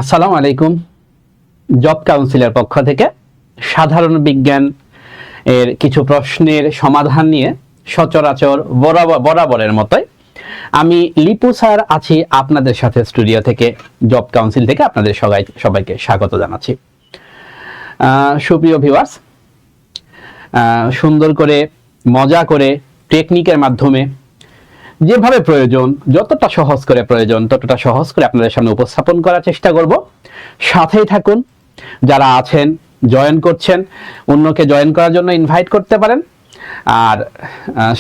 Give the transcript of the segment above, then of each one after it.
আসসালামু আলাইকুম। জব কাউন্সিলের পক্ষ থেকে সাধারণ বিজ্ঞান এর কিছু প্রশ্নের সমাধান নিয়ে সচরাচর বরাবরের মতোই আমি লিপু স্যার আছি আপনাদের সাথে স্টুডিও থেকে। জব কাউন্সিল থেকে আপনাদের সবাইকে স্বাগত জানাচ্ছি। সুপ্রিয় ভিউয়ার্স, সুন্দর করে মজা করে টেকনিকের মাধ্যমে যেভাবে প্রয়োজন, যতটা সহজ করে প্রয়োজন ততটা সহজ করে আপনাদের সামনে উপস্থাপন করার চেষ্টা করব। সাথেই থাকুন। যারা আছেন জয়েন করছেন, অন্যকে জয়েন করার জন্য ইনভাইট করতে পারেন। আর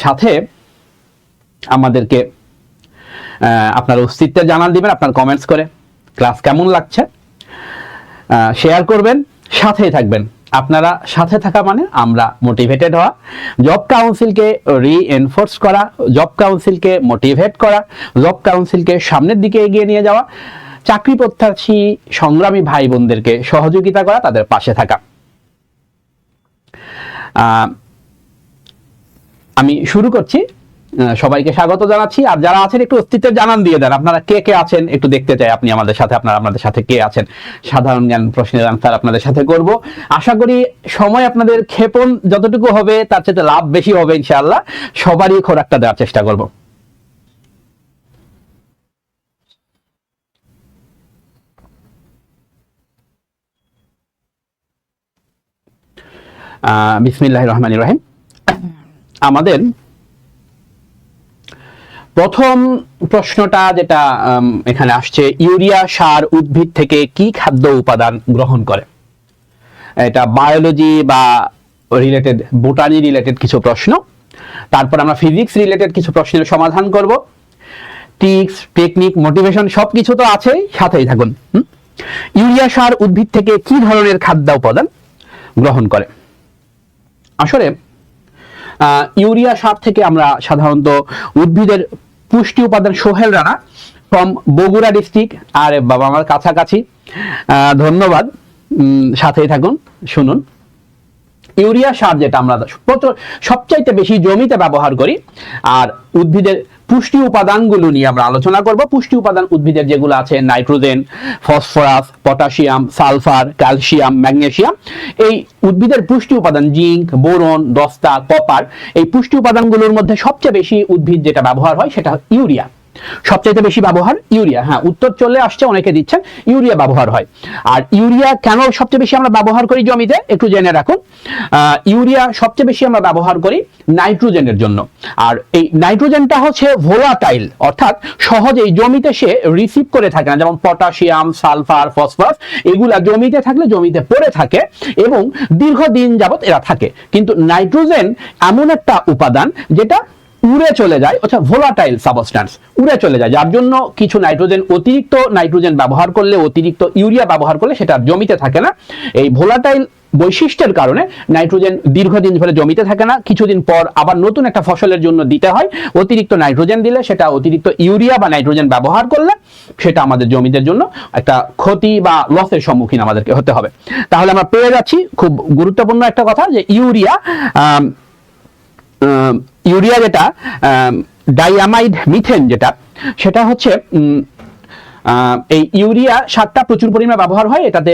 সাথে আমাদেরকে আপনার অস্তিত্বে জানান দিবেন আপনার কমেন্টস করে। ক্লাস কেমন লাগছে শেয়ার করবেন, সাথেই থাকবেন। আপনারা সাথে থাকা মানে আমরা মোটিভেটেড হওয়া, জব কাউন্সিলকে রিএনফোর্স করা, জব কাউন্সিলকে মোটিভেট করা, জব কাউন্সিলকে সামনের দিকে এগিয়ে নিয়ে যাওয়া, চাকরি প্রত্যাশী সংগ্রামী ভাই বোনদেরকে সহযোগিতা করা, তাদের পাশে থাকা। আমি শুরু করছি। সবাইকে স্বাগত জানাচ্ছি। আর যারা আছেন একটু অস্তিত্বের জানান দিয়ে দেন, আপনারা কে কে আছেন একটু দেখতে চাই। আপনি আমাদের সাথে, আপনারা আমাদের সাথে কে আছেন। সাধারণ জ্ঞান প্রশ্নের আনসার আপনাদের সাথে করব। আশা করি সময় আপনাদের ক্ষেপণ যতটুকু হবে তার চেয়ে লাভ বেশি হবে ইনশাআল্লাহ। সবারই খোরাকটা দেওয়ার চেষ্টা করব। বিসমিল্লাহির রহমানির রহিম। আমাদের প্রথম প্রশ্নটা যেটা এখানে আসছে, ইউরিয়া সার উদ্ভিদ থেকে কি খাদ্য উপাদান গ্রহণ করে? এটা বায়োলজি বা রিলেটেড, বোটানি রিলেটেড কিছু প্রশ্ন। তারপর আমরা ফিজিক্স রিলেটেড কিছু প্রশ্নের সমাধান করব। টিপস, টেকনিক, মোটিভেশন সবকিছু তো আছেই, সাথেই থাকুন। ইউরিয়া সার উদ্ভিদ থেকে কি ধরনের খাদ্য উপাদান গ্রহণ করে? আসলে ইউরিয়া সার থেকে আমরা সাধারণত উদ্ভিদের পুষ্টি উপাদান। Sohel Rana from Bogura district. আরে বাবা, আমার কাছাকাছি। ধন্যবাদ, সাথেই থাকুন, শুনুন। ইউরিয়া সার যেটা আমরা সবচাইতে বেশি জমিতে ব্যবহার করি, আর উদ্ভিদের পুষ্টি উপাদানগুলো নিয়ে আমরা আলোচনা করব। পুষ্টি উপাদান উদ্ভিদের যেগুলো আছে, nitrogen, phosphorus, potassium, sulphur, calcium, magnesium. এই উদ্ভিদের পুষ্টি উপাদান জিঙ্ক, বোরন, দস্তা, কপার, এই পুষ্টি উপাদানগুলোর মধ্যে সবচেয়ে বেশি উদ্ভিদ যেটা ব্যবহার হয় সেটা ইউরিয়া। সবচাইতে বেশি ব্যবহার ইউরিয়া। হ্যাঁ, উত্তর চলে আসছে, অনেকে দিচ্ছেন ইউরিয়া ব্যবহার হয়। আর ইউরিয়া কেন সবচেয়ে বেশি আমরা ব্যবহার করি জমিতে একটু জেনে রাখুন। ইউরিয়া সবচেয়ে বেশি আমরা ব্যবহার করি নাইট্রোজেনের জন্য। আর এই নাইট্রোজেনটা হচ্ছে ভোলাটাইল, অর্থাৎ সহজেই জমিতে সে রিসিভ করে থাকে না। যেমন পটাশিয়াম, সালফার, ফসফরাস, এগুলা জমিতে থাকলে জমিতে পড়ে থাকে এবং দীর্ঘদিন যাবত এরা থাকে। কিন্তু নাইট্রোজেন এমন একটা উপাদান যেটা উড়ে চলে যায়, অর্থাৎ ভোলাটাইল সাবস্ট্যান্স, উড়ে চলে যায়। যার জন্য কিছু নাইট্রোজেন, অতিরিক্ত নাইট্রোজেন ব্যবহার করলে, অতিরিক্ত ইউরিয়া ব্যবহার করলে সেটা জমিতে থাকে না। এই ভোলাটাইল বৈশিষ্ট্যের কারণে নাইট্রোজেন দীর্ঘদিন ধরে জমিতে থাকে না। কিছুদিন পর আবার নতুন একটা ফসলের জন্য দিতে হয়। অতিরিক্ত নাইট্রোজেন দিলে, সেটা অতিরিক্ত ইউরিয়া বা নাইট্রোজেন ব্যবহার করলে সেটা আমাদের জমিদের জন্য একটা ক্ষতি বা লসের সম্মুখীন আমাদেরকে হতে হবে। তাহলে আমরা পেয়ে যাচ্ছি খুব গুরুত্বপূর্ণ একটা কথা, যে ইউরিয়া যেটা ডাইয়ামাইড মিথেন যেটা, সেটা হচ্ছে এই ইউরিয়া সারটা প্রচুর পরিমাণে ব্যবহার হয়। এটাতে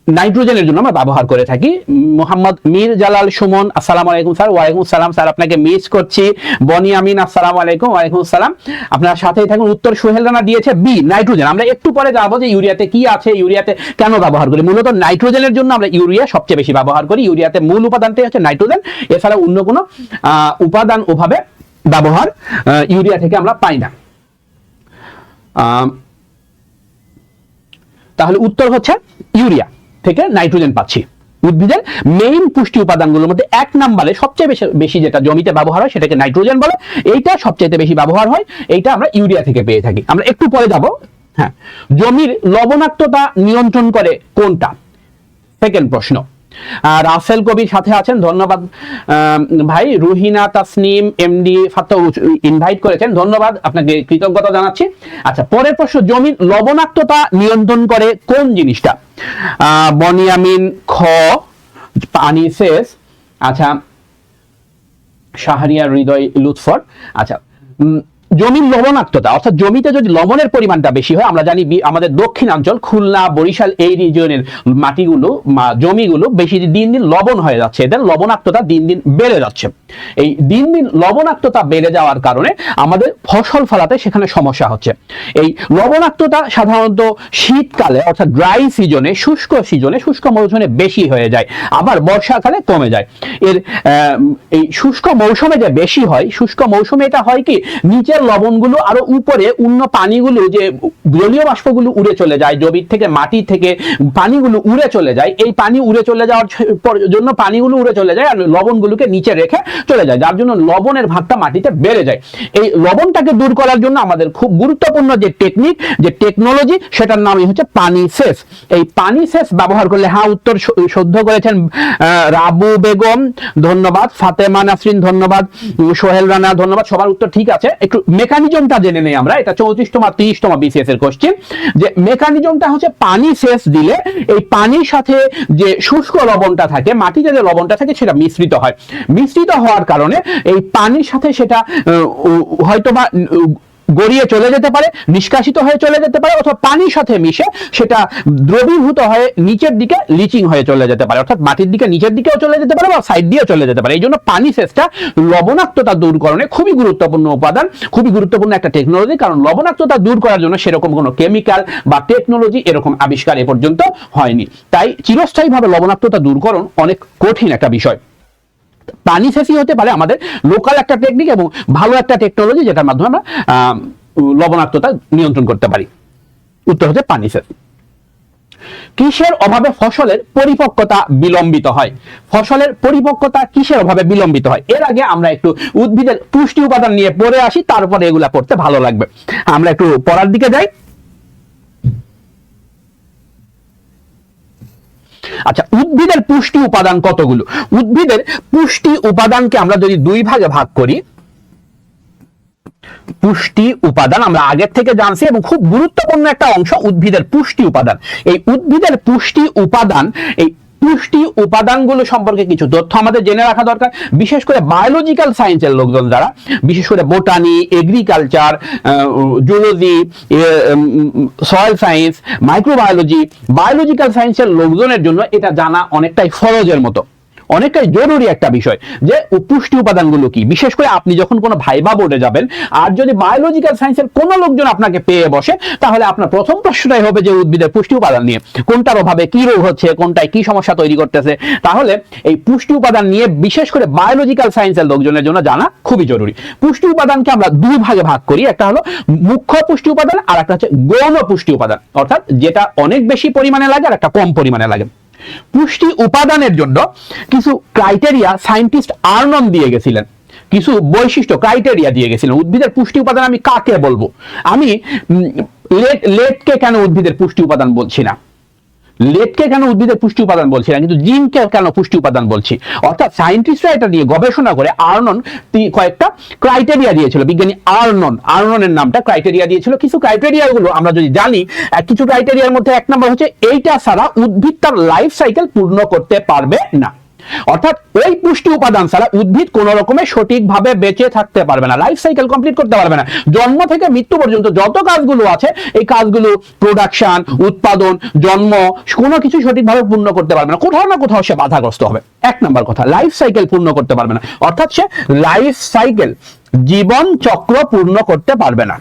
নাইট্রোজেনের জন্য আমরা ব্যবহার করে থাকি। মোহাম্মদ মীর জালাল সুমন, আসসালামু আলাইকুম স্যার। ওয়ালাইকুম আসসালাম স্যার, আপনাকে মিস করছি। বনি আমিন, আসসালামু আলাইকুম। ওয়ালাইকুম আসসালাম। আপনারা সাথেই থাকুন। উত্তর সোহেল রানা দিয়েছে বি, নাইট্রোজেন। আমরা একটু পরে যাবো যে ইউরিয়াতে কি আছে, ইউরিয়াতে কেন ব্যবহার করি। মূলত নাইট্রোজেনের জন্য আমরা ইউরিয়া সবচেয়ে বেশি ব্যবহার করি। ইউরিয়াতে মূল উপাদানটাই হচ্ছে নাইট্রোজেন, এছাড়া অন্য কোনো উপাদান ওভাবে ব্যবহার ইউরিয়া থেকে আমরা পাই না। তাহলে উত্তর হচ্ছে ইউরিয়া থেকে নাইট্রোজেন পাচ্ছি। উদ্ভিদের মেইন পুষ্টি উপাদানগুলোর মধ্যে এক নম্বরে সবচেয়ে বেশি যেটা জমিতে ব্যবহার হয় সেটাকে নাইট্রোজেন বলে। এইটা সবচেয়ে বেশি ব্যবহার হয়, এইটা আমরা ইউরিয়া থেকে পেয়ে থাকি। আমরা একটু পরে যাব। হ্যাঁ, জমির লবণাক্ততা নিয়ন্ত্রণ করে কোনটা? সেকেন্ড প্রশ্ন। রাসেল কবির সাথে আছেন, ধন্যবাদ ভাই। রুহিনা তাসনিম এমডি ফাত্তা ইনভাইট করেছেন, ধন্যবাদ, আপনাকে কৃতজ্ঞতা জানাচ্ছি। আচ্ছা, পরের প্রশ্ন, জমির লবণাক্ততা নিয়ন্ত্রণ করে কোন জিনিসটা? বনিয়ামিন খ, পানি সেচ। আচ্ছা, শাহরিয়া হৃদয় লুৎফর। আচ্ছা, জমির লবণাক্ততা, অর্থাৎ জমিতে যদি লবণের পরিমাণটা বেশি হয়, আমরা জানি আমাদের দক্ষিণাঞ্চল খুলনা বরিশাল এই রিজিয়নের মাটিগুলো জমিগুলো বেশি দিন দিন লবণ হয়ে যাচ্ছে, এদের লবণাক্ততা দিন দিন বেড়ে যাচ্ছে। এই দিন দিন লবণাক্ততা বেড়ে যাওয়ার কারণে আমাদের ফসল ফলাতে সেখানে সমস্যা হচ্ছে। এই লবণাক্ততা সাধারণত শীতকালে অর্থাৎ ড্রাই সিজনে, শুষ্ক সিজনে, শুষ্ক মৌসুমে বেশি হয়ে যায়, আবার বর্ষাকালে কমে যায়। এর এই শুষ্ক মৌসুমে যে বেশি হয়, শুষ্ক মৌসুমে এটা হয় কি নিচের লবণগুলো আরো উপরে অন্য পানিগুলো, যে জলীয় বাষ্পগুলো উড়ে চলে যায় জমির থেকে, মাটি থেকে পানিগুলো উড়ে চলে যায়, এই পানি উড়ে চলে যাওয়ার জন্য পানিগুলো উড়ে চলে যায় আর লবণগুলোকে নিচে রেখে চলে যায়, যার জন্য লবণের ভাগটা মাটিতে বেড়ে যায়। এই লবণটাকে দূর করার জন্য আমাদের খুব গুরুত্বপূর্ণ যে টেকনিক, যে টেকনোলজি, সেটার নামই হচ্ছে পানি সেচ। এই পানি সেচ ব্যবহার করলে, হ্যাঁ উত্তর শুদ্ধ করেছেন রাবু বেগম, ধন্যবাদ, ফাতেমা নাসরিন ধন্যবাদ, সোহেল রানা ধন্যবাদ, সবার উত্তর ঠিক আছে। একটু মেকানিজমটা জেনে নেই আমরা, এটা 34তম 30তম বিসিএস এর কোশ্চেন, যে মেকানিজমটা হচ্ছে পানি সেচ দিলে এই পানির সাথে যে শুষ্ক লবণটা থাকে, মাটিতে যে লবণটা থাকে সেটা মিশ্রিত হয়, মিশ্রিত হওয়ার কারণে এই পানির সাথে সেটা হয়তোবা গড়িয়ে চলে যেতে পারে, নিষ্কাশিত হয়ে চলে যেতে পারে, অথবা পানির সাথে মিশে সেটা দ্রবীভূত হয়ে নিচের দিকে লিচিং হয়ে চলে যেতে পারে, অর্থাৎ মাটির দিকে নিচের দিকেও চলে যেতে পারে বা সাইড দিয়ে চলে যেতে পারে। এই জন্য পানি সেচটা লবণাক্ততা দূরকরণে খুবই গুরুত্বপূর্ণ উপাদান, খুবই গুরুত্বপূর্ণ একটা টেকনোলজি, কারণ লবণাক্ততা দূর করার জন্য সেরকম কোনো কেমিক্যাল বা টেকনোলজি এরকম আবিষ্কার এ পর্যন্ত হয়নি, তাই চিরস্থায়ীভাবে লবণাক্ততা দূরকরণ অনেক কঠিন একটা বিষয়। পানি সেচই হতে পারে আমাদের লোকাল একটা টেকনিক এবং ভালো একটা টেকনোলজি, যেটার মাধ্যমে আমরা লবণাক্ততা নিয়ন্ত্রণ করতে পারি। উত্তর হচ্ছে পানি সেচ। কিসের অভাবে ফসলের পরিপক্কতা বিলম্বিত হয়? ফসলের পরিপক্কতা কিসের অভাবে বিলম্বিত হয়? এর আগে আমরা একটু উদ্ভিদের পুষ্টি উপাদান নিয়ে পড়ে আসি, তারপরে এগুলা পড়তে ভালো লাগবে। আমরা একটু পড়ার দিকে যাই। আচ্ছা, উদ্ভিদের পুষ্টি উপাদান কতগুলো? উদ্ভিদের পুষ্টি উপাদানকে আমরা যদি দুই ভাগে ভাগ করি, পুষ্টি উপাদান আমরা আগের থেকে জানছি এবং খুব গুরুত্বপূর্ণ একটা অংশ উদ্ভিদের পুষ্টি উপাদান। এই উদ্ভিদের পুষ্টি উপাদান, এই পুষ্টি উপাদানগুলো সম্পর্কে কিছু তথ্য আমাদের জেনে রাখা দরকার, বিশেষ করে বায়োলজিক্যাল সায়েন্সের লোকজন যারা, বিশেষ করে botany, agriculture, zoology, soil science, microbiology, biological সায়েন্সের লোকজনের জন্য এটা জানা অনেকটাই ফরজের মতো, অনেকটাই জরুরি একটা বিষয় যে পুষ্টি উপাদানগুলো কি। বিশেষ করে আপনি যখন কোনো ভাইবা বোর্ডে যাবেন আর যদি বায়োলজিক্যাল সায়েন্সের কোনো লোকজন আপনাকে পেয়ে বসে, তাহলে আপনার প্রথম প্রশ্নটাই হবে যে উদ্ভিদের পুষ্টি উপাদান নিয়ে, কোনটার অভাবে কি রোগ হচ্ছে, কোনটায় কি সমস্যা তৈরি করতেছে। তাহলে এই পুষ্টি উপাদান নিয়ে বিশেষ করে বায়োলজিক্যাল সায়েন্সের লোকজনের জন্য জানা খুবই জরুরি। পুষ্টি উপাদানকে আমরা দুই ভাগে ভাগ করি, একটা হলো মুখ্য পুষ্টি উপাদান আর একটা হচ্ছে গৌণ পুষ্টি উপাদান, অর্থাৎ যেটা অনেক বেশি পরিমাণে লাগে আর একটা কম পরিমাণে লাগে। পুষ্টি উপাদানের জন্য কিছু ক্রাইটেরিয়া সায়েন্টিস্ট আর্নন দিয়ে গেছিলেন, কিছু বৈশিষ্ট্য ক্রাইটেরিয়া দিয়ে গেছিলেন। উদ্ভিদের পুষ্টি উপাদান আমি কাকে বলবো? আমি লেটকে কেন উদ্ভিদের পুষ্টি উপাদান বলছি না, লেটকে কেন উদ্ভিদের পুষ্টি উপাদান বলছি না, কিন্তু জিনকে কেন পুষ্টি উপাদান বলছি? অর্থাৎ সায়েন্টিস্টরা এটা নিয়ে গবেষণা করে আর্নন কয়েকটা ক্রাইটেরিয়া দিয়েছিল, বিজ্ঞানী আর্ননের নামটা ক্রাইটেরিয়া দিয়েছিল। কিছু ক্রাইটেরিয়া গুলো আমরা যদি জানি, কিছু ক্রাইটেরিয়ার মধ্যে এক নম্বর হচ্ছে এইটা ছাড়া উদ্ভিদ তার লাইফ সাইকেল পূর্ণ করতে পারবে না, অর্থাৎ ওই পুষ্টি উপাদান ছাড়া উদ্ভিদ কোন রকমে সঠিকভাবে বেঁচে থাকতে পারবে না, লাইফ সাইকেল কমপ্লিট করতে পারবে না। জন্ম থেকে মৃত্যু পর্যন্ত যত কাজগুলো আছে, এই কাজগুলো প্রোডাকশন, উৎপাদন, জন্ম, কোনো কিছু সঠিকভাবে পূর্ণ করতে পারবে না, কোথাও না কোথাও সে বাধাগ্রস্ত হবে। এক নম্বর কথা, লাইফ সাইকেল পূর্ণ করতে পারবে না, অর্থাৎ সে লাইফ সাইকেল, জীবন চক্র পূর্ণ করতে পারবে না,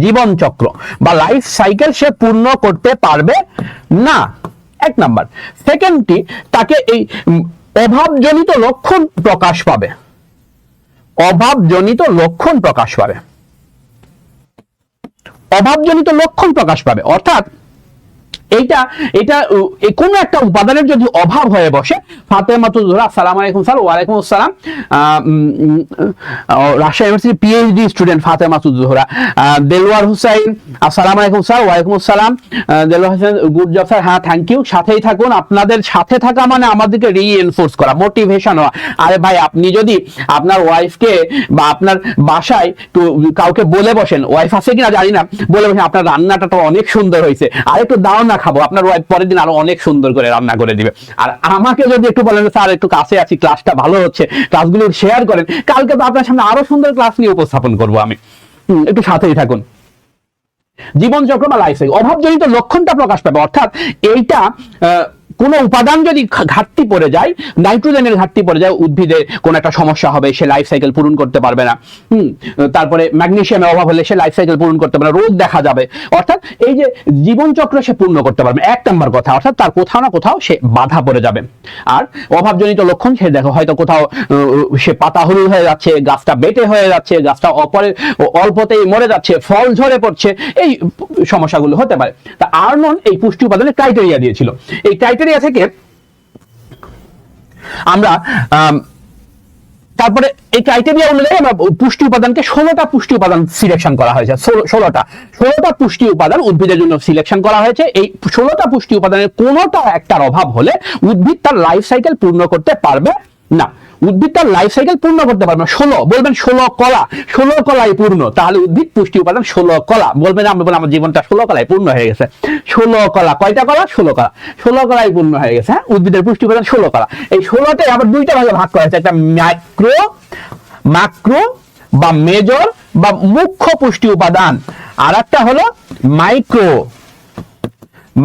জীবন চক্র বা লাইফ সাইকেল সে পূর্ণ করতে পারবে না, এক নাম্বার। সেকেন্ডটি, তাকে এই অভাবজনিত লক্ষণ প্রকাশ পাবে, অভাবজনিত লক্ষণ প্রকাশ পাবে, অভাবজনিত লক্ষণ প্রকাশ পাবে, অর্থাৎ এটা কোনো একটা উপাদানের যদি অভাব হয়ে বসে, ফাতেমাতু জোহরা, আসসালামু আলাইকুম স্যার। ওয়ালাইকুম আসসালাম। Rajshahi university PhD student Fatematu Zohra. Delwar Hussain, আসসালামু আলাইকুম স্যার। ওয়ালাইকুম আসসালাম। Delwar Hossain, good job sir. হ্যাঁ, থ্যাংক ইউ। সাথেই থাকুন, আপনাদের সাথে থাকা মানে আমাদেরকে রিএনফোর্স করা, মোটিভেশন হওয়া। আরে ভাই, আপনি যদি আপনার ওয়াইফকে বা আপনার বাসায় কাউকে বলে বসেন, ওয়াইফ আছে কিনা জানি না, বলে বসেন আপনার রান্নাটা তো অনেক সুন্দর হয়েছে, আর একটু দাও না খাবো, আপনার ওয়াইফ পরের দিন আরো অনেক সুন্দর করে রান্না করে দিবে। আর আমাকে যদি একটু বলেন স্যার একটু কাছে আছি, ক্লাসটা ভালো হচ্ছে, ক্লাসগুলো শেয়ার করেন, কালকে তো আপনার সামনে আরো সুন্দর ক্লাস নিয়ে উপস্থাপন করবো আমি। একটু সাথেই থাকুন। জীবনচক্র বা লাইফ সাইকেল অভাবজনিত লক্ষণটা প্রকাশ পাবে, অর্থাৎ এইটা কোনো উপাদান যদি ঘাটতি পড়ে যায়, নাইট্রোজেনের ঘাটতি পড়ে যায়, উদ্ভিদে কোনো একটা সমস্যা হবে, সে লাইফ সাইকেল পূরণ করতে পারবে না। তারপরে ম্যাগনেসিয়ামের অভাব হলে সে লাইফ সাইকেল পূরণ করতে পারবে না, রোগ দেখা যাবে। অর্থাৎ এই যে জীবনচক্র সে পূর্ণ করতে পারবে, এক নম্বর কথা, অর্থাৎ তার কোথাও না কোথাও সে বাধা পড়ে যাবে। আর অভাবজনিত লক্ষণ সে দেখো হয়তো কোথাও সে পাতা হলুদ হয়ে যাচ্ছে, গাছটা বেটে হয়ে যাচ্ছে, গাছটা অল্পতেই মরে যাচ্ছে, ফল ঝরে পড়ছে, এই সমস্যাগুলো হতে পারে। তা আর্নন এই পুষ্টি উপাদানের ক্রাইটেরিয়া দিয়েছিল। এই ক্রাইটেরিয়া থেকে আমরা তারপরে এই ক্রাইটেরিয়া অনুযায়ী আমরা পুষ্টি উপাদানকে 16টা পুষ্টি উপাদান সিলেকশন করা হয়েছে। 16টা পুষ্টি উপাদান উদ্ভিদের জন্য সিলেকশন করা হয়েছে। এই 16টা পুষ্টি উপাদানের কোনোটা একটার অভাব হলে উদ্ভিদ তার লাইফ সাইকেল পূর্ণ করতে পারবে না। উদ্ভিদ তার লাইফ সাইকেল পূর্ণ করতে পারবে না। 16 বলবেন 16 কলা, 16 কলাই পূর্ণ, তাহলে উদ্ভিদ পুষ্টি উপাদান 16 কলা বলবেন। আমরা বলবো আমার জীবনটা 16 কলাই পূর্ণ হয়ে গেছে। 16 কলা, কয়টা কলা? 16 কলা, 16 কলাই পূর্ণ হয়ে গেছে। হ্যাঁ, উদ্ভিদের পুষ্টি উপাদান 16 কলা। এই 16টাই আবার দুইটা ভাগে ভাগ করা হয়েছে, একটা ম্যাক্রো বা মেজর বা মুখ্য পুষ্টি উপাদান, আর একটা হলো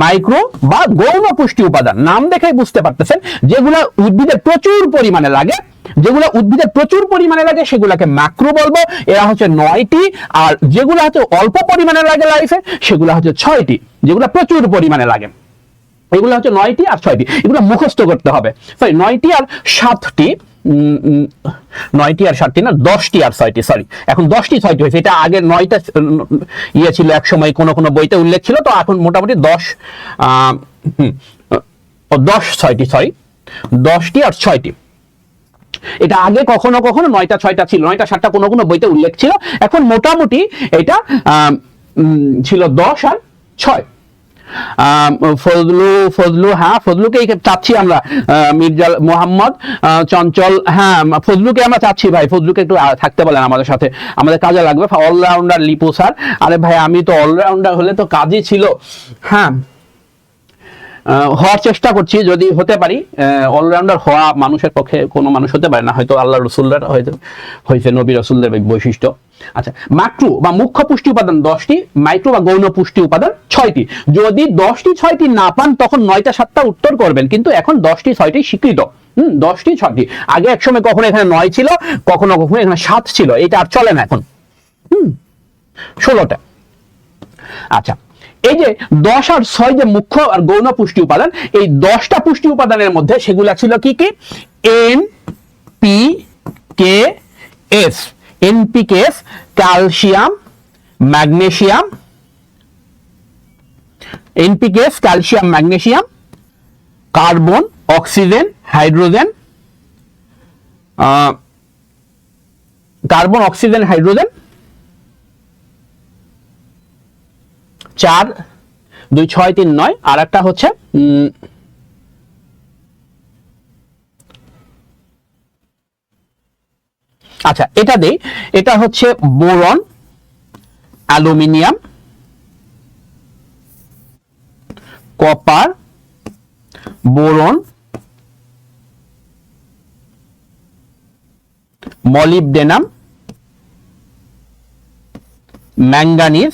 মাইক্রো বা গৌণ পুষ্টি উপাদান। নাম দেখেই বুঝতে পারতেছেন যেগুলা উদ্ভিদের প্রচুর পরিমাণে লাগে, সেগুলাকে ম্যাক্রো বলবো, এরা হচ্ছে 9টি। আর যেগুলো হচ্ছে অল্প পরিমাণে লাগে লাইফে, সেগুলো হচ্ছে 6টি। যেগুলো প্রচুর পরিমাণে লাগে এগুলো হচ্ছে 9টি আর 6টি, এগুলো মুখস্থ করতে হবে। সরি, 9টি আর 7টি, 9টি আর 7টি না, 10টি আর 6টি, সরি, এখন 10টি 6টি হয়েছে। এটা আগে 9টা ইয়ে ছিল, এক সময় কোনো বইতে উল্লেখ ছিল, তো এখন মোটামুটি 6টি, সরি, 10টি আর 6টি। এটা আগে কখনো 9টা 6টা ছিল, 9টা 7টা কোনো বইতে উল্লেখ ছিল, এখন মোটামুটি এটা ছিল 10 আর 6। ফজলুকে চাচ্ছি আমরা, মির্জা মোহাম্মদ চঞ্চল, হ্যাঁ ফজলুকে আমরা চাচ্ছি ভাই, ফজলুকে একটু থাকতে বলেন আমাদের সাথে, আমাদের কাজে লাগবে। অলরাউন্ডার লিপু স্যার, আরে ভাই আমি তো অলরাউন্ডার হলে তো কাজই ছিল। হ্যাঁ, হওয়ার চেষ্টা করছি, যদি হতে পারি। অলরাউন্ডার হওয়া মানুষের পক্ষে কোনো মানুষ হতে পারে না, হয়তো আল্লাহ রসুলরা হয়েছে নবী রসুলদের বৈশিষ্ট্য। আচ্ছা, ম্যাক্রো বা মুখ্য পুষ্টি উপাদান 10টি, মাইক্রো বা গৌণ পুষ্টি উপাদান 6টি। যদি 10টি 6টি না পান তখন 9টা 7টা উত্তর করবেন, কিন্তু এখন 10টি 6টি স্বীকৃত। 10টি 6টি, আগে এক সময় কখনো এখানে 9 ছিল, কখনো এখানে 7 ছিল, এটা আর চলে না এখন। 16টা। আচ্ছা, এই যে 10 আর 6 যে মুখ্য আর গৌণ পুষ্টি উপাদান, এই 10টা পুষ্টি উপাদানের মধ্যে সেগুলা ছিল কি কি? NPK, calcium, magnesium, carbon, oxygen, hydrogen, 4, 2, 6, 3, 9। আর একটা হচ্ছে আচ্ছা, এটা দেই, এটা হচ্ছে boron, aluminium, copper, boron, molybdenum, manganese,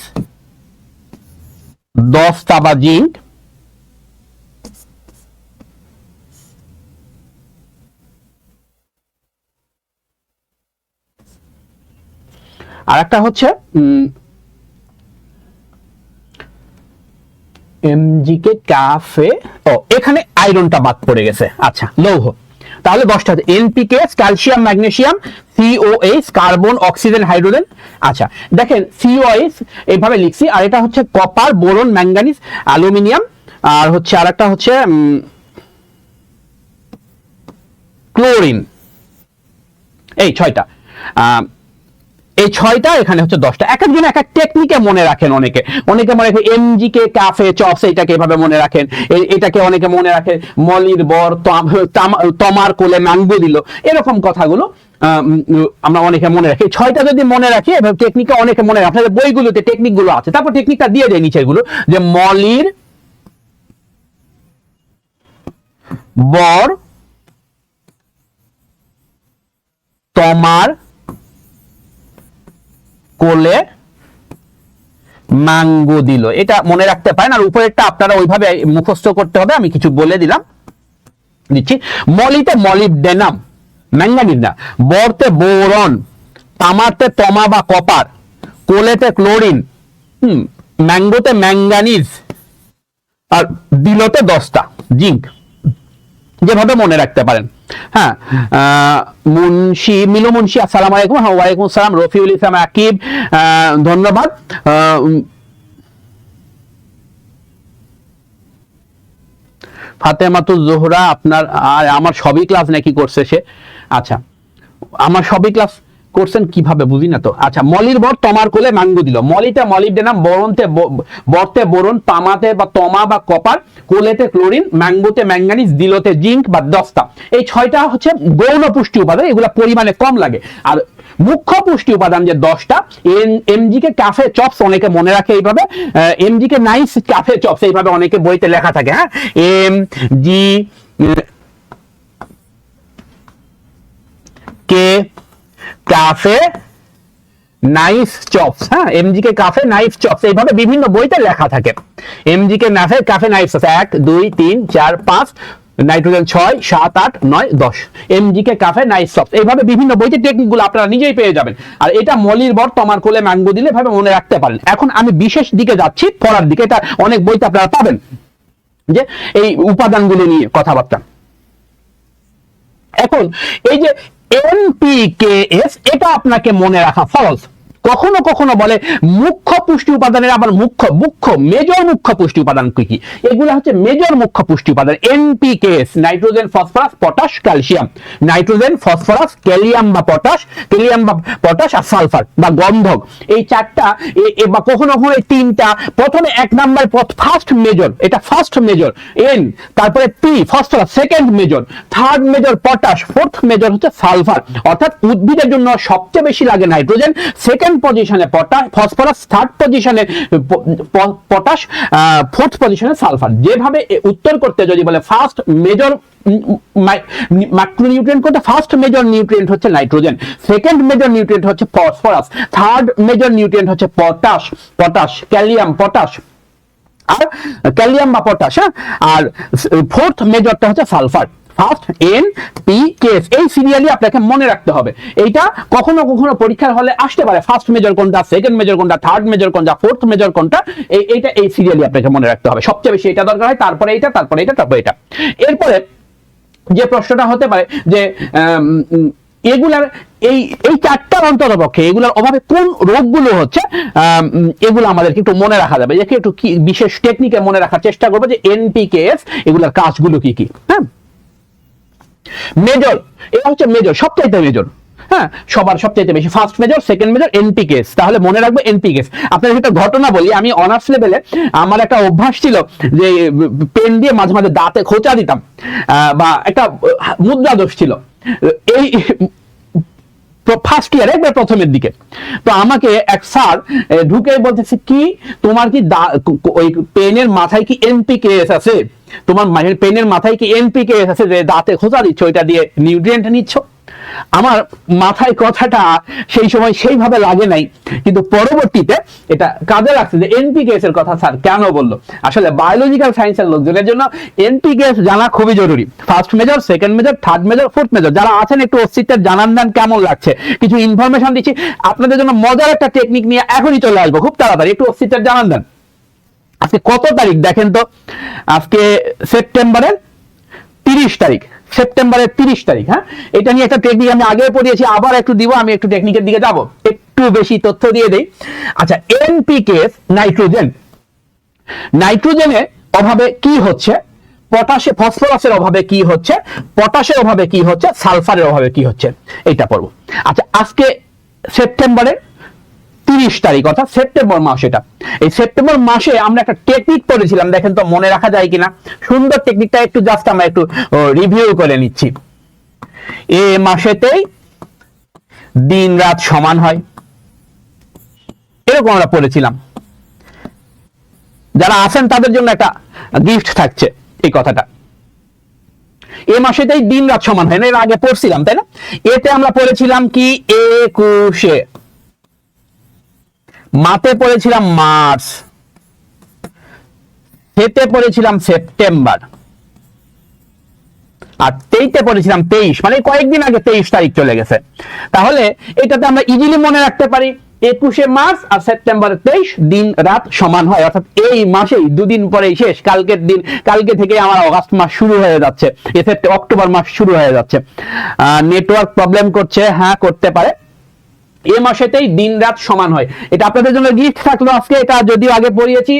দস্তা বা জিঙ্ক, আর একটা হচ্ছে MGK ক্যাফে। এখানে আয়রনটা বাদ পড়ে গেছে। আচ্ছা, লৌহ। তাহলে 10টা NPK, calcium, magnesium, COH, carbon, oxygen, hydrogen. আচ্ছা দেখেন, COH এইভাবে লিখছি, আর এটা হচ্ছে কপার, বোরন, ম্যাঙ্গানিজ, অ্যালুমিনিয়াম, আর হচ্ছে আর একটা হচ্ছে ক্লোরিন। এই 6টা, এই 6টা, এখানে হচ্ছে 10টা। এক একজন এক এক টেকনিকে মনে রাখেন। অনেকে মনে রাখেন MGK ক্যাফে চপস, এইটাকে এভাবে মনে রাখেন, এটাকে অনেকে মনে রাখে মলির বর, তমার কোলে ম্যাঙ্গো দিল, এরকম কথাগুলো আমরা অনেকে মনে রাখি। 6টা যদি মনে রাখি, এভাবে টেকনিকটা অনেকে মনে রাখে, আপনাদের বইগুলোতে টেকনিকগুলো আছে। তারপর টেকনিকটা দিয়ে দেয় নিচেগুলো, যে মলির বর তমার কোলে ম্যাঙ্গো দিল। এটা মনে রাখতে পারেন, আর উপরেরটা আপনারা ওইভাবে মুখস্থ করতে হবে, আমি কিছু বলে দিচ্ছি। মলিতে মলিবডেনাম, ম্যাঙ্গানিজ না, বরতে বোরন, তামাতে তমা বা কপার, কোলেতে ক্লোরিন, ম্যাঙ্গোতে ম্যাঙ্গানিজ, আর দিলতে দস্তা জিঙ্ক। যেভাবে মনে রাখতে পারেন। হ্যাঁ, মুন্সি মিলু মুন্সি আসসালামু আলাইকুম। হ্যাঁ, ওয়ালাইকুম আসসালাম। রফিউল ইসলাম আকিব, ধন্যবাদ। ফাতেমাতুজ জোহরা, আপনার আমার সবই ক্লাস নাকি করছে সে? আচ্ছা, আমার সবই ক্লাস করছেন কিভাবে বুঝি না তো। আচ্ছা, মলির বর তমার কোলে ম্যাঙ্গো দিল। মলিতে মলিবডেনাম, বরতে বোরন, তামাতে বা তমা বা কপার, কোলেতে ক্লোরিন, ম্যাঙ্গোতে ম্যাঙ্গানিজ, দিলতে জিঙ্ক বা দস্তা। এই 6টা হচ্ছে গৌণ পুষ্টি উপাদান, এগুলা পরিমাণে কম লাগে। আর মুখ্য পুষ্টি উপাদান যে 10টা, এমজিকে ক্যাফে চপস অনেকে মনে রাখে এইভাবে, এমজিকে নাইস ক্যাফে চপস এইভাবে অনেকে বইতে লেখা থাকে। হ্যাঁ, এম জি কে কাফে নাইফ চপস। হ্যাঁ, এমজিকে কাফে নাইফ চপস এইভাবে বিভিন্ন বইতে লেখা থাকে। MGK cafe knife chops 1 2 3 4 5, nitrogen 6 7 8 9 10, MGK cafe knife chops এইভাবে বিভিন্ন বইতে টেকনিকগুলো আপনারা নিজেই পেয়ে যাবেন। আর এটা মলির বর তমার কোলে ম্যাঙ্গো দিলে ভাবে মনে রাখতে পারেন। এখন আমি বিশেষ দিকে যাচ্ছি, পড়ার দিকে। এটা অনেক বইতে আপনারা পাবেন যে এই উপাদানগুলো নিয়ে কথাবার্তা। এখন এই যে NPKS, এটা আপনাকে মনে রাখা ফরজ। কখনো কখনো বলে মুখ্য পুষ্টি উপাদানের আবার মেজর মুখ্য পুষ্টি উপাদান কি কি? এগুলো হচ্ছে মেজর মুখ্য পুষ্টি উপাদান। NPKS, nitrogen phosphorus potash calcium, nitrogen phosphorus ক্যালিয়াম বা পটাশ আর সালফার বা গন্ধক। এই 4টা বা কখনো কখনো এই 3টা। প্রথমে 1 নাম্বার ফার্স্ট মেজর, এটা ফার্স্ট মেজর N, তারপরে P phosphorus second major, third major potash, fourth major হচ্ছে সালফার। অর্থাৎ উদ্ভিদের জন্য সবচেয়ে বেশি লাগে নাইট্রোজেন, সেকেন্ড পজিশনে ফসফরাস, থার্ড পজিশনে পটাশ, ফোর্থ পজিশনে সালফার। যেভাবে উত্তর করতে যদি বলে ফার্স্ট মেজর ম্যাক্রোনিউট্রিয়েন্ট কোনটা, ফার্স্ট মেজর নিউট্রিয়েন্ট হচ্ছে নাইট্রোজেন, সেকেন্ড মেজর নিউট্রিয়েন্ট হচ্ছে ফসফরাস, থার্ড মেজর নিউট্রিয়েন্ট হচ্ছে ক্যালিয়াম আর ক্যালিয়াম বা পটাশ। আর ফোর্থ মেজরটা হচ্ছে সালফার। ফার্স্ট NPKS, এই সিরিয়ালি আপনাকে মনে রাখতে হবে। এইটা কখনো কখনো পরীক্ষার হলে আসতে পারে, ফার্স্ট মেজর কোনটা, সেকেন্ড মেজর কোনটা, থার্ড মেজর কোনটা, ফোর্থ মেজর কোনটা। এইটা এই সিরিয়ালি আপনাকে মনে রাখতে হবে। সবচেয়ে বেশি এটা দরকার হয়, তারপরে এটা, তারপরে এটা, তারপরে এটা। এরপরে যে প্রশ্নটা হতে পারে যে এগুলার এই 4টার অন্ততপক্ষে এগুলোর অভাবে কোন রোগগুলো হচ্ছে, এগুলো আমাদেরকে একটু মনে রাখা যাবে। একে একটু কি বিশেষ টেকনিকে মনে রাখার চেষ্টা করবো যে NPKS এগুলোর কাজগুলো কি কি। হ্যাঁ, মেজর, এটা হচ্ছে মেজর, সবচাইতে মেজর। হ্যাঁ, সবার সবচাইতে বেশি first major, second major, NPKS। তাহলে মনে রাখবো NPKS। আপনাদের একটা ঘটনা বলি, আমি অনার্স লেভেলে আমার একটা অভ্যাস ছিল যে পেন দিয়ে মাঝে মাঝে দাঁতে খোঁচা দিতাম, বা একটা মুদ্রা দোষ ছিল এই ফার্স্ট ইয়ার একবার প্রথমের দিকে। তো আমাকে এক স্যার ঢুকে বলতেছে, কি তোমার কি ওই পেনের মাথায় কি NPKS আছে? তোমার পেনের মাথায় কি NPKS আছে যে দাঁতে খোঁচা দিচ্ছ, ওইটা দিয়ে নিউট্রিয়েন্ট নিচ্ছ? আমার মাথায় কথাটা সেই সময় সেইভাবে লাগে নাই, কিন্তু পরবর্তীতে এটা কাজে লাগছে যে NPKS এর কথা স্যার কেন বললো। আসলে বায়োলজিক্যাল সায়েন্সের লোকজনের জন্য NPKS জানা খুবই জরুরি। First major, second major, third major, fourth major. যারা আছেন একটু অস্তিত্বের জানান দেন কেমন লাগছে। কিছু ইনফরমেশন দিচ্ছি আপনাদের জন্য, মজার একটা টেকনিক নিয়ে এখনই চলে আসবো খুব তাড়াতাড়ি। একটু অস্তিত্বের জানান দেন। আজকে কত তারিখ দেখেন তো? আজকে সেপ্টেম্বরের 30 তারিখ, সেপ্টেম্বরের 30 তারিখ। হ্যাঁ, এটা নিয়ে একটা টেকনিক আমি আগে পড়িয়েছি, আবার একটু দিব। আমি একটু টেকনিকের দিকে যাব, একটু বেশি তথ্য দিয়ে দেই। আচ্ছা, NPKS নাইট্রোজেনের অভাবে কি হচ্ছে, ফসফরাসের অভাবে কি হচ্ছে, পটাশের অভাবে কি হচ্ছে, সালফারের অভাবে কি হচ্ছে, এটা পড়বো। আচ্ছা, আজকে সেপ্টেম্বরের 30 তারিখ, অর্থাৎ সেপ্টেম্বর মাস। এটা এই সেপ্টেম্বর মাসে আমরা একটা টেকনিক পড়েছিলাম, দেখেন তো মনে রাখা যায় কিনা। সুন্দর টেকনিকটা একটু জাস্ট আমরা একটু রিভিউ করে নিচ্ছি। এ মাসেতেই দিন রাত সমান হয়, এরকম আমরা পড়েছিলাম। যারা আছেন তাদের জন্য একটা গিফট থাকছে এই কথাটা। এ মাসেতেই দিন রাত সমান হয় না, এর আগে পড়ছিলাম তাই না? এতে আমরা পড়েছিলাম কি 21, মাতে পড়েছিলাম মার্চ, হেতে পড়েছিলাম সেপ্টেম্বর, আর 23-তে পড়েছিলাম 23, মানে কয়েকদিন আগে 23 তারিখ চলে গেছে। তাহলে এটাতে আমরা ইজিলি মনে রাখতে পারি 21শে মার্চ আর সেপ্টেম্বরের 23 দিন রাত সমান হয়, অর্থাৎ এই মাসেই দুদিন পরেই শেষ, কালকের দিন, কালকে থেকে আমার অগাস্ট মাস শুরু হয়ে যাচ্ছে, এতে অক্টোবর মাস শুরু হয়ে যাচ্ছে। নেটওয়ার্ক প্রবলেম করছে, হ্যাঁ করতে পারে। এই মাসেতেই দিন রাত সমান হয়, এটা আপনাদের জন্য গিফট থাকলো আজকে, এটা যদিও আগে পড়িয়েছি।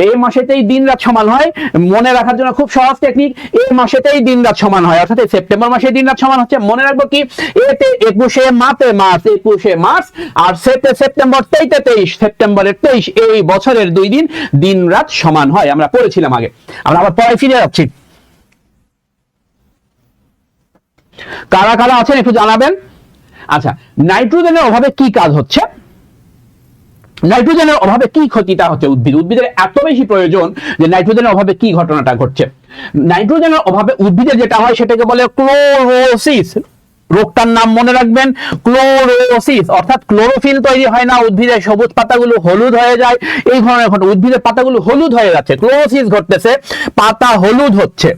এই মাসেতেই দিন রাত সমান হয়, মনে রাখার জন্য খুব সহজ টেকনিক, এই মাসেতেই দিন রাত সমান হয়, অর্থাৎ এই সেপ্টেম্বর মাসে দিন রাত সমান হচ্ছে। মনে রাখবো কি, এতে 21শে মাতে মার্চ, 21শে মার্চ, আর সেতে সেপ্টেম্বর, 23-তে 23, সেপ্টেম্বরের 23, এই বছরের 2 দিন দিন রাত সমান হয়, আমরা পড়েছিলাম আগে। আমরা আবার পরে ফিরে যাচ্ছি। কারা কারা আছেন একটু জানাবেন। আচ্ছা, নাইট্রোজেনের অভাবে কি কাজ হচ্ছে, নাইট্রোজেনের অভাবে কি ক্ষতিটা হচ্ছে উদ্ভিদের এত বেশি প্রয়োজন যে নাইট্রোজেনের অভাবে কি ঘটনাটা ঘটছে? নাইট্রোজেনের অভাবে উদ্ভিদের যেটা হয় সেটাকে বলে ক্লোরোসিস। রোগটার নাম মনে রাখবেন, ক্লোরোসিস, অর্থাৎ ক্লোরোফিল তৈরি হয় না, উদ্ভিদের সবুজ পাতাগুলো হলুদ হয়ে যায়, এই ধরনের ঘটনা, উদ্ভিদের পাতাগুলো হলুদ হয়ে যাচ্ছে, ক্লোরোসিস ঘটতেছে, পাতা হলুদ হচ্ছে,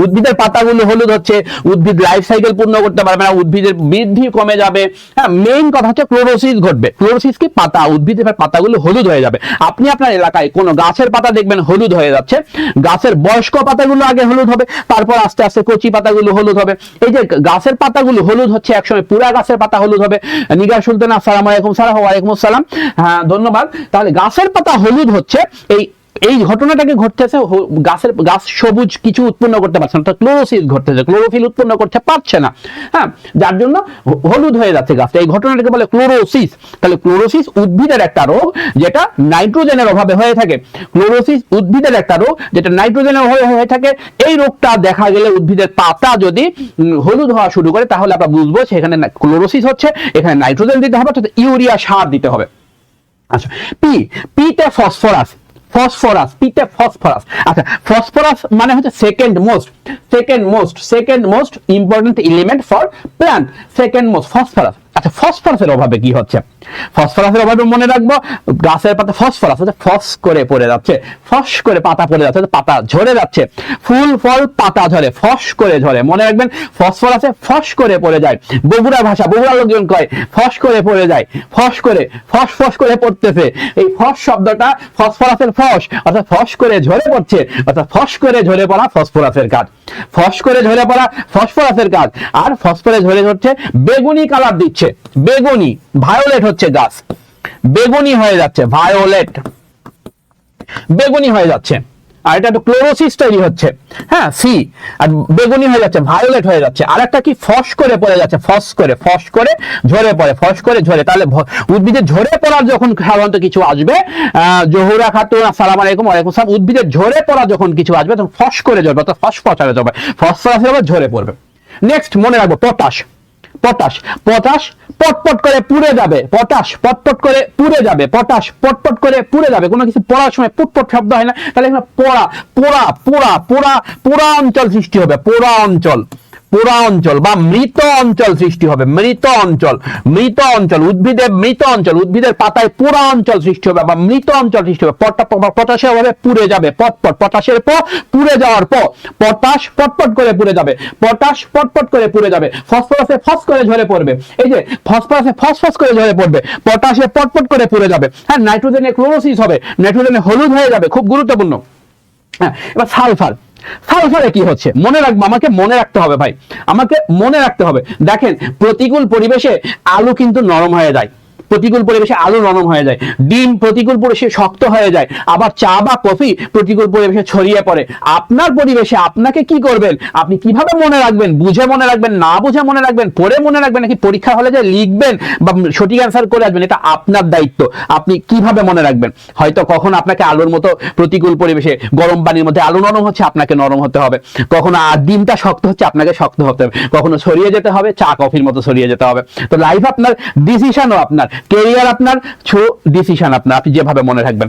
উদ্ভিদের পাতাগুলো হলুদ হচ্ছে, উদ্ভিদ লাইফ সাইকেল পূর্ণ করতে পারবে না, উদ্ভিদের বৃদ্ধি কমে যাবে। হ্যাঁ, মেইন কথা হচ্ছে ক্লোরোসিস ঘটবে। ক্লোরোসিস কি? পাতা, উদ্ভিদের পাতাগুলো হলুদ হয়ে যাবে। আপনি আপনার এলাকায় কোনো গাছের পাতা দেখবেন হলুদ হয়ে যাচ্ছে, গাছের বয়স্ক পাতাগুলো আগে হলুদ হবে, তারপর আস্তে আস্তে কচি পাতাগুলো হলুদ হবে। এই যে গাছের পাতাগুলো হলুদ হচ্ছে, একসময় পুরা গাছের পাতা হলুদ হবে। নিগার সুলতান, আসসালামু আলাইকুম। সালাম, ওয়ালাইকুম আসসালাম, হ্যাঁ ধন্যবাদ। তাহলে গাছের পাতা হলুদ হচ্ছে, এই ঘটনাটাকে ঘটতেছে, গাছ সবুজ কিছু উৎপন্ন করতে পারছে না, ক্লোরোসিস ঘটতেছে, ক্লোরোফিল উৎপন্ন করতে পারছে না, হ্যাঁ, যার জন্য হলুদ হয়ে যাচ্ছে গাছটা। এই ঘটনাটাকে বলে ক্লোরোসিস। তাহলে ক্লোরোসিস উদ্ভিদের একটা রোগ যেটা নাইট্রোজেনের অভাবে হয়ে থাকে। ক্লোরোসিস উদ্ভিদের একটা রোগ যেটা নাইট্রোজেনের অভাবে হয়ে থাকে। এই রোগটা দেখা গেলে উদ্ভিদের পাতা যদি হলুদ হওয়া শুরু করে, তাহলে আমরা বুঝবো সেখানে ক্লোরোসিস হচ্ছে, এখানে নাইট্রোজেন দিতে হবে, অর্থাৎ ইউরিয়া সার দিতে হবে। আচ্ছা, পিতে ফসফরাস, ফসফরাস, পিতে ফসফরাস। আচ্ছা, ফসফরাস মানে হচ্ছে second most important element for plant, second most phosphorus. আচ্ছা, ফসফরাসের অভাবে কি হচ্ছে? ফসফরাসের অভাবে মনে রাখবো, গাছের পাতা ফসফরাস হচ্ছে ফস করে পড়ে যাচ্ছে, ফস করে পাতা পড়ে যাচ্ছে, পাতা ঝরে যাচ্ছে, ফুল ফল পাতা ঝরে, ফস করে ঝরে। মনে রাখবেন, ফসফরাসে ফস করে পড়ে যায়। বগুড়া ভাষা, বগুড়া লোকজন কয় ফস করে পড়ে যায়, ফস করে, ফস ফস করে পড়তেছে। এই ফস শব্দটা ফসফরাসের ফস, অর্থাৎ ফস করে ঝরে পড়ছে, অর্থাৎ ফস করে ঝরে পড়া ফসফরাসের কাজ, ফস করে ঝরে পড়া ফসফরাসের কাজ। আর ফসফরে ঝরে হচ্ছে বেগুনি কালার দিচ্ছে, বেগুনি, ভায়োলেট হচ্ছে গাছ, বেগুনি হয়ে যাচ্ছে, ভায়োলেট, বেগুনি হয়ে যাচ্ছে। আর এটা একটা ক্লোরোসিস তৈরি হচ্ছে, হ্যাঁ, সি, আর বেগুনি হয়ে যাচ্ছে, ভায়োলেট হয়ে যাচ্ছে। আর একটা কি? ফস করে পড়ে যাচ্ছে, ফস করে ঝরে পড়ে, ফস করে ঝরে। তাহলে উদ্ভিদের ঝরে পড়ার যখন সাধারণত কিছু আসবে, জহুরা খাতুন, আসসালামু আলাইকুম। ওয়ালাইকুম সালাম। উদ্ভিদের ঝরে পড়া যখন কিছু আসবে তখন ফস করে ঝরবে, অর্থাৎ ফসফরাসে যাবে, ফসফরাসের আবার ঝরে পড়বে। নেক্সট মনে রাখবো, পটাশ, পটাশ, পটাশ পটপট করে পুড়ে যাবে, পটাশ পটপট করে পুড়ে যাবে, পটাশ পটপট করে পুড়ে যাবে। কোনো কিছু পড়ার সময় পুটপট শব্দ হয় না, তাহলে এখানে পোড়া, পোড়া, পোড়া, পোড়া, পোড়া অঞ্চল সৃষ্টি হবে, পোড়া অঞ্চল, পোড়া অঞ্চল বা মৃত অঞ্চল সৃষ্টি হবে, মৃত অঞ্চল, মৃত অঞ্চল, উদ্ভিদের মৃত অঞ্চল, উদ্ভিদের পাতায় পোড়া অঞ্চল সৃষ্টি হবে বা মৃত অঞ্চল সৃষ্টি হবে। পটাশের অভাবে পুড়ে যাবে, পটপট, পটাশের পুড়ে যাওয়ার পর পটাশ পটপট করে পুড়ে যাবে, পটাশ পটপট করে পুড়ে যাবে। ফসফরাসে ফস করে ঝরে পড়বে, এই যে ফসফরাসে ফস করে ঝরে পড়বে, পটাশে পটপট করে পুড়ে যাবে। হ্যাঁ, নাইট্রোজেনে ক্লোরোসিস হবে, নাইট্রোজেনে হলুদ হয়ে যাবে, খুব গুরুত্বপূর্ণ। হ্যাঁ, এবার সালফার, সালফারে কি হচ্ছে মনে রাখবো, আমাকে মনে রাখতে হবে ভাই, আমাকে মনে রাখতে হবে। দেখেন, প্রতিকূল পরিবেশে আলু কিন্তু নরম হয়ে যায়, প্রতিকূল পরিবেশে আলু নরম হয়ে যায়, ডিম প্রতিকূল পরিবেশে শক্ত হয়ে যায়, আবার চা বা কফি প্রতিকূল পরিবেশে ছড়িয়ে পড়ে। আপনার পরিবেশে আপনাকে কি করবেন, আপনি কিভাবে মনে রাখবেন? বুঝে মনে রাখবেন, না বুঝে মনে রাখবেন, পড়ে মনে রাখবেন, নাকি পরীক্ষা হলে যে লিখবেন বা সঠিক অ্যান্সার করে আসবেন, এটা আপনার দায়িত্ব। আপনি কিভাবে মনে রাখবেন? হয়তো কখন আপনাকে আলুর মতো প্রতিকূল পরিবেশে গরম পানির মধ্যে আলু নরম হচ্ছে, আপনাকে নরম হতে হবে, কখনো ডিমটা শক্ত হচ্ছে, আপনাকে শক্ত হতে হবে, কখনো ছড়িয়ে যেতে হবে, চা কফির মতো ছড়িয়ে যেতে হবে। তো লাইফ আপনার, ডিসিশনও আপনার, কেরিয়ার আপনার, ডিসিশন আপনার, আপনি যেভাবে মনে রাখবেন।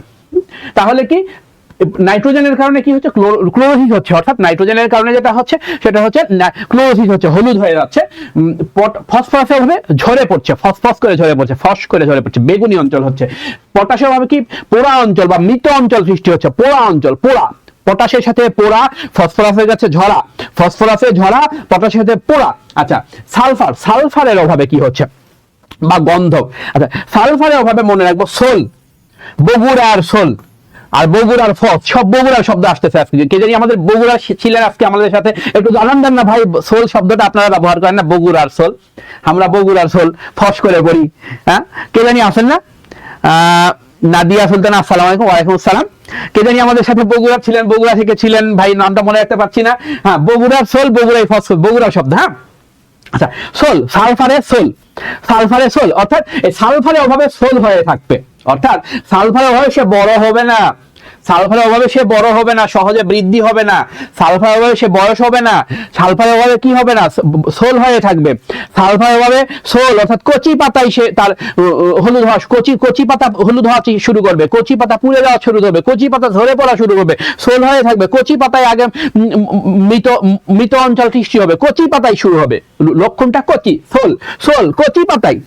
তাহলে কি নাইট্রোজেনের কারণে কি হচ্ছে, ক্লোরোসিস হচ্ছে, অর্থাৎ নাইট্রোজেনের কারণে যেটা হচ্ছে সেটা হচ্ছে ক্লোরোসিস হচ্ছে, হলুদ হয়ে যাচ্ছে। ফসফরাসের ভাবে ঝরে পড়ছে, ফসফস করে ঝরে পড়ছে, ফস করে ঝরে পড়ছে, বেগুনি অঞ্চল হচ্ছে। পটাশের ভাবে কি পোড়া অঞ্চল বা মৃত অঞ্চল সৃষ্টি হচ্ছে, পোড়া অঞ্চল, পোড়া, পটাশের সাথে পোড়া, ফসফরাসের কাছে ঝরা, ফসফরাসে ঝরা, পটাশের সাথে পোড়া। আচ্ছা, সালফার, সালফারের অভাবে কি হচ্ছে, বা গন্ধক। আচ্ছা, সালফারের অভাবে মনে রাখবো সোল, বগুড়ার সোল, আর বগুড়ার ফস, সব বগুড়ার শব্দ আসতেছে আজকে। কে জানি আমাদের বগুড়া ছিলেন আজকে আমাদের সাথে, একটু জানান দেন না ভাই, সোল শব্দটা আপনারা ব্যবহার করেন না, বগুড়ার সোল, আমরা বগুড়ার সোল ফস করে পড়ি। হ্যাঁ, কে জানি আসেন না? নাদিয়া সুলতানা, আসসালামু আলাইকুম। ওয়ালাইকুম আসসালাম। কে জানি আমাদের সাথে বগুড়া ছিলেন, বগুড়া থেকে ছিলেন ভাই, নামটা মনে রাখতে পারছি না। হ্যাঁ, বগুড়ার সোল, বগুড়াই ফস, বগুড়ার শব্দ। হ্যাঁ, আচ্ছা, সোল, সালফারের সোল, সালফারের সোল, অর্থাৎ এই সালফারের অভাবে সোল হয়ে থাকবে, অর্থাৎ সালফারের অভাবে সে বড় হবে না, সালফারের অভাবে সে বড় হবে না, সহজে বৃদ্ধি হবে না, সালফারের অভাবে সে বয়স হবে না, সালফারের অভাবে কি হবে না, সোল হয়ে থাকবে। সালফারের অভাবে সোল, অর্থাৎ কচি পাতায় সে তার হলুদ হওয়া, কচি পাতা হলুদ হওয়া শুরু করবে, কচি পাতা পুড়ে যাওয়া শুরু করবে, কচি পাতা ঝরে পড়া শুরু করবে, সোল হয়ে থাকবে। কচি পাতায় আগে মৃত অঞ্চল সৃষ্টি হবে, কচি পাতায় শুরু হবে, লক্ষণটা কচি, সোল, সোল, কচি পাতায়,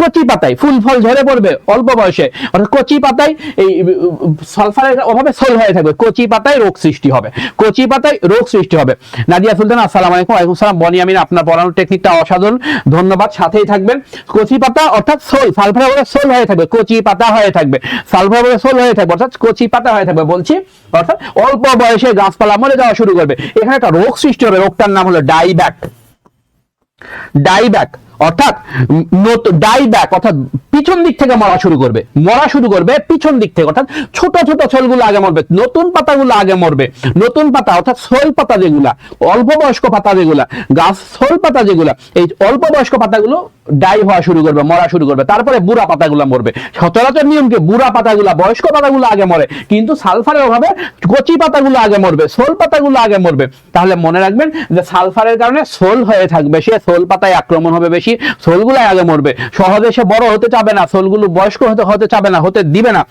কচি পাতায় ফুল ফল ঝরে পড়বে অল্প বয়সে, অর্থাৎ কচি পাতায় এই সালফারের অভাবে সোল হয়ে থাকবে, কচি পাতায় রোগ সৃষ্টি হবে, কচি পাতায় রোগ সৃষ্টি হবে। নাদিয়া সুলতান, আসসালামু আলাইকুম। ওয়ালাইকুম সালাম। বনিয়ামিন, আপনার পড়ানোর টেকনিকটা অসাধারণ, ধন্যবাদ, সাথেই থাকবেন। কচি পাতা অর্থাৎ সোল, সালফারের অভাবে সোল হয়ে থাকবে, কচি পাতা হয়ে থাকবে, সালফারের অভাবে সোল হয়ে থাকবে, অর্থাৎ কচি পাতা হয়ে থাকবে বলছি, অর্থাৎ অল্প বয়সে গাছপালা মরে যাওয়া শুরু করবে। এখানে একটা রোগ সৃষ্টি হবে, রোগটার নাম হলো ডাইব্যাক, ডাইব্যাক, অর্থাৎ ডাইব্যাক, অর্থাৎ পিছন দিক থেকে মরা শুরু করবে, মরা শুরু করবে পিছন দিক থেকে, অর্থাৎ ছোট ছোট ছোলগুলো আগে মরবে, নতুন পাতাগুলো আগে মরবে, নতুন পাতা অর্থাৎ সোল পাতা যেগুলা, অল্প বয়স্ক পাতা যেগুলা, গাছ সোল পাতা যেগুলা, এই অল্প বয়স্ক পাতাগুলো ডাই হওয়া শুরু করবে, মরা শুরু করবে, তারপরে বুড়া পাতাগুলো মরবে। সচরাচর নিয়মকে বুড়া পাতাগুলা, বয়স্ক পাতাগুলো আগে মরে, কিন্তু সালফারের অভাবে কচি পাতাগুলো আগে মরবে, সোল পাতাগুলো আগে মরবে। তাহলে মনে রাখবেন যে সালফারের কারণে সোল হয়ে থাকবে, সে সোল পাতায় আক্রমণ হবে বেশি, সোলগুলাই আগে মরবে, সহজে সে বড় হতে চাবে না, সোলগুলো বয়স্ক হতে চাবে না, হতে দিবে না।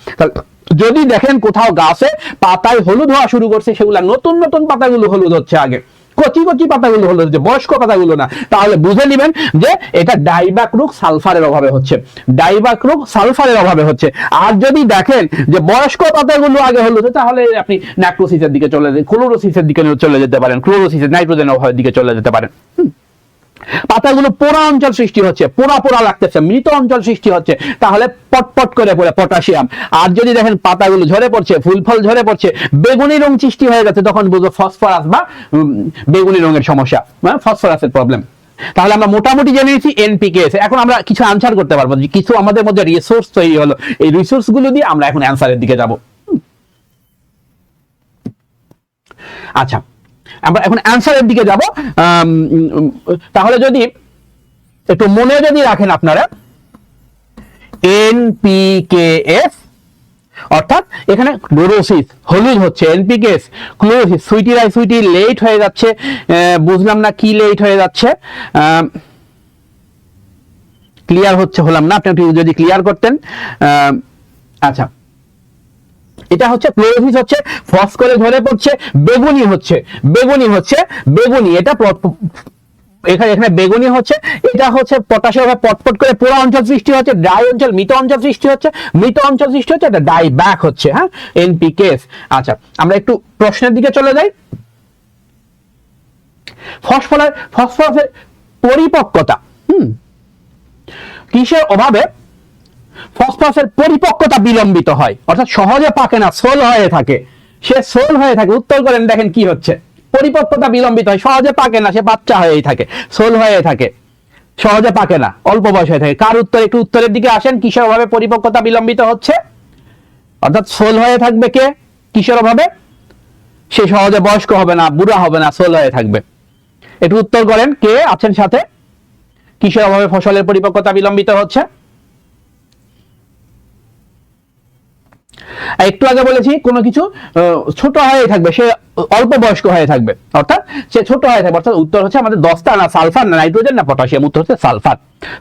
যদি দেখেন কোথাও গাছে পাতায় হলুদ হওয়া শুরু করছে, সেগুলা নতুন নতুন পাতাগুলো হলুদ হচ্ছে, আগে কচি কচি পাতাগুলো হলুদ হচ্ছে, বয়স্ক পাতাগুলো না, তাহলে বুঝে নেবেন যে এটা ডাইব্যাক রোগ সালফারের অভাবে হচ্ছে, ডাইব্যাক রোগ সালফারের অভাবে হচ্ছে। আর যদি দেখেন যে বয়স্ক পাতাগুলো আগে হলুদ, তাহলে আপনি ন্যাক্রোসিসের দিকে চলে যেতে, ক্লোরোসিসের দিকে চলে যেতে পারেন, ক্লোরোসিস, নাইট্রোজেনের অভাবের দিকে চলে যেতে পারেন। পাতাগুলো পোড়া অঞ্চল সৃষ্টি হচ্ছে, পোড়া পোড়া লাগতেছে, মৃত অঞ্চল সৃষ্টি হচ্ছে, তাহলে পটপট করে পড়ে পটাশিয়াম। আর যদি দেখেন পাতাগুলো ঝরে পড়ছে, ফুল ফল ঝরে পড়ছে, বেগুনি রং সৃষ্টি হয়ে যাচ্ছে, তখন বুঝবো ফসফরাস বা বেগুনি রঙের সমস্যা, ফসফরাসের প্রবলেম। তাহলে আমরা মোটামুটি জেনে নিয়েছি এনপিকেএস। এখন আমরা কিছু আনসার করতে পারবো, কিছু আমাদের মধ্যে রিসোর্স তৈরি হলো, এই রিসোর্স গুলো দিয়ে আমরা এখন অ্যান্সারের দিকে যাব। আচ্ছা, আমরা এখন অ্যান্সারের দিকে যাব। তাহলে যদি একটু মনে যদি রাখেন আপনারা, এনপিকেএস অর্থাৎ এখানে ক্লোরোসিস, হলুদ হচ্ছে, এনপিকেএস, ক্লোরোসিস, সুইটি রাই সুইটি লেট হয়ে যাচ্ছে, বুঝলাম না কি লেট হয়ে যাচ্ছে, ক্লিয়ার হচ্ছে হলাম না, আপনি যদি ক্লিয়ার করতেন। আচ্ছা, এটা হচ্ছে ক্লোরোসিস, হচ্ছে ফস করে ঝরে পড়ছে, বেগুনি হচ্ছে, বেগুনি হচ্ছে, বেগুনি, এটা এখানে বেগুনি হচ্ছে, এটা হচ্ছে পটাশের অভাবে পটপট করে পোড়া অঞ্চল সৃষ্টি হচ্ছে, ডাই অঞ্চল, মৃত অঞ্চল সৃষ্টি হচ্ছে, মৃত অঞ্চল সৃষ্টি হচ্ছে, এটা ডাইব্যাক হচ্ছে। হ্যাঁ, এনপিকেএস। আচ্ছা, আমরা একটু প্রশ্নের দিকে চলে যাই। ফসফরাসের পরিপক্কতা, কিসের অভাবে ফসফরাসের পরিপক্কতা বিলম্বিত হয়, অর্থাৎ সহজে পাকে না, সোল হয়ে থাকে, সে সোল হয়ে থাকে। উত্তর করেন, দেখেন কি হচ্ছে, পরিপক্কতা বিলম্বিত হয়, সহজে পাকে না, সে বাচ্চা হয়েই থাকে, সোল হয়ে থাকে, সহজে পাকে না, অল্প বয়স হয়ে থাকে। কার উত্তর, একটু উত্তরের দিকে আসেন। কিসের অভাবে পরিপক্কতা বিলম্বিত হচ্ছে, অর্থাৎ সোল হয়ে থাকবে কে, কিসের অভাবে, সে সহজে বয়স্ক হবে না, বুড়া হবে না, সোল হয়ে থাকবে। একটু উত্তর করেন, কে আছেন সাথে, কিসের অভাবে ফসলের পরিপক্কতা বিলম্বিত হচ্ছে? একটু আগে বলেছি কোনো কিছু ছোট হয়ে থাকবে, সে অল্প বয়স্ক হয়ে থাকবে, অর্থাৎ সে ছোট হয়ে থাকবে, অর্থাৎ উত্তর হচ্ছে আমাদের 10টা, না সালফার, না নাইট্রোজেন, না পটাশিয়াম, উত্তর হচ্ছে সালফার।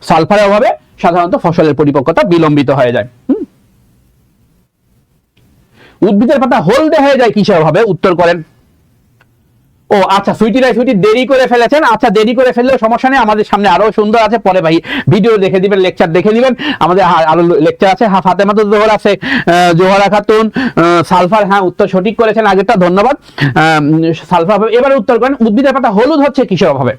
সালফারের অভাবে সাধারণত ফসলের পরিপক্কতা বিলম্বিত হয়ে যায়। উদ্ভিদের পাতা হলদে হয়ে যায় কিসের অভাবে? উত্তর করেন। ও আচ্ছা, সুইটি দেরি করে ফেলেছেন। আচ্ছা, দেরি করে ফেললেও সমস্যা নেই, আমাদের সামনে আরো সুন্দর আছে, পরে ভাই ভিডিও দেখে দিবেন, লেকচার দেখে দিবেন, আমাদের আরো লেকচার আছে। হ্যাঁ, ফাতেমাতুজ জোহরা আছে, জোহরা খাতুন, সালফার, হ্যাঁ উত্তর সঠিক করেছেন আগেরটা, ধন্যবাদ। সালফার। এবারে উত্তর করেন, উদ্ভিদের পাতা হলুদ হচ্ছে কিসের অভাবে?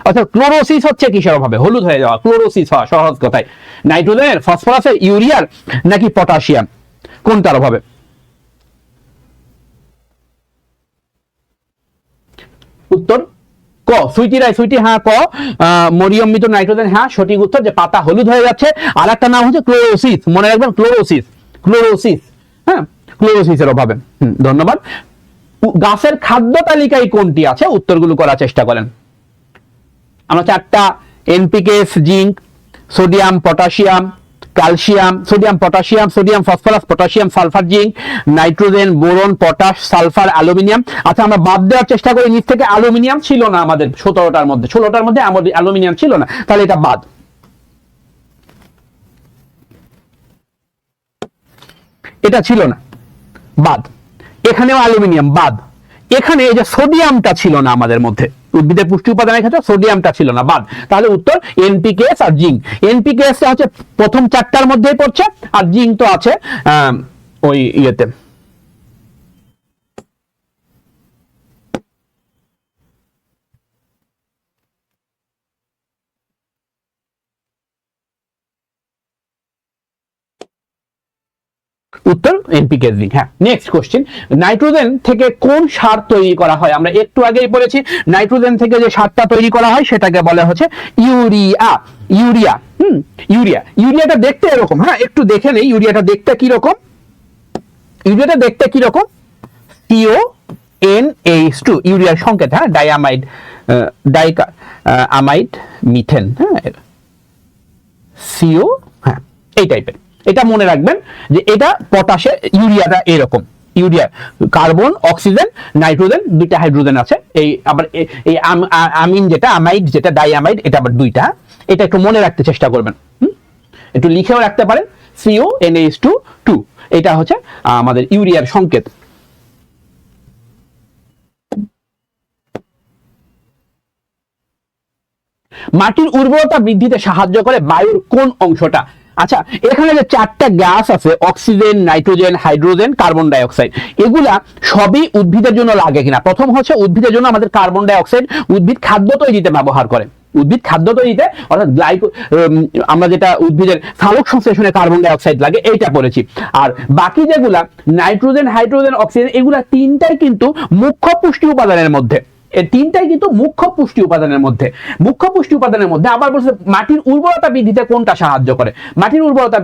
অর্থাৎ ক্লোরোসিস হচ্ছে কিসের অভাবে? হলুদ হয়ে যাওয়া, ক্লোরোসিস হওয়া, সহজ কথায়। নাইট্রোজেনের, ফসফরাসের, ইউরিয়ার নাকি পটাশিয়াম, কোনটার অভাবে? উত্তর ক, সুইটি, হ্যাঁ ক, মরিয়ম মিতু নাইট্রোজেন, হ্যাঁ সঠিক উত্তর, যে পাতা হলুদ হয়ে যাচ্ছে। আর একটা নাম হচ্ছে ক্লোরোসিস, মনে রাখবেন, ক্লোরোসিস, হ্যাঁ ক্লোরোসিসের অভাবে। ধন্যবাদ। গাছের খাদ্য তালিকায় কোনটি আছে? উত্তরগুলো করার চেষ্টা করেন। আমরা চারটা, NPK, zinc, sodium, potassium, calcium, sodium, potassium, sodium, phosphorus, potassium, sulphur, zinc, nitrogen, boron, potash, sulphur, aluminium. আচ্ছা, আমরা বাদ দেওয়ার চেষ্টা করি, নিচ থেকে অ্যালুমিনিয়াম ছিল না আমাদের 17টার মধ্যে, 16টার মধ্যে আমাদের অ্যালুমিনিয়াম ছিল না, তাহলে এটা বাদ। এটা ছিল না, বাদ। এখানেও অ্যালুমিনিয়াম, বাদ। এখানে এই যে সোডিয়ামটা ছিল না আমাদের মধ্যে, উদ্ভিদের পুষ্টি উপাদানের ক্ষেত্রে সোডিয়ামটা ছিল না, বাদ। তাহলে উত্তর এনপিকেএস আর জিঙ্ক। এনপিকেএস হচ্ছে প্রথম চারটার মধ্যেই পড়ছে, আর জিঙ্ক তো আছে ওই ইয়েতে। উত্তর এনপিকে, জিঙ্ক। হ্যাঁ, নেক্সট কোশ্চেন, নাইট্রোজেন থেকে কোন সার তৈরি করা হয়? আমরা একটু আগেই পড়েছি, নাইট্রোজেন থেকে যে সারটা তৈরি করা হয় সেটাকে বলা হচ্ছে ইউরিয়া। ইউরিয়াটা দেখতে এরকম, হ্যাঁ একটু দেখে নেই ইউরিয়াটা দেখতে কি রকম। CONH2, ইউরিয়ার সংকেত, হ্যাঁ ডাইআমাইড, আমাইড মিথেন, হ্যাঁ CO, হ্যাঁ এই টাইপের। এটা মনে রাখবেন যে এটা পটাশে, ইউরিয়াটা এরকম, ইউরিয়া কার্বন, অক্সিজেন, নাইট্রোজেন, দুইটা হাইড্রোজেন আছে। এই আবার এই আমিন যেটা, আমাইড যেটা, ডাইআমাইড, এটা আবার দুইটা। এটা একটু মনে রাখতে চেষ্টা করবেন, একটু লিখেও রাখতে পারেন। CONH2, এটা হচ্ছে আমাদের ইউরিয়ার সংকেত। মাটির উর্বরতা বৃদ্ধিতে সাহায্য করে বায়ুর কোন অংশটা? আচ্ছা, এখানে যে চারটা গ্যাস আছে, oxygen, nitrogen, hydrogen, carbon die oxide, এগুলা সবই উদ্ভিদের জন্য লাগে কিনা? প্রথম হচ্ছে উদ্ভিদের জন্য আমাদের কার্বন ডাই অক্সাইড উদ্ভিদ খাদ্য তৈরিতে ব্যবহার করে। উদ্ভিদ খাদ্য তৈরিতে, অর্থাৎ আমরা যেটা উদ্ভিদের সালোক সংশ্লেষণে কার্বন ডাই অক্সাইড লাগে, এইটা পড়েছি। আর বাকি যেগুলা নাইট্রোজেন, হাইড্রোজেন, অক্সিজেন, এগুলা তিনটাই কিন্তু মুখ্য পুষ্টি উপাদানের মধ্যে। এই তিনটাই কিন্তু মুখ্য পুষ্টি উপাদানের মধ্যে। আবার বলছে মাটির উর্বরতা বৃদ্ধিতে কোনটা সাহায্য করে? মাটির উর্বরতা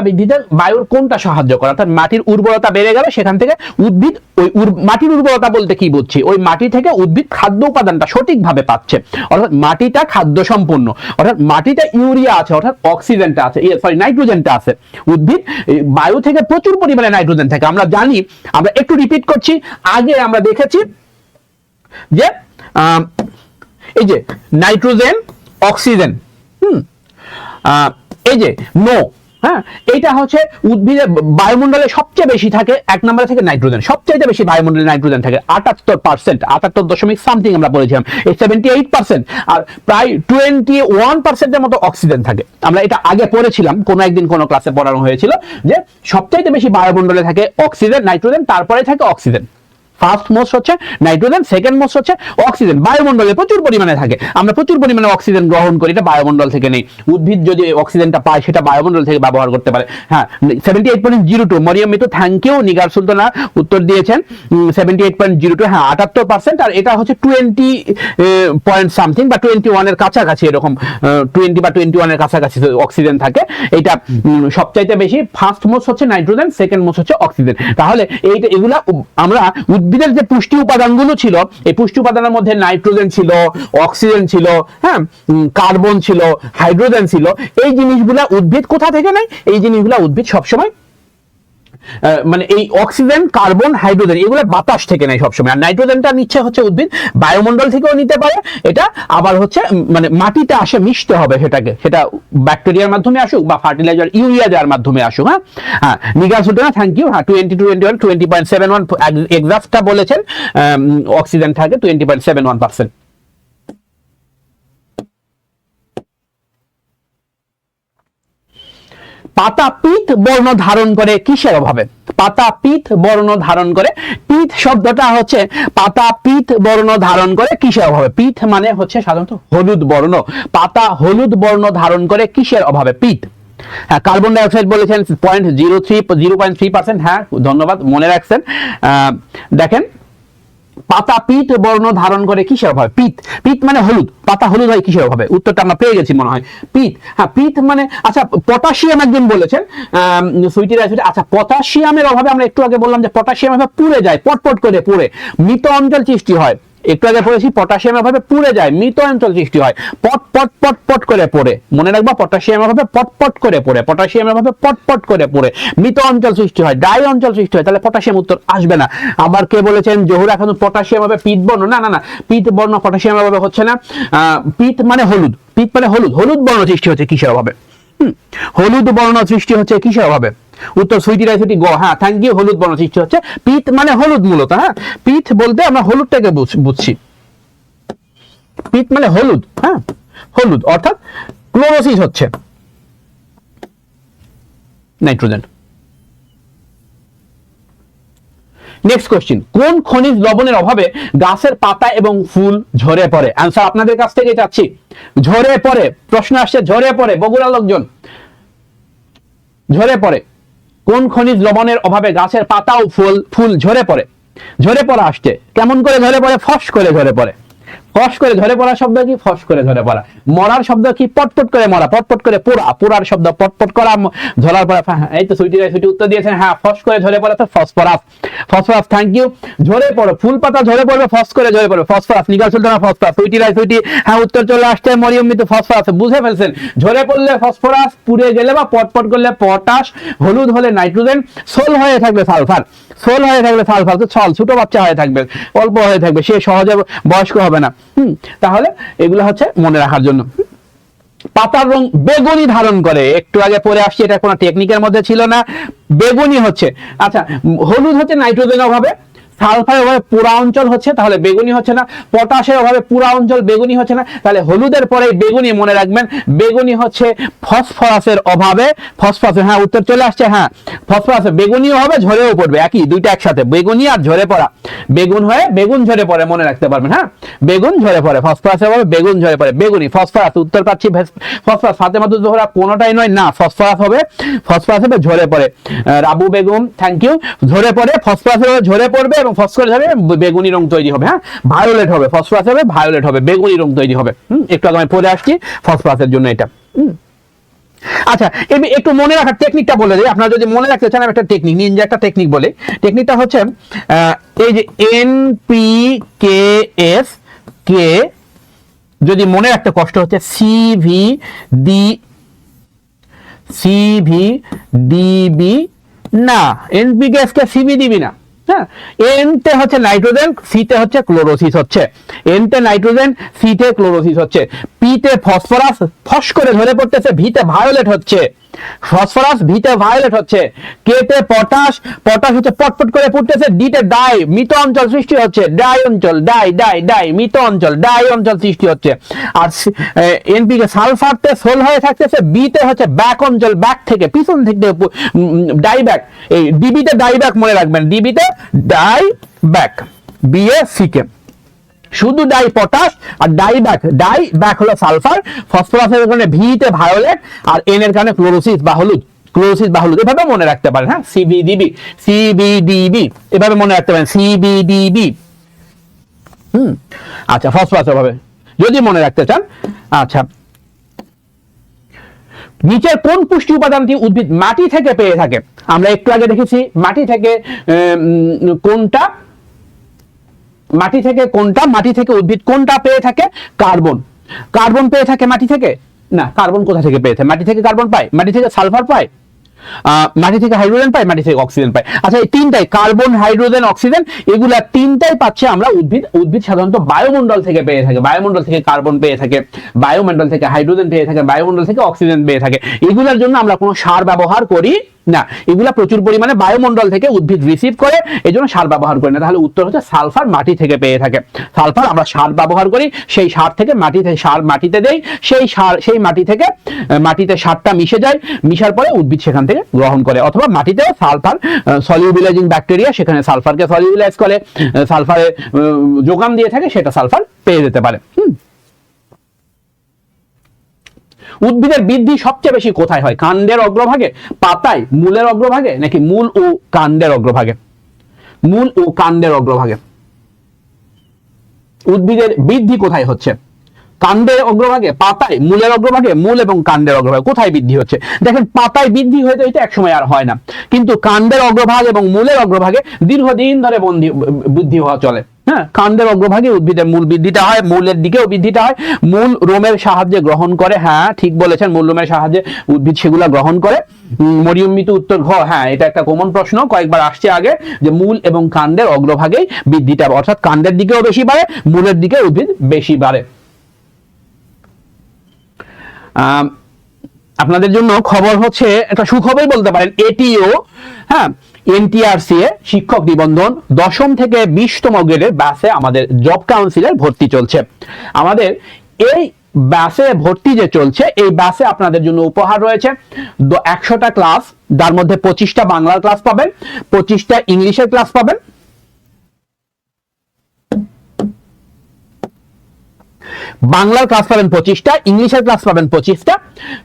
বৃদ্ধিতে বায়ুর কোনটা সাহায্য করে? অর্থাৎ মাটির উর্বরতা বেড়ে গেলে সেখান থেকে উদ্ভিদ, ওই মাটির উর্বরতা বলতে কি বুঝছি? ওই মাটি থেকে উদ্ভিদ খাদ্য উপাদানটা সঠিকভাবে পাচ্ছে, অর্থাৎ মাটিটা খাদ্য সম্পন্ন, অর্থাৎ মাটিতে ইউরিয়া আছে, অর্থাৎ অক্সিজেনটা আছে, নাইট্রোজেনটা আছে। উদ্ভিদ বায়ু থেকে প্রচুর পরিমাণে নাইট্রোজেন থাকে, আমরা জানি। আমরা একটু রিপিট করছি, আগে আমরা দেখেছি যে এই যে নাইট্রোজেন, অক্সিজেন, এই যে হ্যাঁ, এইটা হচ্ছে উদ্ভিদের বায়ুমণ্ডলে সবচেয়ে বেশি থাকে। এক নম্বরে থেকে নাইট্রোজেন, সবচেয়ে বেশি বায়ুমণ্ডলে নাইট্রোজেন থাকে 78%, 78 আমরা বলেছিলাম, এই 78%। আর প্রায় 21% মতো অক্সিজেন থাকে। আমরা এটা আগে পড়েছিলাম, কোনো একদিন কোনো ক্লাসে পড়ানো হয়েছিল যে সবচেয়ে বেশি বায়ুমণ্ডলে থাকে অক্সিজেন, নাইট্রোজেন, তারপরে থাকে অক্সিজেন। ফার্স্ট মোস্ট হচ্ছে নাইট্রোজেন, সেকেন্ড মোস্ট হচ্ছে অক্সিজেন। বায়ুমণ্ডলে প্রচুর পরিমাণে থাকে, আমরা প্রচুর পরিমাণে অক্সিজেন গ্রহণ করি, এটা বায়ুমণ্ডল থেকে নেই। উদ্ভিদ যদি অক্সিজেনটা পায় সেটা বায়ুমণ্ডল থেকে ব্যবহার করতে পারে। হ্যাঁ, 78.02, মরিয়ম মিতু, থ্যাংক ইউ। নিগার সুলতানা উত্তর দিয়েছেন 78.02, হ্যাঁ 78%। আর এটা হচ্ছে 20 পয়েন্ট সামথিং বা 21 এর কাছাকাছি, এরকম 20 বা 21 এর কাছাকাছি অক্সিজেন থাকে। এটা সবচাইতে বেশি। ফার্স্ট মোস্ট হচ্ছে নাইট্রোজেন, সেকেন্ড মোস্ট হচ্ছে অক্সিজেন। তাহলে এগুলা আমরা উদ্ভিদের যে পুষ্টি উপাদানগুলো ছিল, এই পুষ্টি উপাদানের মধ্যে নাইট্রোজেন ছিল, অক্সিজেন ছিল, হ্যাঁ কার্বন ছিল, হাইড্রোজেন ছিল। এই জিনিসগুলা উদ্ভিদ কোথা থেকে নেয়? এই জিনিসগুলা উদ্ভিদ সবসময় মানে এই অক্সিজেন, কার্বন, হাইড্রোজেন এগুলো বাতাস থেকে নেয় সবসময়, আর নাইট্রোজেনটা নিচ্ছে হচ্ছে উদ্ভিদ বায়ুমণ্ডল থেকেও নিতে পারে, এটা আবার হচ্ছে মানে মাটিতে আসে মিশতে হবে সেটা ব্যাকটেরিয়ার মাধ্যমে আসুক বা ফার্টিলাইজার ইউরিয়া দেওয়ার মাধ্যমে আসুক। হ্যাঁ নিগার সুলতানা থ্যাংক ইউ। হ্যাঁ 20.71 এক্সাক্টটা বলেছেন, অক্সিজেন থাকে 20.71%। পাতা পিত বর্ণ ধারণ করে কিসের অভাবে? পাতা পিত বর্ণ ধারণ করে, পিত শব্দটা হচ্ছে পাতা পিত বর্ণ ধারণ করে কিসের অভাবে? পিত মানে হচ্ছে সাধারণত হলুদ বর্ণ, পাতা হলুদ বর্ণ ধারণ করে কিসের অভাবে? পিত। হ্যাঁ কার্বন ডাইঅক্সাইড বলেছেন 0.3%। হ্যাঁ ধন্যবাদ, মনে রাখছেন। দেখেন পাতা পিত বর্ণ ধারণ করে কিসের অভাবে? পিত। পিত মানে হলুদ, পাতা হলুদ হয় কিসের অভাবে? উত্তরটা আমরা পেয়ে গেছি মনে হয়, পিত। হ্যাঁ পিত মানে আচ্ছা পটাশিয়াম একজন বলেছেন সুইটি রায়। আচ্ছা পটাশিয়ামের অভাবে আমরা একটু আগে বললাম যে পটাশিয়াম এভাবে পুড়ে যায়, পটপট করে পুড়ে মৃত অঞ্চল সৃষ্টি হয়। একটু আগে পড়েছি পটাশিয়ামের অভাবে পুড়ে যায়, মৃত অঞ্চল সৃষ্টি হয়, পট পট পট পট করে পড়ে। মনে রাখবা পটাশিয়ামের অভাবে পটপট করে পড়ে, পটাশিয়ামের অভাবে পটপট করে পড়ে মৃত অঞ্চল সৃষ্টি হয়, ড্রাই অঞ্চল সৃষ্টি হয়। তাহলে পটাশিয়াম উত্তর আসবে না। আবার কে বলেছেন জহুরা খাতুন পটাশিয়াম হবে পিত বর্ণ? না না না, পিত বর্ণ পটাশিয়ামের অভাবে হচ্ছে না। পিত মানে হলুদ, পিত মানে হলুদ, হলুদ বর্ণ সৃষ্টি হচ্ছে কিসের অভাবে? হলুদ বর্ণ সৃষ্টি হচ্ছে কিসের অভাবে? উত্তর সুইটি রায় সুইটি গ। হ্যাঁ থ্যাংক ইউ। হলুদ বর্ণ সৃষ্টি হচ্ছে, পিত মানে হলুদ মূলত। হ্যাঁ পিত বলতে আমরা হলুদটাকে বুঝছি, পিত মানে হলুদ। হ্যাঁ হলুদ অর্থাৎ ক্লোরোসিস হচ্ছে নাইট্রোজেন। নেক্সট কোশ্চেন, কোন খনিজ লবণের অভাবে গাছের পাতা এবং ফুল ঝরে পড়ে? আনসার আপনাদের কাছ থেকে চাচ্ছি। ঝরে পড়ে, প্রশ্ন আসছে ঝরে পড়ে, বগুড়ার লোকজন ঝরে পড়ে। কোন খনিজ লবণের অভাবে গাছের পাতা ও ফুল ঝরে পড়ে? ঝরে পড়া আসছে, কেমন করে ঝরে পড়ে? ফস করে ঝরে পড়ে। ফস করে ঝরে পড়া শব্দ কি? ফস করে ঝরে পড়া। মরার শব্দ কি? পটপট করে মরা, পটপট করে পোড়া, পোড়ার শব্দ পটপট করা, ঝরার পরে। এই তো সুইটি উত্তর দিয়েছেন। হ্যাঁ ফস করে ঝরে পড়া তো ফসফরাস, ফসফরাস থ্যাংক ইউ। ঝরে পড়ে, ফুল পাতা ঝরে পড়বে, ফস করে ঝরে পড়বে, ফসফরাস। নিগার সুলতানা ফসফরাস, সুইটি। হ্যাঁ উত্তর চলে আসছে মরিয়ম মিতু ফসফরাস। বুঝে ফেলছেন, ঝরে পড়লে ফসফরাস, পুড়ে গেলে বা পটপট করলে পটাশ, হলুদ হলে নাইট্রোজেন, সোল হয়ে থাকবে সালফার। সোল হয়ে থাকলে সালফার তো ছল, ছোট বাচ্চা হয়ে থাকবে, অল্প হয়ে থাকবে, সে সহজে বয়স্ক হবে না। তাহলে এগুলো হচ্ছে মনে রাখার জন্য। পাতার রং বেগুনি ধারণ করে, একটু আগে পরে আসছি, এটা কোনো টেকনিকের মধ্যে ছিল না। বেগুনি হচ্ছে, আচ্ছা হলুদ হচ্ছে নাইট্রোজেনের অভাবে, সালফারের অভাবে পুরা অঞ্চল হচ্ছে, তাহলে বেগুনি হচ্ছে না। পটাশের অভাবে পুরা অঞ্চল, বেগুনি হচ্ছে না। তাহলে হলুদের পরে বেগুনি মনে রাখবেন। বেগুনি হচ্ছে ফসফরাসের অভাবে, ফসফরাস। হ্যাঁ উত্তর চলে আসছে। হ্যাঁ ফসফরাস, বেগুনিও হবে ঝরেও পড়বে, একই দুইটা একসাথে, বেগুনি আর ঝরে পড়া। বেগুন হয়ে বেগুন ঝরে পড়ে, মনে রাখতে পারবেন। হ্যাঁ বেগুন ঝরে পড়ে, ফসফরাসের অভাবে বেগুন ঝরে পড়ে, বেগুনি ফসফরাস। উত্তর পাচ্ছি ফসফরাস। ফাতেমাতুজ জোহরা কোনোটাই নয়, না ফসফরাস হবে, ফসফরাস হবে ঝরে পড়ে। Rabu Begum thank you. ঝরে পড়ে, ফসফরাসের হবে ঝরে পড়বে এবং ফসফরাস হবে বেগুনি রং তৈরি হবে। হ্যাঁ ভায়োলেট হবে, ফসফরাস হবে ভায়োলেট হবে, বেগুনি রং তৈরি হবে। একটু আগে আমি পড়ে আসছি ফসফরাসের জন্য এটা। আচ্ছা একটু মনে রাখার টেকনিকটা বলে দিই, আপনারা যদি মনে রাখতে চান। একটা টেকনিক, নিনজা একটা টেকনিক বলে। টেকনিকটা হচ্ছে এই যে NPKS কে যদি মনে রাখতে কষ্ট হচ্ছে CVDB না, NPKS কে CVDB না। হ্যাঁ এন তে হচ্ছে নাইট্রোজেন, সি তে হচ্ছে ক্লোরোসিস হচ্ছে। এন তে নাইট্রোজেন, সি তে ক্লোরোসিস হচ্ছে। পি তে ফসফরাস, ফস করে ধরে পড়তেছে, ভি তে ভায়োলেট হচ্ছে, ফসফরাস ভি তে ভায়োলেট হচ্ছে। কে তে পটাশ, পটাশ হচ্ছে পটপট করে পড়তেছে। ডি তে ডাই, মৃত অঞ্চল সৃষ্টি হচ্ছে, ডাই অঞ্চল, ডাই মৃত অঞ্চল, ডাই অঞ্চল সৃষ্টি হচ্ছে। আর এনপিকে সালফার তে সোল হয়ে থাকতেছে। বি তে হচ্ছে ব্যাক অঞ্চল, ব্যাক থেকে পিছন থেকে ডাই ব্যাক। এই ডিবি তে ডাই ব্যাক মনে রাখবেন, ডিবি তে die back, B A C K শুধু ডাই পটাশ আর ডাই ব্যাক হলো সালফার। ফসফরাসের কারণে ভি তে ভায়োলেট আর এন এর কারণে ক্লোরোসিস বা হলুদ, এভাবে মনে রাখতে পারেন। হ্যাঁ সিবিডিবি এভাবে মনে রাখতে পারেন, সিবিডিবি। আচ্ছা ফসফরাসের ভাবে যদি মনে রাখতে চান। আচ্ছা নিচের কোন পুষ্টি উপাদানটি উদ্ভিদ মাটি থেকে পেয়ে থাকে? আমরা একটু আগে দেখেছি মাটি থেকে কোনটা, মাটি থেকে উদ্ভিদ কোনটা পেয়ে থাকে? কার্বন পেয়ে থাকে মাটি থেকে। না, কার্বন কোথা থেকে পেয়ে থাকে? মাটি থেকে কার্বন পায়? মাটি থেকে সালফার পায়? মাটি থেকে হাইড্রোজেন পাই, মাটি থেকে অক্সিজেন পাই। আচ্ছা, এই তিনটাই কার্বন, হাইড্রোজেন, অক্সিজেন, এগুলা তিনটাই পাচ্ছে আমরা উদ্ভিদ সাধারণত বায়ুমণ্ডল থেকে পেয়ে থাকে। বায়ুমণ্ডল থেকে কার্বন পেয়ে থাকে, বায়ুমণ্ডল থেকে হাইড্রোজেন পেয়ে থাকে, বায়ুমণ্ডল থেকে অক্সিজেন পেয়ে থাকে। এগুলোর জন্য আমরা কোনো সার ব্যবহার করি না, এগুলা প্রচুর পরিমাণে বায়ুমণ্ডল থেকে উদ্ভিদ রিসিভ করে, এই জন্য সার ব্যবহার করি না। তাহলে উত্তর হচ্ছে সালফার মাটি থেকে পেয়ে থাকে। সালফার আমরা সার ব্যবহার করি, সেই সার থেকে সার মাটিতে দেই, সেই মাটি থেকে মাটিতে সারটা মিশে যায়, মিশার পরে উদ্ভিদ সেখান থেকে গ্রহণ করে। অথবা মাটিতেও সালফার সলিউবিলাইজিং ব্যাকটেরিয়া সেখানে সালফারকে সলিউলাইজ করে, সালফারে যোগান দিয়ে থাকে, সেটা সালফার পেয়ে যেতে পারে। উদ্ভিদের বৃদ্ধি সবচেয়ে বেশি কোথায় হয়? কাণ্ডের অগ্রভাগে, পাতায়, মূলের অগ্রভাগে, নাকি মূল ও কাণ্ডের অগ্রভাগে? মূল ও কাণ্ডের অগ্রভাগে। উদ্ভিদের বৃদ্ধি কোথায় হচ্ছে? কাণ্ডের অগ্রভাগে, পাতায়, মূলের অগ্রভাগে? মূল এবং কাণ্ডের অগ্রভাগে কোথায় বৃদ্ধি হচ্ছে? দেখেন, পাতায় বৃদ্ধি হইতে হইতে একসময় আর হয় না, কিন্তু কাণ্ডের অগ্রভাগ এবং মূলের অগ্রভাগে দীর্ঘদিন ধরে বৃদ্ধি হওয়া চলে। হ্যাঁ, কাণ্ডের অগ্রভাগে উদ্ভিদের মূল বৃদ্ধিটা হয়, মূলের দিকেও বৃদ্ধিটা হয়। মূল রোমের সাহায্যে গ্রহণ করে, হ্যাঁ ঠিক বলেছেন, মূল রোমের সাহায্যে উদ্ভিদ সেগুলা গ্রহণ করে। মরিয়ম্মিত উত্তর ঘ। হ্যাঁ, এটা একটা কমন প্রশ্ন, কয়েকবার আসছে আগে, যে মূল এবং কাণ্ডের অগ্রভাগেই বৃদ্ধিটা, অর্থাৎ কাণ্ডের দিকেও বেশি বাড়ে, মূলের দিকে উদ্ভিদ বেশি বাড়ে। আপনাদের জন্য খবর হচ্ছে, একটা সুখবর বলতে পারেন, এটিও, হ্যাঁ, এনটিআরসি-এ শিক্ষক নিবন্ধন 10ম থেকে 20তম গ্রেডের ব্যাচে আমাদের জব কাউন্সিলের ভর্তি চলছে। আমাদের এই ব্যাচে ভর্তি যে চলছে, এই ব্যাচে আপনাদের জন্য উপহার রয়েছে 100টা ক্লাস, যার মধ্যে 25টা বাংলার ক্লাস পাবেন, 25টা ইংলিশের ক্লাস পাবেন, বাংলার ক্লাস পাবেন 25টা, ইংলিশের ক্লাস পাবেন 25টা,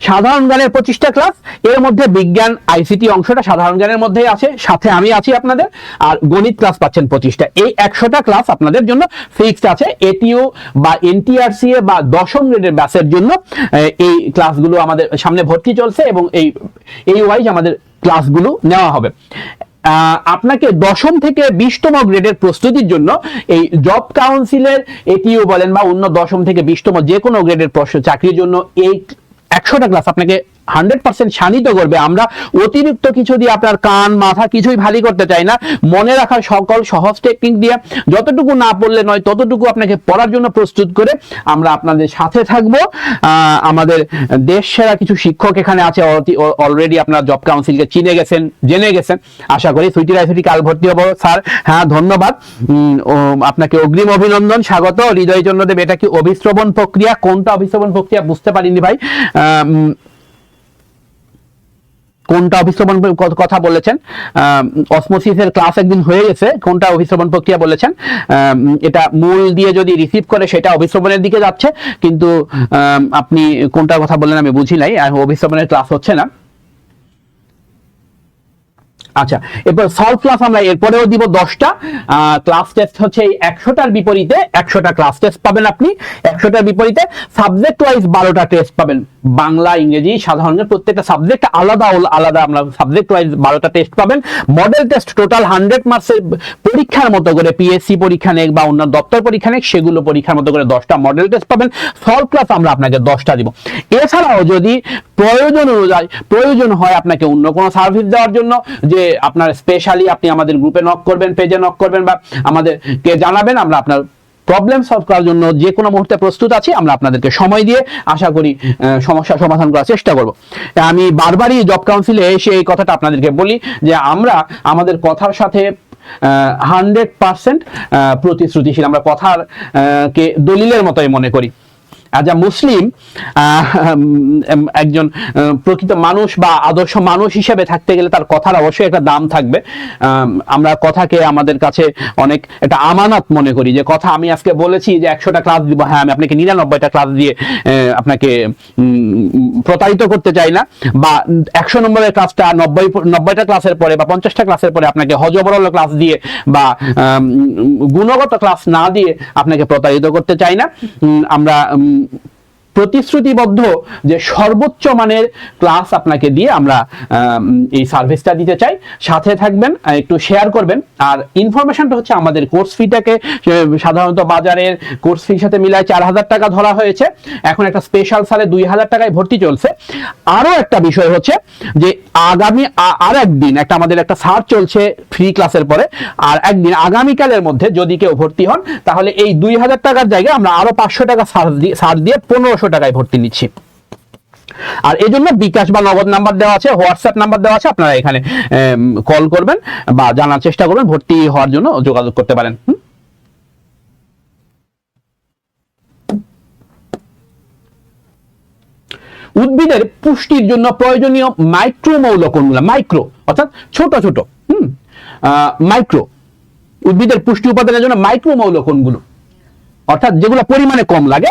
সাধারণ জ্ঞানের 25টা ক্লাস, এর মধ্যে বিজ্ঞান আইসিটি অংশটা সাধারণ জ্ঞানের মধ্যেই আছে, সাথে আমি আছি আপনাদের, আর গণিত ক্লাস পাচ্ছেন 25টা। এই 100টা ক্লাস আপনাদের জন্য ফিক্সড আছে। এটিও বা এনটিআরসিএ বা 10ম গ্রেডের ব্যাচের জন্য এই ক্লাসগুলো আমাদের সামনে ভর্তি চলছে, এবং এই ওয়াইজ আমাদের ক্লাসগুলো নেওয়া হবে। আপনাকে 10ম থেকে 20তম গ্রেডের প্রস্তুতির জন্য এই জব কাউন্সিলের এটিও বলেন বা অন্য 10ম থেকে 20তম যে কোনো গ্রেডের চাকরির জন্য এই 100টা ক্লাস আপনাকে 100% শানিত করবে। আমরা অতিরিক্ত কিছু দিয়ে আপনার কান মাথা কিছুই ভারী করতে চাই না। মনে রাখার সকল সহজ টেকনিক দিয়ে, যতটুকু না পড়লে নয় ততটুকু আপনাকে পড়ার জন্য প্রস্তুত করে আমরা আপনাদের সাথে থাকবো। আমাদের দেশ সেরা কিছু শিক্ষক এখানে আছে, অলরেডি আপনারা জব কাউন্সিলকে চিনে গেছেন, জেনে গেছেন আশা করি। সুইটি রায়চৌধুরী কাল ভর্তি হবো স্যার। হ্যাঁ, ধন্যবাদ, আপনাকে অগ্রিম অভিনন্দন, স্বাগত। হৃদয় চন্দ্রদেব, এটা কি অভিশ্রবণ প্রক্রিয়া? কোনটা অভিশ্রবণ প্রক্রিয়া বুঝতে পারিনি ভাই, কোনটা অভিশ্রবণ কথা বলেছেন? অসমোসিসের ক্লাস একদিন হয়ে গেছে, কোনটা অভিশ্রবণ প্রক্রিয়া বলেছেন? এটা মূল দিয়ে যদি রিসিভ করে সেটা অভিশ্রবণের দিকে যাচ্ছে, কিন্তু আপনি কোনটার কথা বললেন আমি বুঝি নাই। অভিশ্রবণের ক্লাস হচ্ছে না। আচ্ছা, এরপর সলভ ক্লাস আমরা এরপরেও দিব 10টা ক্লাস টেস্ট হচ্ছে এই 100টার বিপরীতে 100টা ক্লাস টেস্ট পাবেন আপনি। 100টার বিপরীতে সাবজেক্ট ওয়াইজ 12টা টেস্ট পাবেন, বাংলা, ইংরেজি, সাধারণ প্রত্যেকটা সাবজেক্ট আলাদা আলাদা আমরা সাবজেক্ট ওয়াইজ 12টা টেস্ট পাবেন। মডেল টেস্ট টোটাল 100 মার্কসের পরীক্ষার মতো করে, পিএসসি পরীক্ষা নেক বা অন্য দপ্তর পরীক্ষা নেক, সেগুলো পরীক্ষার মতো করে 10টা মডেল টেস্ট পাবেন। সলভ ক্লাস আমরা আপনাকে 10টা দিব। এছাড়াও যদি প্রয়োজন অনুযায়ী প্রয়োজন হয় আপনাকে অন্য কোনো সার্ভিস দেওয়ার জন্য, যে আপনার স্পেশালি আপনি আমাদের গ্রুপে নক করবেন, পেজে নক করবেন, বা আমাদেরকে জানাবেন, আমরা আপনার প্রবলেম সলভ করার জন্য যে কোনো মুহূর্তে প্রস্তুত আছি। আমরা আপনাদেরকে সময় দিয়ে আশা করি সমস্যা সমাধান করার চেষ্টা করব। আমি বারবারই জব কাউন্সিলে এসে এই কথাটা আপনাদেরকে বলি যে আমরা আমাদের কথার সাথে 100% প্রতিশ্রুতিশীল, আমরা কথার কে দলিলের মতোই মনে করি। আজ মুসলিম একজন প্রকৃত মানুষ বা আদর্শ মানুষ হিসেবে থাকতে গেলে তার কথার অবশ্যই একটা দাম থাকবে। আমরা কথাকে আমাদের কাছে অনেক একটা আমানত মনে করি, যে কথা আমি আজকে বলেছি যে 100টা ক্লাস দিব, হ্যাঁ আমি আপনাকে 99টা ক্লাস দিয়ে আপনাকে প্রতারিত করতে চাই না, বা 100 নম্বরের ক্লাসটা 90টা ক্লাসের পরে বা 50টা ক্লাসের পরে আপনাকে হজবরল ক্লাস দিয়ে বা গুণগত ক্লাস না দিয়ে আপনাকে প্রতারিত করতে চাই না। আমরা প্রতিশ্রুতিবদ্ধ যে সর্বোচ্চ মানের ক্লাস আপনাকে দিয়ে আমরা এই সার্ভিসটা দিতে চাই। সাথে থাকবেন, একটু শেয়ার করবেন। আর ইনফরমেশনটা হচ্ছে আমাদের কোর্স ফিটাকে সাধারণত বাজারের কোর্স ফির সাথে মিলায় 4,000 টাকা ধরা হয়েছে, এখন একটা স্পেশাল সালে 2,000 টাকায় ভর্তি চলছে। আরো একটা বিষয় হচ্ছে যে আগামী আর একদিন একটা আমাদের একটা সার্চ চলছে ফ্রি ক্লাসের পরে, আর একদিন আগামীকালের মধ্যে যদি কেউ ভর্তি হন তাহলে এই 2,000 টাকার জায়গায় আমরা আরো 500 টাকা ছাড় দিয়ে 1500 টাকায় ভর্তি নিচ্ছি। আর এই জন্য বিকাশ বা নগদ নাম্বার দেওয়া আছে, হোয়াটসঅ্যাপ নাম্বার দেওয়া আছে, আপনারা এখানে কল করবেন বা জানার চেষ্টা করবেন, ভর্তি হওয়ার জন্য যোগাযোগ করতে পারেন। উদ্ভিদের পুষ্টির জন্য প্রয়োজনীয় মাইক্রো মৌল কোনগুলো? মাইক্রো অর্থাৎ ছোট ছোট মাইক্রো উদ্ভিদের পুষ্টি উপাদানের জন্য মাইক্রো মৌল কোনগুলো, অর্থাৎ যেগুলো পরিমাণে কম লাগে।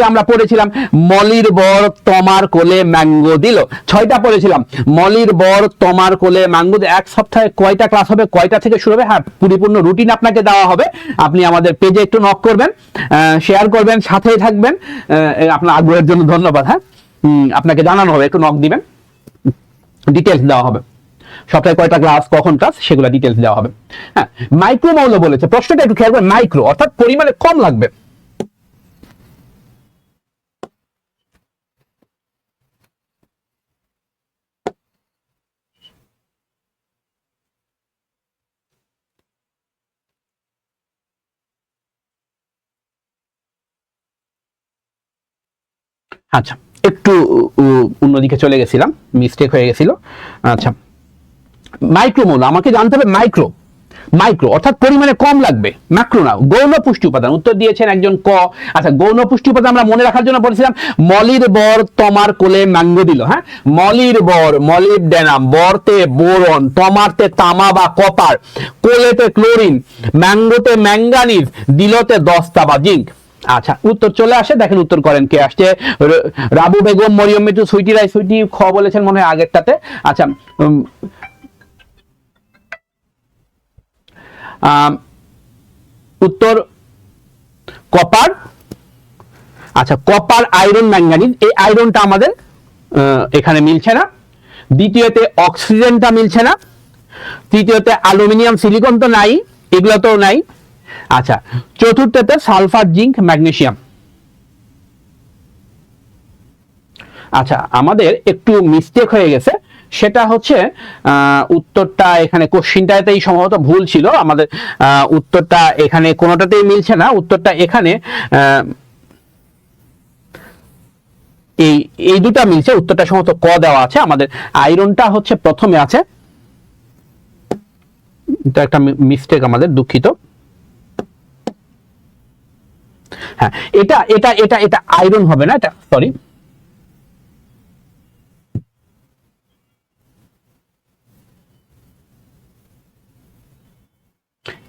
আমরা পড়েছিলাম মলির বর তমার কোলে ম্যাঙ্গো দিল, 6টা পড়েছিলাম। মলির বর তমার কোলে ম্যাঙ্গো, এক সপ্তাহে কয়টা ক্লাস হবে, কয়টা থেকে শুরু হবে? হ্যাঁ, পরিপূর্ণ রুটিন আপনাকে দেওয়া হবে। আপনি আমাদের পেজে একটু নক করবেন, শেয়ার করবেন, সাথেই থাকবেন। আপনার আগ্রহের জন্য ধন্যবাদ। হ্যাঁ, আপনাকে জানানো হবে, একটু নক দিবেন, ডিটেলস দেওয়া হবে। সপ্তাহে কয়টা ক্লাস, কখন ক্লাস, সেগুলো ডিটেলস দেওয়া হবে। হ্যাঁ, মাইক্রো মৌল বলেছে, প্রশ্নটা একটু খেয়াল করবেন। মাইক্রো অর্থাৎ পরিমাণে কম লাগবে। আচ্ছা, একটু অন্যদিকে চলে গেছিলাম, মিস্টেক হয়ে গেছিল। আচ্ছা, মাইক্রো মৌল আমাকে জানতে হবে। মাইক্রো অর্থাৎ পরিমাণে কম লাগবে, ম্যাক্রো না। গৌণ পুষ্টি উপাদান উত্তর দিয়েছেন একজন ক। আচ্ছা, গৌণ পুষ্টি উপাদান আমরা মনে রাখার জন্য বলেছিলাম মলির বর তমার কোলে ম্যাঙ্গো দিল। হ্যাঁ, মলির বর মলিবডেনাম, বরতে বোরন, তমারতে তামা বা কপার, কোলেতে ক্লোরিন, ম্যাঙ্গোতে ম্যাঙ্গানিজ, দিলতে দস্তা বা জিঙ্ক। আচ্ছা, উত্তর চলে আসে, দেখেন উত্তর করেন কে আসছে। রাবু বেগম, মরিয়ম মিতু, সুইটি রাই, সুইটি খ বলেছেন মনে হয় আগেরটাতে। আচ্ছা, উত্তর কপার। আচ্ছা, কপার, আয়রন, ম্যাঙ্গানিজ, এই আয়রনটা আমাদের এখানে মিলছে না। দ্বিতীয়তে অক্সিজেনটা মিলছে না। তৃতীয়তে অ্যালুমিনিয়াম, সিলিকন তো নাই, এগুলো তো নাই। আচ্ছা, চতুর্থতে সালফার, জিঙ্ক, ম্যাগনেসিয়াম। আচ্ছা, আমাদের একটু মিস্টেক হয়ে গেছে, সেটা হচ্ছে উত্তরটা এখানে কোশ্চিনটাতেই সম্ভবত ভুল ছিল। আমাদের উত্তরটা এখানে কোনোটাতেই মিলছে না। উত্তরটা এখানে এই দুটা মিলছে, উত্তরটা সম্ভবত ক দেওয়া আছে। আমাদের আয়রনটা হচ্ছে প্রথমে আছে, এটা একটা মিস্টেক আমাদের, দুঃখিত। হ্যাঁ, এটা এটা এটা এটা আয়রন হবে না, এটা সরি,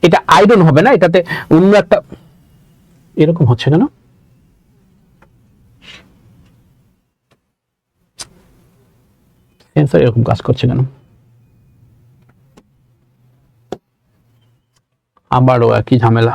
এটা আয়রন হবে না, এটাতে অন্য একটা। এরকম হচ্ছে কেন? সেন্সর এরকম কাজ করছে কেন? আবারও একই ঝামেলা।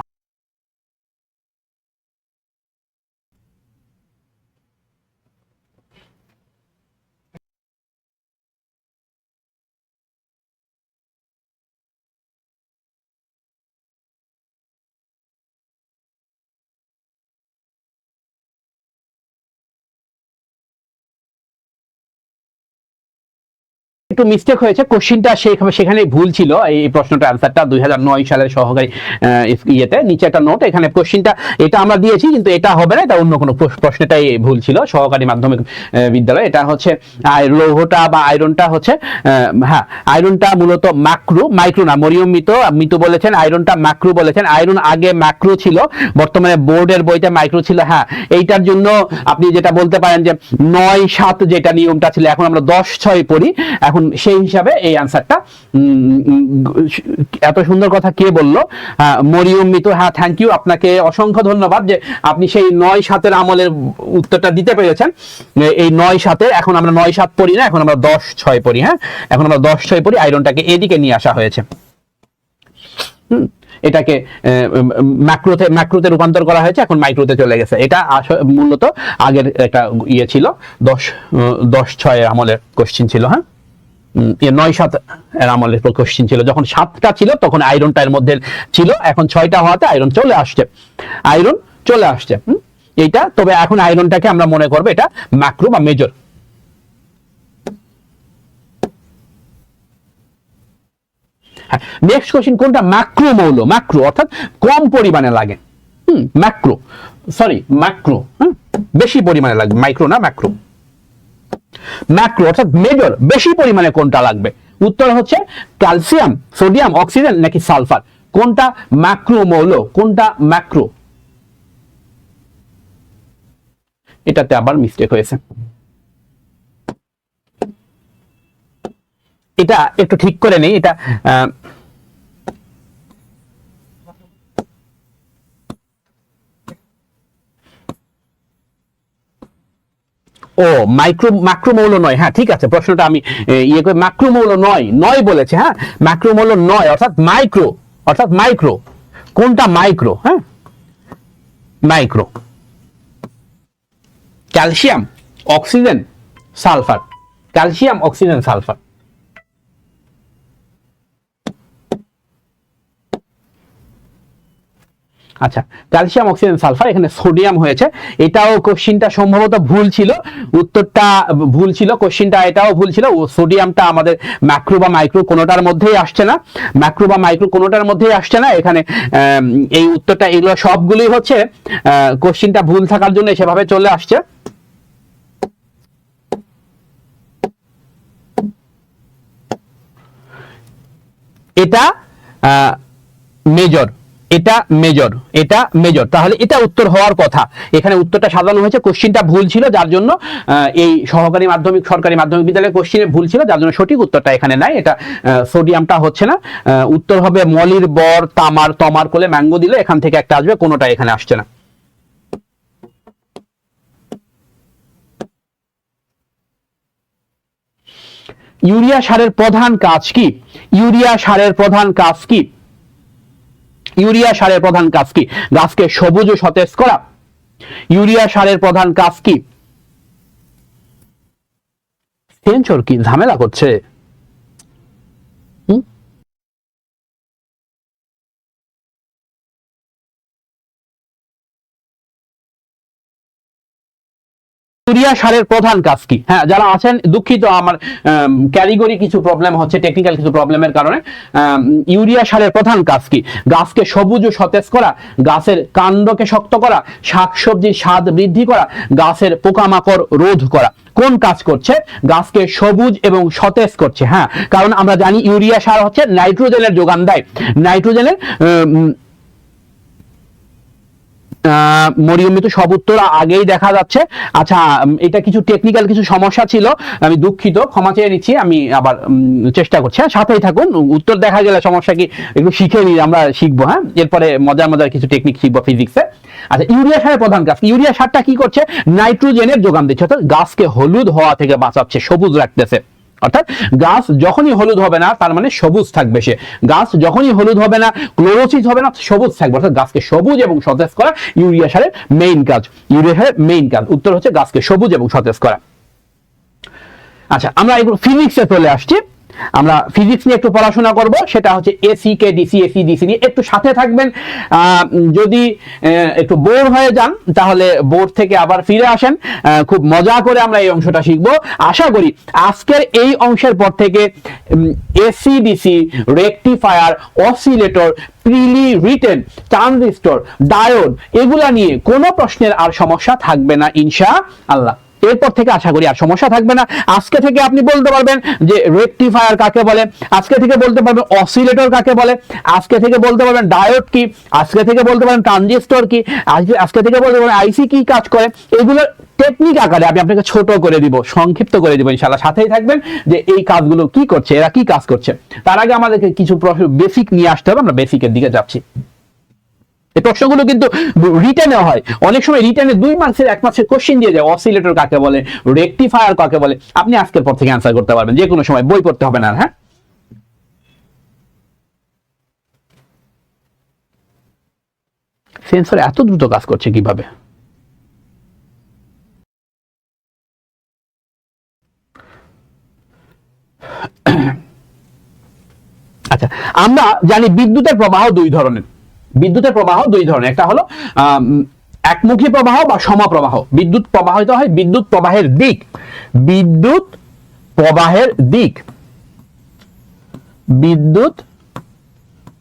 একটু মিস্টেক হয়েছে, কোশ্চিনটা সেখানে ভুল ছিল। এই প্রশ্নটার আনসারটা 2009 সালের সহকারী ইয়েতে নিচে একটা নোট, এখানে কোশ্চিনটা এটা আমরা দিয়েছি, কিন্তু এটা হবে না, এটা অন্য কোনো প্রশ্নটাই ভুল ছিল, সহকারী মাধ্যমিক বিদ্যালয়। এটা হচ্ছে লৌহটা বা আয়রনটা হচ্ছে, হ্যাঁ, আয়রনটা মূলত মাইক্রো না। মরিয়ম মিতু বলেছেন আয়রনটা ম্যাক্রো বলেছেন। আয়রন আগে ম্যাক্রো ছিল, বর্তমানে বোর্ডের বইতে মাইক্রো ছিল। হ্যাঁ, এইটার জন্য আপনি যেটা বলতে পারেন যে 9-7 যেটা নিয়মটা ছিল, এখন আমরা 10-6 পড়ি। এখন সেই হিসাবে এই আনসারটা। এত সুন্দর কথা কে বললো? মরিয়ম মিতু, হ্যাঁ, থ্যাংক ইউ, আপনাকে অসংখ্য ধন্যবাদ যে আপনি সেই 9-7 আমলের উত্তরটা দিতে পেরেছেন। এই 9-7, এখন আমরা 9-7 পড়ি না, এখন আমরা 10-6 পড়ি। হ্যাঁ, এখন আমরা 10-6 পড়ি, আয়রনটাকে এদিকে নিয়ে আসা হয়েছে। এটাকে ম্যাক্রোতে রূপান্তর করা হয়েছে, এখন মাইক্রোতে চলে গেছে। এটা মূলত আগের একটা ইয়ে ছিল, 10-6 আমলের কোশ্চিন ছিল, হ্যাঁ 9-7 এর আমলের কোশ্চিন ছিল। যখন 7টা ছিল তখন আয়রনটা এর মধ্যে ছিল, এখন 6টা হওয়াতে আয়রন চলে আসছে। এইটা, তবে এখন আয়রনটাকে আমরা মনে করবো এটা ম্যাক্রো বা মেজর। নেক্সট কোশ্চিন কোনটা? ম্যাক্রো অর্থাৎ কম পরিমাণে লাগে। ম্যাক্রো বেশি পরিমাণে লাগবে, মাইক্রো না, ম্যাক্রো অর্থাৎ মেজর, বেশি পরিমাণে কোনটা লাগবে? উত্তর হচ্ছে ক্যালসিয়াম, সোডিয়াম, অক্সিজেন নাকি সালফার। কোনটা ম্যাক্রো মৌল, কোনটা ম্যাক্রো? এটাতে আবার মিস্টেক হয়েছে, এটা একটু ঠিক করে নেই। এটা ম্যাক্রোমৌল নয়। হ্যাঁ ঠিক আছে, প্রশ্নটা আমি ইয়ে করে ম্যাক্রোমৌল নয় বলেছে। হ্যাঁ ম্যাক্রোমৌল নয়, অর্থাৎ মাইক্রো। কোনটা মাইক্রো? হ্যাঁ micro. Calcium, oxygen, sulphur. Calcium, oxygen, sulphur. আচ্ছা, ক্যালসিয়াম, অক্সিজেন, সালফার, এখানে সোডিয়াম হয়েছে। এটাও কোশ্চিনটা সম্ভবত ভুল ছিল, উত্তরটা ভুল ছিল, কোশ্চিনটা এটাও ভুল ছিল। সোডিয়ামটা আমাদের ম্যাক্রো বা মাইক্রো কোনোটার মধ্যেই আসছে না, এখানে এই উত্তরটা, এগুলো সবগুলোই হচ্ছে কোশ্চিনটা ভুল থাকার জন্য সেভাবে চলে আসছে। এটা মেজর, তাহলে এটা উত্তর হওয়ার কথা। এখানে উত্তরটা সাজানো হয়েছে, কোশ্চিনটা ভুল ছিল, যার জন্য এই সরকারি মাধ্যমিক বিদ্যালয়ের কোশ্চিনে ভুল ছিল, যার জন্য সঠিক উত্তরটা এখানে নাই। এটা সোডিয়ামটা হচ্ছে না, উত্তর হবে মলির বর, তমার কোলে ম্যাঙ্গো দিলে এখান থেকে একটা আসবে, কোনোটা এখানে আসছে না। ইউরিয়া সারের প্রধান কাজ কি? গাছকে সবুজ ও সতেজ করা। ইউরিয়া সারের প্রধান কাজ কি? সেন্সর কি ঝামেলা করছে? ইউরিয়া সারের প্রধান কাজ কি? হ্যাঁ যারা আছেন, দুঃখিত আমার ক্যারিগরি কিছু প্রবলেম হচ্ছে, টেকনিক্যাল কিছু প্রবলেমের কারণে। ইউরিয়া সারের প্রধান কাজ কি? গাছকে সবুজ ও সতেজ করা, গাছের কাণ্ডকে শক্ত করা, শাকসবজির স্বাদ বৃদ্ধি করা, গাছের পোকামাকড় রোধ করা। কোন কাজ করছে? গাছকে সবুজ এবং সতেজ করছে। হ্যাঁ, কারণ আমরা জানি ইউরিয়া সার হচ্ছে নাইট্রোজেনের যোগান দেয়, নাইট্রোজেনের মরিয়মিত সব উত্তর আগেই দেখা যাচ্ছে। আচ্ছা, এটা কিছু টেকনিক্যাল কিছু সমস্যা ছিল, আমি দুঃখিত, ক্ষমা চেয়ে নিচ্ছি। আমি আবার চেষ্টা করছি। হ্যাঁ সাথেই থাকুন, উত্তর দেখা গেলে সমস্যা কি একটু শিখে নিই, আমরা শিখবো। হ্যাঁ এরপরে মজার কিছু টেকনিক শিখবো ফিজিক্সে। আচ্ছা, ইউরিয়া সারের প্রধান কাজ। ইউরিয়া সারটা কি করছে? নাইট্রোজেনের যোগান দিচ্ছে, অর্থাৎ গাছকে হলুদ হওয়া থেকে বাঁচাচ্ছে, সবুজ রাখতেছে। অর্থাৎ গাছ যখনই হলুদ হবে না তার মানে সবুজ থাকবে সে, গাছ যখনই হলুদ হবে না, ক্লোরোসিস হবে না, সবুজ থাকবে। অর্থাৎ গাছকে সবুজ এবং সতেজ করা ইউরিয়া সারের মেইন কাজ। উত্তর হচ্ছে গাছকে সবুজ এবং সতেজ করা। আচ্ছা, আমরা এগুলো ফিজিক্সে চলে আসছি। আমরা ফিজিক্স নিয়ে একটু পড়াশোনা করব, সেটা হচ্ছে এসি কে ডিসি, এসি ডিসি নিয়ে একটু সাথে থাকবেন। যদি একটু বোর হয়ে যান তাহলে বোর থেকে আবার ফিরে আসেন, খুব মজা করে আমরা এই অংশটা শিখব। আশা করি আজকের এই অংশের পর থেকে এসি ডিসি, রেকটিফায়ার, অসিলেটর, প্রিলি রিটেন, ট্রানজিস্টর, ডায়োড, এগুলা নিয়ে কোনো প্রশ্নের আর সমস্যা থাকবে না ইনশাআল্লাহ। এরপর থেকে আশা করি আর সমস্যা থাকবে না। আজকে থেকে আপনি বলতে পারবেন যে রেকটিফায়ার কাকে বলে, আজকে থেকে বলতে পারবেন অসিলেটর কাকে বলে, আজকে থেকে বলতে পারবেন ডায়োড কি, আজকে থেকে বলতে পারবেন ট্রানজিস্টর কি, আজকে থেকে বলতে পারবেন আইসি কি কাজ করে। এগুলো টেকনিক আকারে আমি আপনাকে ছোট করে দিব, সংক্ষিপ্ত করে দিব ইনশাআল্লাহ। সাথেই থাকবেন যে এই কাজগুলো কি করছে, এরা কি কাজ করছে। তার আগে আমাদেরকে কিছু বেসিক নিয়ে আসতে হবে, আমরা বেসিকের দিকে যাচ্ছি। এই প্রশ্নগুলো কিন্তু রিটেনে হয়, অনেক সময় রিটেনে 2 মার্কসের 1 মার্কসের কোশ্চেন দিয়ে যায়, অসিলেটর কাকে বলে, রেকটিফায়ার কাকে বলে। আপনি আজকের পর থেকে অ্যান্সার করতে পারবেন, যে কোনো সময়, বই পড়তে হবে না। হ্যাঁ সেন্সর এত দ্রুত কাজ করছে কিভাবে? আচ্ছা, আমরা জানি বিদ্যুতের প্রবাহ দুই ধরনের। বিদ্যুতের প্রবাহ দুই ধরনের, একটা হলো একমুখী প্রবাহ বা সমপ্রবাহ। বিদ্যুৎ প্রবাহিত হয় বিদ্যুৎ প্রবাহের দিক, বিদ্যুৎ প্রবাহের দিক, বিদ্যুৎ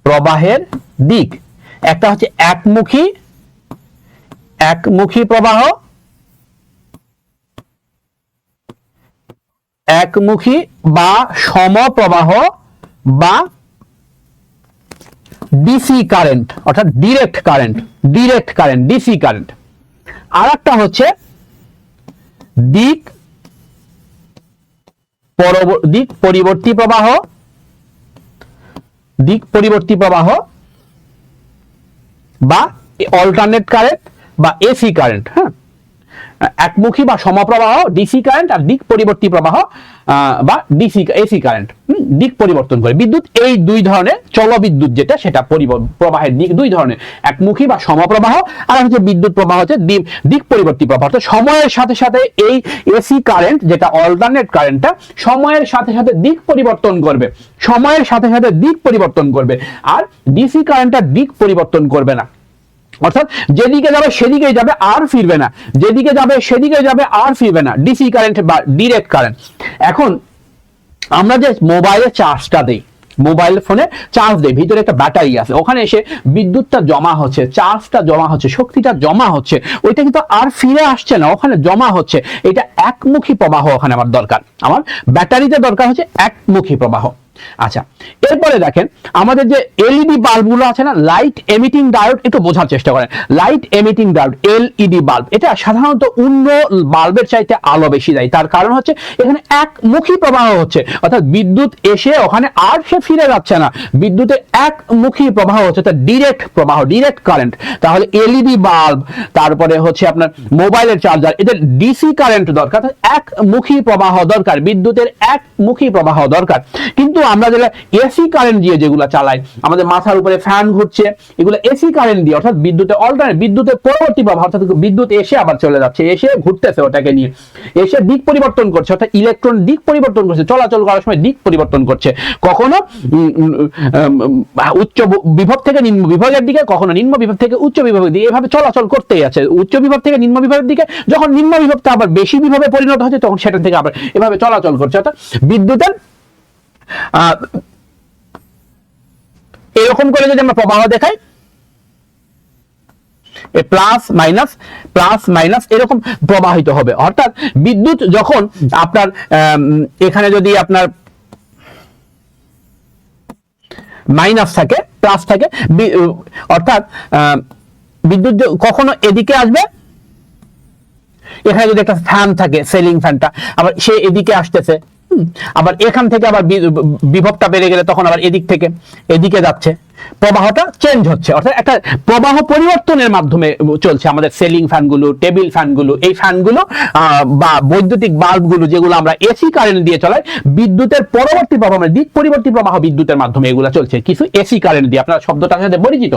প্রবাহের দিক। একটা হচ্ছে একমুখী, একমুখী প্রবাহ, একমুখী বা সমপ্রবাহ বা ডিসি কারেন্ট, অর্থাৎ direct current, direct current, DC current. আর একটা হচ্ছে দিক পরিবর্তী প্রবাহ, দিক পরিবর্তী প্রবাহ বা অল্টারনেট কারেন্ট বা এসি কারেন্ট। হ্যাঁ, একমুখী বা সমপ্রবাহ ডিসি কারেন্ট, আর দিক পরিবর্তী প্রবাহ বা ডিসি এসি কারেন্ট, দিক পরিবর্তন করে। বিদ্যুৎ এই দুই ধরনের, চল বিদ্যুৎ যেটা সেটা প্রবাহের দিক দুই ধরনের, একমুখী বা সমপ্রবাহ, আর হচ্ছে বিদ্যুৎ প্রবাহ হচ্ছে দিক পরিবর্তী প্রবাহ। তো সময়ের সাথে সাথে এই এসি কারেন্ট যেটা অল্টারনেট কারেন্টটা সময়ের সাথে সাথে দিক পরিবর্তন করবে, সময়ের সাথে সাথে দিক পরিবর্তন করবে। আর ডিসি কারেন্টটা দিক পরিবর্তন করবে না, অর্থাৎ যেদিকে যাবে সেদিকেই যাবে, আর ফিরবে না, যেদিকে যাবে সেদিকে যাবে, আর ফিরবে না। ডিসি কারেন্ট বা ডিরেক্ট কারেন্ট। এখন আমরা যে মোবাইলে চার্জটা দেই, মোবাইল ফোনে চার্জ দেই, ভিতরে একটা ব্যাটারি আছে, ওখানে এসে বিদ্যুৎটা জমা হচ্ছে, চার্জটা জমা হচ্ছে, শক্তিটা জমা হচ্ছে, ওইটা কিন্তু আর ফিরে আসছে না, ওখানে জমা হচ্ছে। এটা একমুখী প্রবাহ ওখানে আমার দরকার, আমার ব্যাটারিতে দরকার হচ্ছে একমুখী প্রবাহ। আচ্ছা, এরপরে দেখেন আমাদের যে এলইডি বাল্বগুলো আছে না, লাইট এমিটিং ডায়োড, একটু বোঝার চেষ্টা করেন। Light emitting diode, LED bulb, এটা সাধারণত অন্য বাল্বের চাইতে আলো বেশি দেয়। তার কারণ হচ্ছে এখানে একমুখী প্রবাহ হচ্ছে, অর্থাৎ বিদ্যুৎ এসে ওখানে আর সে ফিরে যাচ্ছে না, বিদ্যুতের একমুখী প্রবাহ হচ্ছে, তার ডিরেক্ট প্রবাহ, ডিরেক্ট কারেন্ট। তাহলে এলইডি বাল্ব, তারপরে হচ্ছে আপনার মোবাইলের চার্জার, এদের ডিসি কারেন্ট দরকার, একমুখী প্রবাহ দরকার, বিদ্যুতের একমুখী প্রবাহ দরকার। কিন্তু আমরা যেটা এসি কারেন্ট দিয়ে যেগুলো চালাই, আমাদের মাথার উপরে ফ্যান ঘুরছে, এগুলো এসি কারেন্ট দিয়ে, অর্থাৎ বিদ্যুতের অল্টারনেট, বিদ্যুতের পরবর্তী প্রবাহ, অর্থাৎ বিদ্যুৎ এসে আবার চলে যাচ্ছে, এসে ঘুরতেছে ওটাকে নিয়ে, এসে দিক পরিবর্তন করছে, অর্থাৎ ইলেকট্রন দিক পরিবর্তন করছে, চলাচল করার সময় দিক পরিবর্তন করছে, কখনো উচ্চ বিভব থেকে নিম্ন বিভাগের দিকে, কখনো নিম্ন বিভব থেকে উচ্চ বিভাগের দিকে, এভাবে চলাচল করতেই আছে। উচ্চ বিভব থেকে নিম্ন বিভাগের দিকে, যখন নিম্ন বিভবটা আবার বেশি বিভবে পরিণত হচ্ছে, তখন সেটা থেকে আবার এভাবে চলাচল করছে। অর্থাৎ বিদ্যুতের এরকম করে যদি আমরা প্রবাহ দেখাই, প্লাস মাইনাস, প্লাস মাইনাস এরকম প্রবাহিত হবে। অর্থাৎ বিদ্যুৎ যখন আপনার এখানে যদি আপনার মাইনাস থাকে, প্লাস থাকে, অর্থাৎ বিদ্যুৎ কখনো এদিকে আসবে, এখানে যদি একটা ফ্যান থাকে, সিলিং ফ্যানটা, আবার সে এদিকে আসতেছে, আবার এখান থেকে আবার বিভবটা বেড়ে গেলে তখন আবার এদিক থেকে এদিকে যাচ্ছে, প্রবাহটা চেঞ্জ হচ্ছে। অর্থাৎ একটা প্রবাহ পরিবর্তনের মাধ্যমে চলছে আমাদের সিলিং ফ্যানগুলো, টেবিল ফ্যানগুলো, এই ফ্যানগুলো বা বৈদ্যুতিক বাল্বগুলো যেগুলো আমরা এসি কারেন্ট দিয়ে চালাই, বিদ্যুতের পরবর্তী প্রবাহ মানে দিক পরিবর্তী প্রবাহ বিদ্যুতের মাধ্যমে এগুলো চলছে। কিছু এসি কারেন্ট দিয়ে, আপনারা শব্দটার সাথে পরিচিত,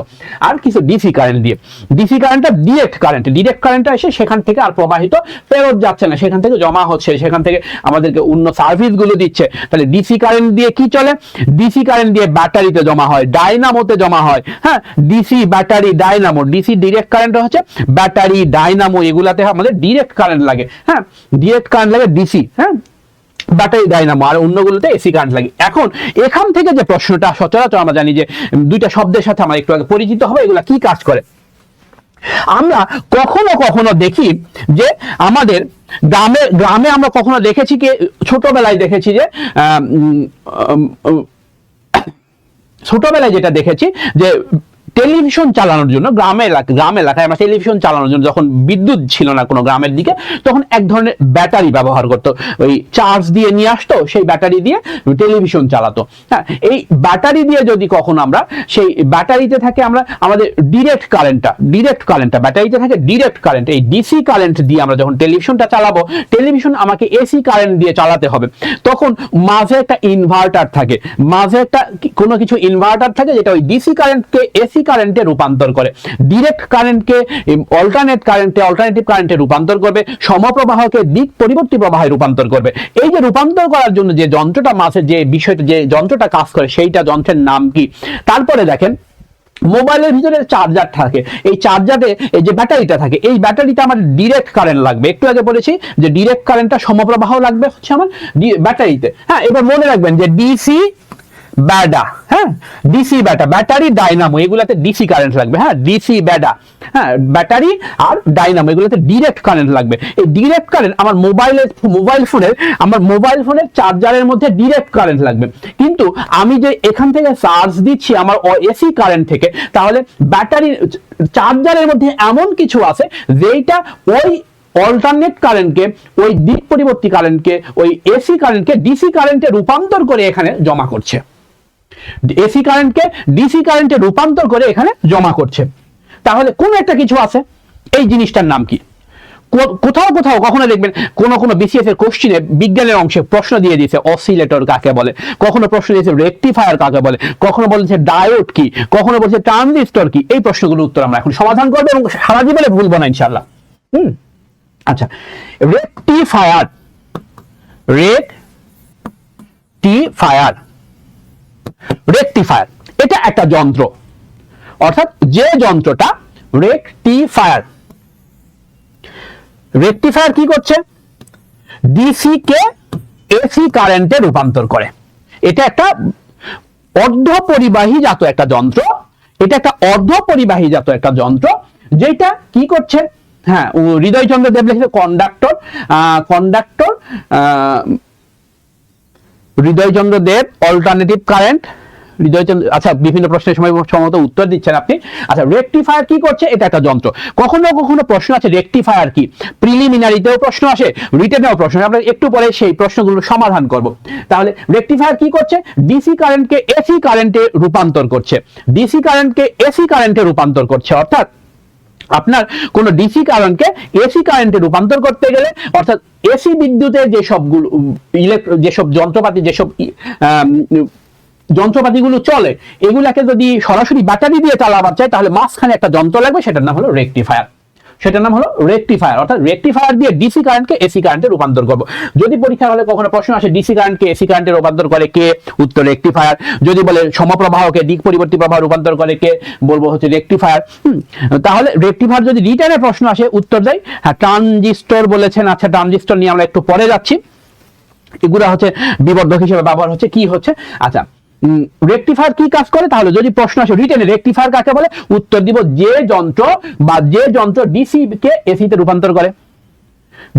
আর কিছু ডিসি কারেন্ট দিয়ে। ডিসি কারেন্টটা ডিরেক্ট কারেন্ট, ডিরেক্ট কারেন্টটা এসে সেখান থেকে আর প্রবাহিত ফেরত যাচ্ছে না, সেখান থেকে জমা হচ্ছে, সেখান থেকে আমাদেরকে অন্য সার্ভিসগুলো দিচ্ছে। তাহলে ডিসি কারেন্ট দিয়ে কি চলে? ডিসি কারেন্ট দিয়ে ব্যাটারিতে জমা হয়, ডাইনামোতে জমা হয়। হ্যাঁ, DC, battery, dynamo. DC direct current হচ্ছে ব্যাটারি, ডাইনামো, এগুলাতে আমাদের ডিরেক্ট কারেন্ট লাগে। হ্যাঁ, ডিরেক্ট কারেন্ট লাগে ডিসি, হ্যাঁ, ব্যাটারি, ডাইনামো, আর অন্যগুলোতে এসি কারেন্ট লাগে। এখন এখান থেকে যে প্রশ্নটা সচরাচর আমরা জানি যে দুইটা শব্দের সাথে আমরা একটু আগে পরিচিত হবে, এগুলা কি কাজ করে। আমরা কখনো কখনো দেখি যে আমাদের গ্রামে আমরা কখনো দেখেছি কি, ছোটবেলায় দেখেছি যে ছোটবেলায় যেটা দেখেছি যে টেলিভিশন চালানোর জন্য গ্রাম এলাকায় আমরা টেলিভিশন চালানোর জন্য যখন বিদ্যুৎ ছিল না কোনো গ্রামের দিকে, তখন এক ধরনের ব্যাটারি ব্যবহার করতো, ওই চার্জ দিয়ে নিয়ে আসতো, সেই ব্যাটারি দিয়ে টেলিভিশন চালাতো। হ্যাঁ, এই ব্যাটারি দিয়ে যদি কখনো আমরা সেই ব্যাটারিতে থাকে আমরা আমাদের ডিরেক্ট কারেন্টটা ব্যাটারিতে থাকে, ডিরেক্ট কারেন্ট, এই ডিসি কারেন্ট দিয়ে আমরা যখন টেলিভিশনটা চালাবো, টেলিভিশন আমাকে এসি কারেন্ট দিয়ে চালাতে হবে, তখন মাঝে একটা ইনভার্টার থাকে, মাঝে একটা কোনো কিছু ইনভার্টার থাকে যেটা ওই ডিসি কারেন্টকে এসি কারেন্টে রূপান্তর করে, ডিরেক্ট কারেন্টকে অল্টারনেটিভ কারেন্টে রূপান্তর করবে, সমপ্রবাহকে দিক পরিবর্তী প্রবাহে রূপান্তর করবে। এই যে রূপান্তর করার জন্য যে যন্ত্রটা মাসে যে বিষয়টা যে যন্ত্রটা কাজ করে সেইটা যন্ত্রের নাম কি? তারপরে দেখেন মোবাইলের ভিতরে চার্জার থাকে, এই চার্জারে এই যে ব্যাটারিটা থাকে, এই ব্যাটারিতে আমার ডিরেক্ট কারেন্ট লাগবে। একটু আগে বলেছি যে ডিরেক্ট কারেন্টটা সমপ্রবাহ লাগবে হচ্ছে আমার ব্যাটারিতে। হ্যাঁ, এবার মনে রাখবেন যে ডিসি ব্যাডা, হ্যাঁ ডিসি ব্যাটা, ব্যাটারি ডাইনামো এগুলাতে ডিসি কারেন্ট লাগবে। হ্যাঁ, ডিসি ব্যাডা, হ্যাঁ ব্যাটারি আর ডাইনামো এগুলোতে ডিরেক্ট কারেন্ট লাগবে। এই ডিরেক্ট কারেন্ট আমার মোবাইল ফোনের চার্জারের মধ্যে ডিরেক্ট কারেন্ট লাগবে। কিন্তু আমি যে এখান থেকে চার্জ দিচ্ছি আমার এসি কারেন্ট থেকে, তাহলে ব্যাটারি চার্জারের মধ্যে এমন কিছু আছে যেটা ওই অল্টারনেট কারেন্টকে, ওই দিক পরিবর্তী কারেন্টকে, ওই এসি কারেন্টকে ডিসি কারেন্টে রূপান্তর করে এখানে জমা করছে। এসি কারেন্টকে ডিসি কারেন্টে রূপান্তর করে এখানে জমা করছে। তাহলে কোন একটা কিছু আছে, এই জিনিসটার নাম কি? কোথাও কখনো দেখবেন কোন বিসিএস এর কোশ্চেনে বিজ্ঞানের অংশে প্রশ্ন দিয়ে দিয়েছে অসিলেটর কাকে বলে, কখনো প্রশ্ন দিয়েছে রেকটিফায়ার কাকে বলে, কখনো বলেছে ডায়োড কি, কখনো বলেছে ট্রানজিস্টর কি। এই প্রশ্নগুলোর উত্তর আমরা এখন সমাধান করবো এবং সারা জীবনে ভুলবো না ইনশাআল্লাহ। আচ্ছা, রেকটিফায়ার এটা একটা যন্ত্র, অর্থাৎ যে যন্ত্রটা রেকটিফায়ার কি করছে? ডিসি কে এসি কারেন্টে রূপান্তর করে। এটা একটা অর্ধপরিবাহীজাত একটা যন্ত্র, যেটা কি করছে? হ্যাঁ, হৃদয়চন্দ্র দেব লিখেছে হৃদয়চন্দ্র দেব অল্টারনেটিভ কারেন্ট। আচ্ছা, বিভিন্ন প্রশ্নের সময় সম্ভবত উত্তর দিচ্ছেন আপনি। আচ্ছা, রেকটিফায়ার কি করছে? এটা একটা যন্ত্র। কখনো প্রশ্ন আছে রেকটিফায়ার কি, প্রিলিমিনারিতেও প্রশ্ন আসে, রিটেনেও প্রশ্ন আসে। আমরা একটু পরে সেই প্রশ্নগুলো সমাধান করব। তাহলে রেকটিফায়ার কি করছে? ডিসি কারেন্টকে এসি কারেন্টে রূপান্তর করছে। অর্থাৎ আপনার কোন ডিসি কারেন্টকে এসি কারেন্টে রূপান্তর করতে গেলে, অর্থাৎ এসি বিদ্যুতের যেসব যন্ত্রপাতিগুলো চলে, এগুলাকে যদি সরাসরি ব্যাটারি দিয়ে চালাবার চাই, তাহলে মাঝখানে একটা যন্ত্র লাগবে, সেটার নাম হলো রেকটিফায়ার। অর্থাৎ রেকটিফায়ার দিয়ে ডিসি কারেন্টকে এসি কারেন্টে রূপান্তর করব। যদি পরীক্ষার হলে কখনো প্রশ্ন আসে ডিসি কারেন্টকে এসি কারেন্টে রূপান্তর করে কে, উত্তর রেকটিফায়ার। যদি বলে সমপ্রবাহকে দিক পরিবর্তী প্রবাহ রূপান্তর করে কে, বলবো হচ্ছে রেকটিফায়ার। তাহলে রেকটিফায়ার যদি রিটার্নের প্রশ্ন আসে, উত্তর দেয় হ্যাঁ ট্রানজিস্টর বলেছেন। আচ্ছা, ট্রানজিস্টর নিয়ে আমরা একটু পরে যাচ্ছি। এগুলা হচ্ছে বিবর্ধক হিসেবে ব্যবহার হচ্ছে। কি হচ্ছে? আচ্ছা, রেকটিফায়ার কি কাজ করে? তাহলে যদি প্রশ্ন আসে রিটেনে রেকটিফায়ার কাকে বলে, উত্তর দিব যে যন্ত্র ডিসি কে এসি তে রূপান্তর করে,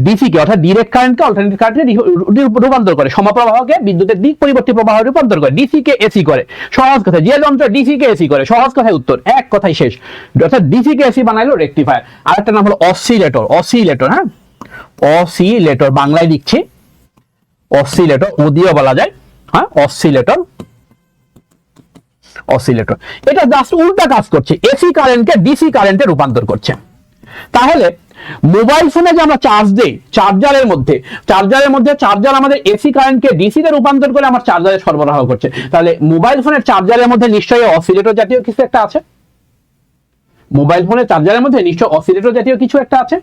ডিসি কে অর্থাৎ ডিরেক্ট কারেন্টকে অল্টারনেটিভ কারেন্টে রূপান্তর করে, সমপ্রবাহকে বিদ্যুতের দিক পরিবর্তী প্রবাহে রূপান্তর করে, ডিসি কে এসি করে। সহজ কথা, যে যন্ত্র ডিসি কে এসি করে, সহজ কথায় উত্তর, এক কথাই শেষ। অর্থাৎ ডিসি কে এসি বানাইলো রেকটিফায়ার। আরেকটা নাম হলো অসিলেটর। হ্যাঁ, অসিলেটর বাংলায় লিখছি, অসিলেটর ওদিও বলা যায়। হ্যাঁ, অসিলেটর। এটা জাস্ট উল্টা কাজ করছে, এসি কারেন্টকে ডিসি কারেন্টে রূপান্তর করছে। তাহলে মোবাইল ফোনে যে আমরা চার্জ দেই, চার্জারের মধ্যে চার্জার আমাদের এসি কারেন্টকে ডিসি তে রূপান্তর করে আমার চার্জারে সরবরাহ করছে। তাহলে মোবাইল ফোনের চার্জারের মধ্যে নিশ্চয়ই অসিলেটর জাতীয় কিছু একটা আছে।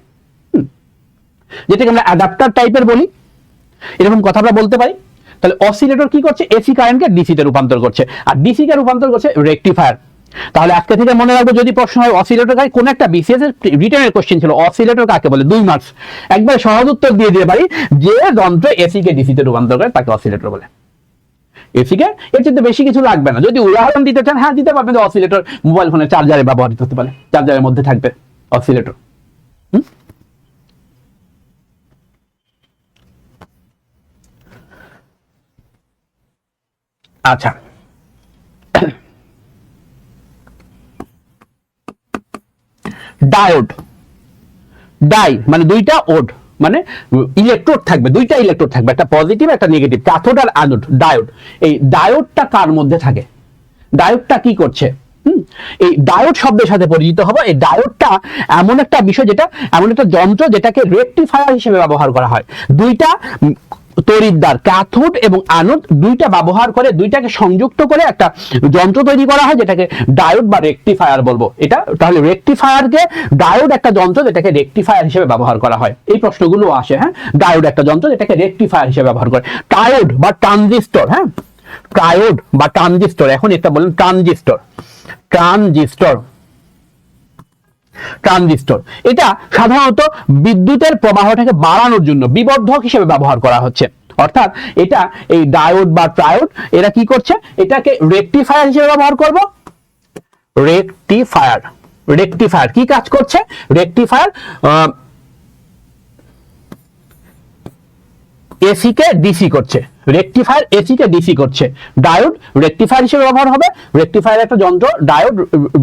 যেটাকে আমরা অ্যাডাপ্টার টাইপের বলি, এরকম কথা আমরা বলতে পারি। তাহলে অসিলেটর কি করছে? এসি কারেন্টকে ডিসি তে রূপান্তর করছে, আর ডিসি কে রূপান্তর করছে রেকটিফায়ার। তাহলে আজকে থেকে মনে রাখবো, যদি প্রশ্ন হয় অসিলেটর কাকে, কোন একটা বিসিএস এর রিটেনের কোশ্চেন ছিল অসিলেটর কাকে বলে, 2 মার্কস, একবার সহজ উত্তর দিয়ে দিতে পারি, যে যন্ত্র এসি কে ডিসি তে রূপান্তর করে তাকে অসিলেটর বলে। এসি কে এর চেয়ে বেশি কিছু লাগবে না। যদি উদাহরণ দিতে চান, হ্যাঁ দিতে পারবেন। অসিলেটর মোবাইল ফোনের চার্জারে ব্যবহৃত হতে পারে, চার্জারের মধ্যে থাকবে অসিলেটর। আচ্ছা, ডায়োড, মানে দুইটা ওড, মানে ইলেকট্রোড থাকবে, দুইটা ইলেকট্রোড থাকবে, একটা পজিটিভ একটা নেগেটিভ, ক্যাথোড আর অ্যানোড। ডায়োড, এই ডায়োডটা কার মধ্যে থাকে? ডায়োডটা কি করছে? এই ডায়োড শব্দের সাথে পরিচিত হবো। এই ডায়োডটা এমন একটা বিষয়, এমন একটা যন্ত্র যেটাকে রেকটিফায়ার হিসেবে ব্যবহার করা হয়। দুইটা তড়িৎদ্বার ক্যাথোড এবং অ্যানোড দুইটা ব্যবহার করে, দুইটাকে সংযুক্ত করে একটা যন্ত্র তৈরি করা হয় যেটাকে ডায়োড বা রেকটিফায়ার বলবো। এটা তাহলে রেকটিফায়ারকে, ডায়োড একটা যন্ত্র যেটাকে রেকটিফায়ার হিসেবে ব্যবহার করা হয়, এই প্রশ্নগুলো আসে। হ্যাঁ, ডায়োড একটা যন্ত্র যেটাকে রেকটিফায়ার হিসেবে ব্যবহার করে। ট্রায়োড বা ট্রানজিস্টর, হ্যাঁ ট্রায়োড বা ট্রানজিস্টর, এখন এটা বলেন ট্রানজিস্টর, ট্রানজিস্টর, ট্রানজিস্টর এটা সাধারণত বিদ্যুতের প্রবাহটাকে বাড়ানোর জন্য বিবর্ধক হিসেবে ব্যবহার করা হচ্ছে। অর্থাৎ এটা এই ডায়োড বা ট্রায়োড এরা কি করছে, এটাকে রেকটিফায়ার হিসেবে ব্যবহার করব। রেকটিফায়ার, রেকটিফায়ার কি কাজ করছে? রেকটিফায়ার এসি কে ডিসি করছে, রেকটিফায়ার এসি কে ডিসি করছে। ডায়োড রেকটিফায়ার হিসেবে ব্যবহার হবে। রেকটিফায়ার একটা যন্ত্র, ডায়োড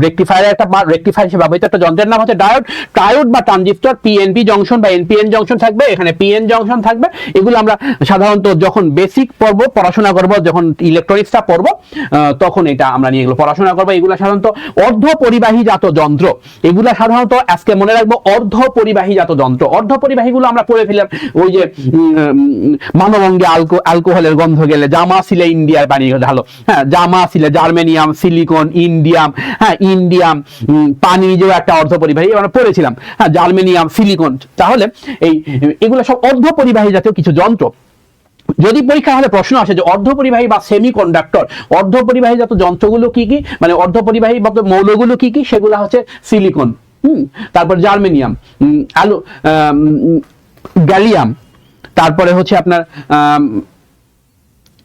রেকটিফায়ার একটা রেকটিফায়ার হিসেবে ব্যবহৃত একটা যন্ত্রের নাম হচ্ছে ডায়োড। ট্রায়োড বা ট্রানজিস্টর পিএনপি জংশন বা এনপিএন জংশন থাকবে, এখানে পিএন জংশন থাকবে। এগুলো আমরা সাধারণত যখন বেসিক পড়বো, পড়াশোনা করব, যখন ইলেকট্রনিক্সটা পড়বো তখন এটা আমরা নিয়ে এগুলো পড়াশোনা করবো। এগুলো সাধারণত অর্ধ পরিবাহীজাত যন্ত্র, এগুলো সাধারণত আজকে মনে রাখবো অর্ধ পরিবাহীজাত যন্ত্র। অর্ধ পরিবাহীগুলো আমরা পড়ে ফেললাম, ওই যে মানবঙ্গে অ্যালকোহলের গন্ধ গেলে জামা সিলে ইন্ডিয়ার পানি ঢালো, হ্যাঁ জামা সিলে জার্মেনিয়াম, সিলিকন, ইন্ডিয়াম, হ্যাঁ ইন্ডিয়াম পানি নিজেও একটা অর্ধ পরিবাহী আমরা পড়েছিলাম, হ্যাঁ জার্মেনিয়াম, সিলিকন। তাহলে এগুলো সব অর্ধ পরিবাহী জাতীয় কিছু যন্ত্র। যদি পরীক্ষা হলে প্রশ্ন আসে যে অর্ধপরিবাহী বা সেমি কন্ডাক্টর, অর্ধপরিবাহী জাত যন্ত্রগুলো কি কি, মানে অর্ধপরিবাহী মৌলগুলো কি কি, সেগুলো হচ্ছে সিলিকন, তারপর জার্মেনিয়াম, গ্যালিয়াম, তারপরে হচ্ছে আপনার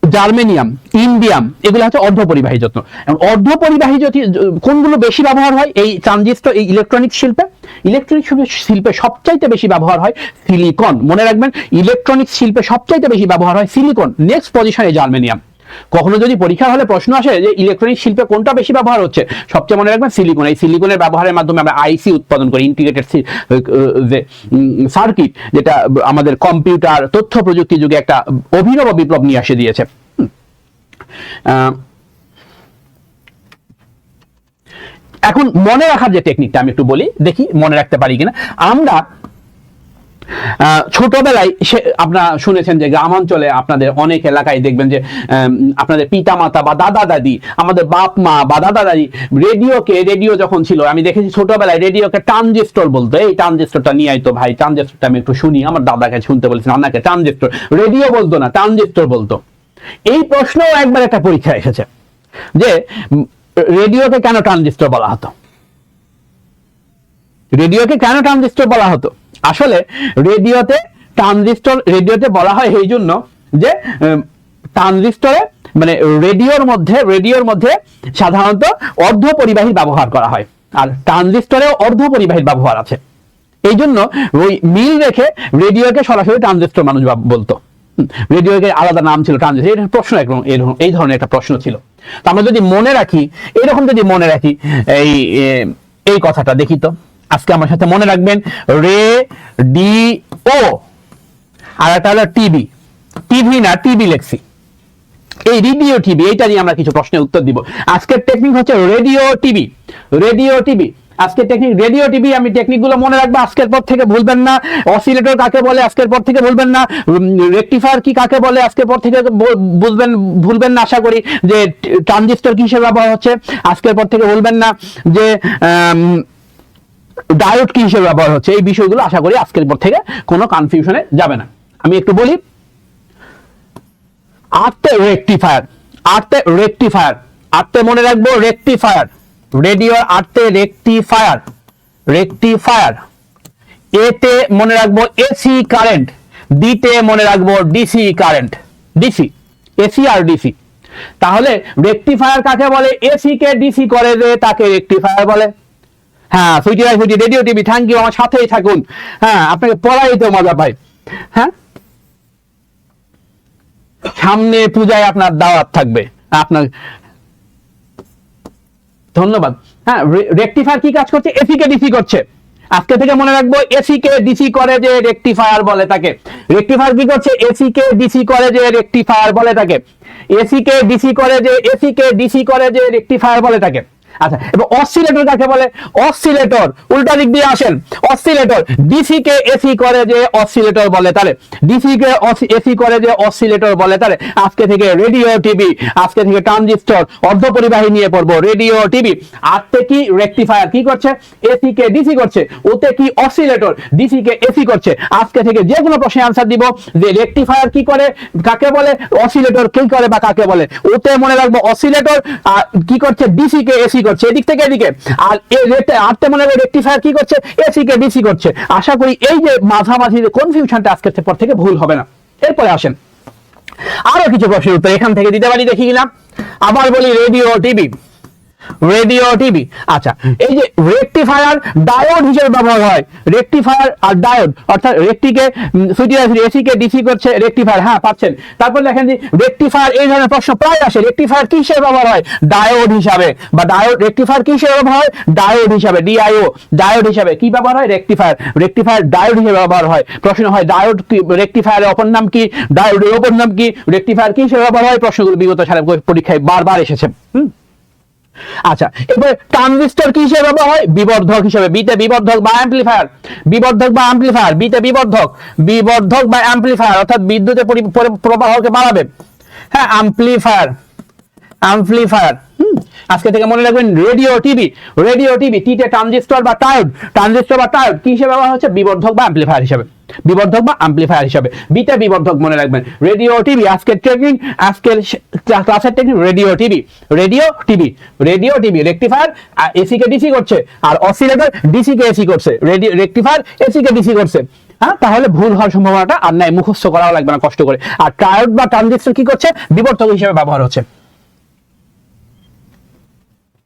জার্মেনিয়াম, ইন্ডিয়াম, এগুলো হচ্ছে অর্ধপরিবাহী যত্ন। অর্ধপরিবাহী যদি কোনগুলো বেশি ব্যবহার হয় এই ট্রানজিস্টর, এই ইলেকট্রনিক শিল্পে, ইলেকট্রনিক শিল্পে সবচাইতে বেশি ব্যবহার হয় সিলিকন। মনে রাখবেন ইলেকট্রনিক শিল্পে সবচাইতে বেশি ব্যবহার হয় সিলিকন, নেক্সট পজিশনে জার্মেনিয়াম। কখনো যদি পরীক্ষা হলে প্রশ্ন আসে যে ইলেকট্রনিক শিল্পে কোনটা বেশি ব্যবহার হচ্ছে, সবচেয়ে মনে রাখবেন সিলিকন। এই সিলিকনের ব্যবহারের মাধ্যমে আমরা আইসি উৎপাদন করি, ইন্টিগ্রেটেড সার্কিট, যেটা আমাদের কম্পিউটার তথ্য প্রযুক্তি যুগে একটা অভিনব বিপ্লব নিয়ে এসে দিয়েছে। এখন মনে রাখার যে টেকনিকটা আমি একটু বলি, দেখি মনে রাখতে পারি কিনা। আমরা ছোটবেলায় আপনারা শুনেছেন যে গ্রামাঞ্চলে আপনাদের অনেক এলাকায় দেখবেন যে আপনাদের পিতা মাতা বা দাদা দাদি, আমাদের বাপ মা বা দাদা দাদি রেডিও যখন ছিল, আমি দেখেছি ছোটবেলায় রেডিওকে ট্রানজিস্টর বলতো। এই ট্রানজিস্টরটা নিয়ে আইতো ভাই, ট্রানজিস্টরটা আমি একটু শুনি। আমার দাদাকে শুনতে বলেছেন, নানাকে ট্রানজিস্টর, রেডিও বলতো না, ট্রানজিস্টর বলতো। এই প্রশ্নও একবার একটা পরীক্ষা এসেছে যে রেডিওকে কেন ট্রানজিস্টর বলা হতো, রেডিওকে কেন ট্রানজিস্টর বলা হতো। আসলে রেডিওতে বলা হয় এই জন্য যে ট্রানজিস্টরে মানে রেডিওর মধ্যে সাধারণত অর্ধপরিবাহীর ব্যবহার করা হয়, আর ট্রানজিস্টরেও অর্ধপরিবাহীর ব্যবহার আছে। এই জন্য ওই মিল রেখে রেডিওকে সরাসরি ট্রানজিস্টর মানুষ বলতো, রেডিওকে আলাদা নাম ছিল ট্রানজিস্টর। এই প্রশ্ন এই ধরনের একটা প্রশ্ন ছিল। তো আমরা যদি মনে রাখি, এরকম যদি মনে রাখি এই কথাটা, দেখি তো আজকে আমার সাথে মনে রাখবেন রেডিও, আর একটা হলো টিভি, টিভি না টিভি লেখছি, এই রেডিও টিভি, এইটা নিয়ে আমরা কিছু প্রশ্নের উত্তর দিব। আজকের টেকনিক হচ্ছে রেডিও টিভি, রেডিও টিভি আজকের টেকনিক রেডিও টিভি। আমি টেকনিকগুলো মনে রাখবো, আজকের পর থেকে ভুলবেন না। অসিলেটর কাকে বলে আজকের পর থেকে ভুলবেন না। রেকটিফায়ার কি কাকে বলে আজকের পর থেকে ভুলবেন না আশা করি। যে ট্রানজিস্টর কি হিসেবে ব্যবহার হচ্ছে আজকের পর থেকে ভুলবেন না। যে ডায়োড কি হিসেবে ব্যবহার হচ্ছে, এই বিষয়গুলো আশা করি আজকের পর থেকে কোনো কনফিউশনে যাবে না। আমি একটু বলি, আর্তে মনে রাখবো রেকটিফায়ার, রেডিও আর্তে রেকটিফায়ার। এতে মনে রাখবো এসি কারেন্ট, ডিতে মনে রাখবো ডিসি কারেন্ট, ডিসি, এসি আর ডিসি। তাহলে রেকটিফায়ার কাকে বলে? এসি কে ডিসি করে যে তাকে রেকটিফায়ার বলে। হ্যাঁ Sweety radio TV, thank you, আমার সাথেই থাকুন। হ্যাঁ আপনাকে পড়াই তো মজা পাই। হ্যাঁ সামনে পূজায় আপনার দাওয়াত থাকবে, আপনার ধন্যবাদ। হ্যাঁ রেকটিফায়ার কি কাজ করছে? এসি কে ডিসি করছে। আজকে থেকে মনে রাখবো এসি কে ডিসি করে যে রেকটিফায়ার বলে তাকে। রেকটিফায়ার কি করছে? এসি কে ডিসি করে যে রেকটিফায়ার বলে তাকে। এসি কে ডিসি করে যে রেকটিফায়ার বলে তাকে। আচ্ছা, এবার অসিলেটর কাকে বলে? অসিলেটর উল্টা দিক দিয়ে আসেন। অসিলেটর ডিসি কে এসি করে যে অসিলেটর বলে, তাহলে ডিসি কে এসি করে যে অসিলেটর বলে, তাহলে আজকে থেকে রেডিও টিভি, আজকে থেকে ট্রানজিস্টর, অর্ধপরিবাহী নিয়ে পড়বো। রেডিও টিভি আজকে কি রেকটিফায়ার কি করছে? এসি কে ডিসি করছে। ওতে কি অসিলেটর ডিসি কে এসি করছে। আজকে থেকে যে কোনো প্রশ্নের আনসার দিব যে রেকটিফায়ার কি করে, কাকে বলে, অসিলেটর কি করে বা কাকে বলে। ওতে মনে রাখবো অসিলেটর কি করছে? ডিসি কে এসি করছে, এদিক থেকে এদিকে। আর আরতে মনে রাখবো রেকটিফায়ার কি করছে? এসি কে ডিসি করছে। আশা করি এই যে মাঝামাঝি যে কনফিউশনটা আজকের পর থেকে ভুল হবে না। এরপরে আসেন আরো কিছু প্রশ্নের উত্তর এখান থেকে দিতে পারি, দেখি কিনা। আবার বলি রেডিও টিভি, রেডিও টিভি। আচ্ছা, এই যে রেকটিফায়ার ডায়োড হিসেবে ব্যবহার হয়। রেকটিফায়ার আর ডায়োড, অর্থাৎ রেকটিকে এসি কে ডিসি করছে রেকটিফায়ার, হ্যাঁ পাচ্ছেন। তারপর দেখেন যে রেকটিফায়ার, এই ধরনের প্রশ্ন প্রায় আসে। রেকটিফায়ার কি হিসেবে ব্যবহার হয়? ডায়োড হিসাবে, বা ডায়োড রেকটিফায়ার কি হিসেবে ব্যবহার হয়? ডায়োড হিসাবে, ডিআইও, ডায়োড হিসাবে কি ব্যবহার হয়? রেকটিফায়ার, রেকটিফায়ার ডায়োড হিসেবে ব্যবহার হয়। প্রশ্ন হয় ডায়োড কি, রেকটিফায়ারের অপর নাম কি, ডায়োডের অপর নাম কি, রেকটিফায়ার কি হিসেবে ব্যবহার হয়? প্রশ্নগুলো বিগত সালের পরীক্ষায় বারবার এসেছে। আচ্ছা, এবার ট্রানজিস্টর কি হিসেবে ব্যবহার হয়? বিবর্ধক হিসেবে। বিতে বিবর্ধক বা অ্যাম্পলিফায়ার, বিবর্ধক বা অ্যাম্পলিফায়ার, বিতে বিবর্ধক, বিবর্ধক বা অ্যাম্পলিফায়ার, অর্থাৎ বিদ্যুতের প্রবাহকে বাড়াবে। হ্যাঁ, অ্যাম্পলিফায়ার, অ্যাম্পলিফায়ার। আজকে থেকে মনে রাখবেন রেডিও টিভি, রেডিও টিভি টিতে ট্রানজিস্টর বা টায়োড, ট্রানজিস্টর বা টায়োড কি হিসেবে ব্যবহার হচ্ছে? বিবর্ধক বা অ্যাম্পলিফায়ার হিসেবে, বিবর্ধক বা অ্যাম্পলিফায়ার হিসেবে। বিতে বিবর্ধক মনে রাখবেন। রেডিও টিভি আজকের টেকনিক, আজকের ক্লাসের technique radio TV, radio TV, radio TV. Rectifier AC কে ডিসি করছে, আর অসিলেটর ডিসি কে এসি করছে। রেডিও রেকটিফায়ার এসি কে ডিসি করছে। হ্যাঁ, তাহলে ভুল হওয়ার সম্ভাবনাটা আর নাই, মুখস্থ করাও লাগবে না কষ্ট করে। আর টায়োড বা ট্রানজিস্টর কি করছে? বিবর্ধক হিসেবে ব্যবহার হচ্ছে।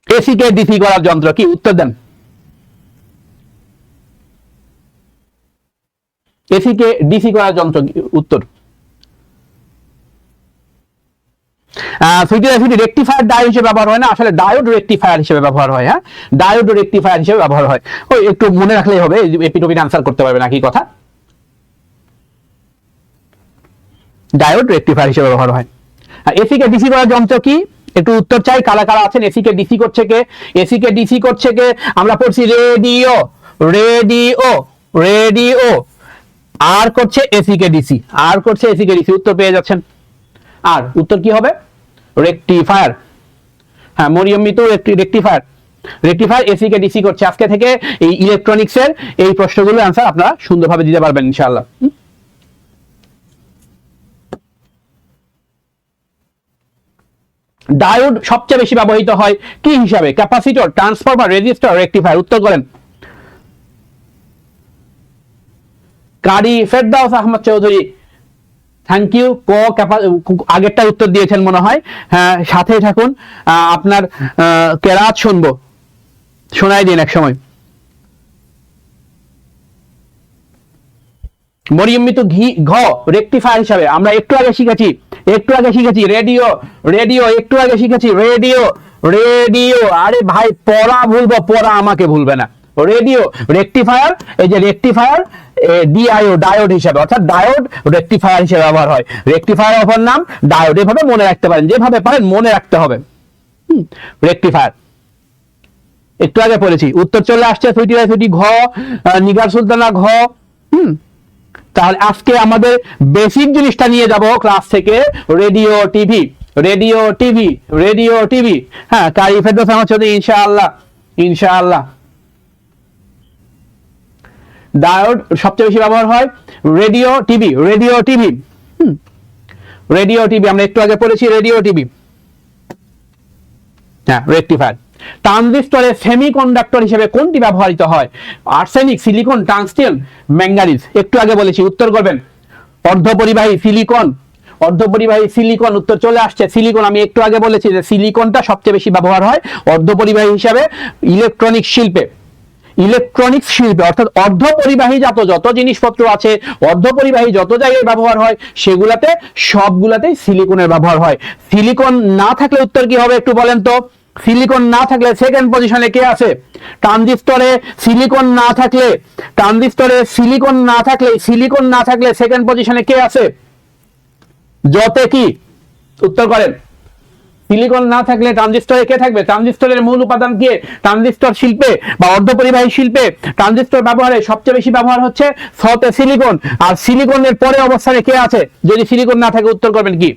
এসি কে ডিসি করার যন্ত্র কি? উত্তর দেন। এসি কে ডিসি করার যন্ত্র, উত্তর। রেকটিফায়ার ডায়োড হিসেবে ব্যবহার হয় না, আসলে ডায়োড রেকটিফায়ার হিসেবে ব্যবহার হয়। হ্যাঁ, ডায়োড রেকটিফায়ার হিসেবে ব্যবহার হয়। ওই একটু মনে রাখলেই হবে, এপিটোপিট আনসার করতে পারবে না কি কথা। ডায়োড রেকটিফায়ার হিসেবে ব্যবহার হয়। আর এসি কে ডিসি করার যন্ত্র কি? একটু উত্তর চাই, কারা কারা আছেন। এসি কে ডিসি করছে কে? এসি কে ডিসি করছে কে? আমরা পড়ছি রেডিও, রেডিও, রেডিও। আর করছে এসি কে ডিসি, আর করছে এসি কে ডিসি। উত্তর পেয়ে যাচ্ছেন। আর উত্তর কি হবে? রেকটিফায়ার। হ্যাঁ, মরিয়মিত রেকটিফায়ার, রেকটিফায়ার এসি কে ডিসি করছে। আজকে থেকে এই ইলেকট্রনিক্সের এই প্রশ্নগুলোর আনসার আপনারা সুন্দরভাবে দিতে পারবেন ইনশাআল্লাহ। ডায়োড সবচেয়ে বেশি ব্যবহৃত হয় কি হিসাবে? Capacitor, transformer, register, rectifier. উত্তর করেন। কারি ফেরদাউস আহমদ চৌধুরী, থ্যাংক ইউ। আগেরটা উত্তর দিয়েছেন মনে হয়। হ্যাঁ, সাথে থাকুন, আপনার কেরাত শুনবো, শোনাই দিন এক সময়। মরিয়মিত ঘ রেকটিফায়ার হিসাবে আমরা একটু আগে শিখেছি, একটু আগে শিখেছি রেডিও, রেডিও একটু আগে শিখেছি রেডিও, রেডিও। আরে ভাই, পড়া ভুলবো, পড়া আমাকে ভুলবে না। রেডিও রেকটিফায়ার, এই যে রেকটিফায়ার ডিআইও, ডায়োড হিসাবে, অর্থাৎ ডায়োড রেকটিফায়ার হিসেবে ব্যবহার হয়। রেকটিফায়ার অপর নাম ডায়োড। এভাবে মনে রাখতে পারেন, যেভাবে পারেন মনে রাখতে হবে। রেকটিফায়ার একটু আগে পড়েছি। উত্তর চলে আসছে সুইটি ঘ, নিগার সুলতানা ঘ। তাহলে আজকে আমাদের বেসিক জিনিসটা নিয়ে যাব ক্লাস থেকে, radio TV, radio TV, radio TV. হ্যাঁ, কারি ফেরদৌস আহমদ চৌধুরী, ইনশাআল্লাহ, ইনশাআল্লাহ। ডায়োড সবচেয়ে বেশি ব্যবহার হয় radio TV, radio TV, radio TV আমরা একটু আগে পড়েছি রেডিও টিভি। হ্যাঁ, রেকটিফায়ার। ট্রানজিস্টরে সেমিকন্ডাক্টর হিসেবে কোনটি ব্যবহৃত হয়? Arsenic, silicon, tungsten, manganese. একটু আগে বলেছি, উত্তর করবেন। অর্ধপরিবাহী সিলিকন, অর্ধপরিবাহী সিলিকন। উত্তর চলে আসছে সিলিকন। আমি একটু আগে বলেছি যে সিলিকনটা সবচেয়ে বেশি ব্যবহার হয় অর্ধপরিবাহী হিসাবে ইলেকট্রনিক শিল্পে, ইলেকট্রনিক্স শিল্পে, অর্থাৎ অর্ধপরিবাহী যত জিনিসপত্র আছে, অর্ধপরিবাহী যত জায়গায় ব্যবহার হয় সেগুলাতে সবগুলাতেই সিলিকনের ব্যবহার হয়। সিলিকন না থাকলে উত্তর কি হবে একটু বলেন তো? সিলিকন না থাকলে সেকেন্ড পজিশনে কে আছে? ট্রানজিস্টরে সিলিকন না থাকলে, ট্রানজিস্টরে সিলিকন না থাকলে, সিলিকন না থাকলে সেকেন্ড পজিশনে কে আছে? যতে কি? উত্তর করেন। সিলিকন না থাকলে ট্রানজিস্টরে কে থাকবে? ট্রানজিস্টরের মূল উপাদান কি? ট্রানজিস্টর শিল্পে বা অর্ধপরিবাহী শিল্পে ট্রানজিস্টর ব্যবহারে সবচেয়ে বেশি ব্যবহার হচ্ছে সতে সিলিকন। আর সিলিকনের পরে অবস্থানে কে আছে? যদি সিলিকন না থাকে উত্তর করবেন কি?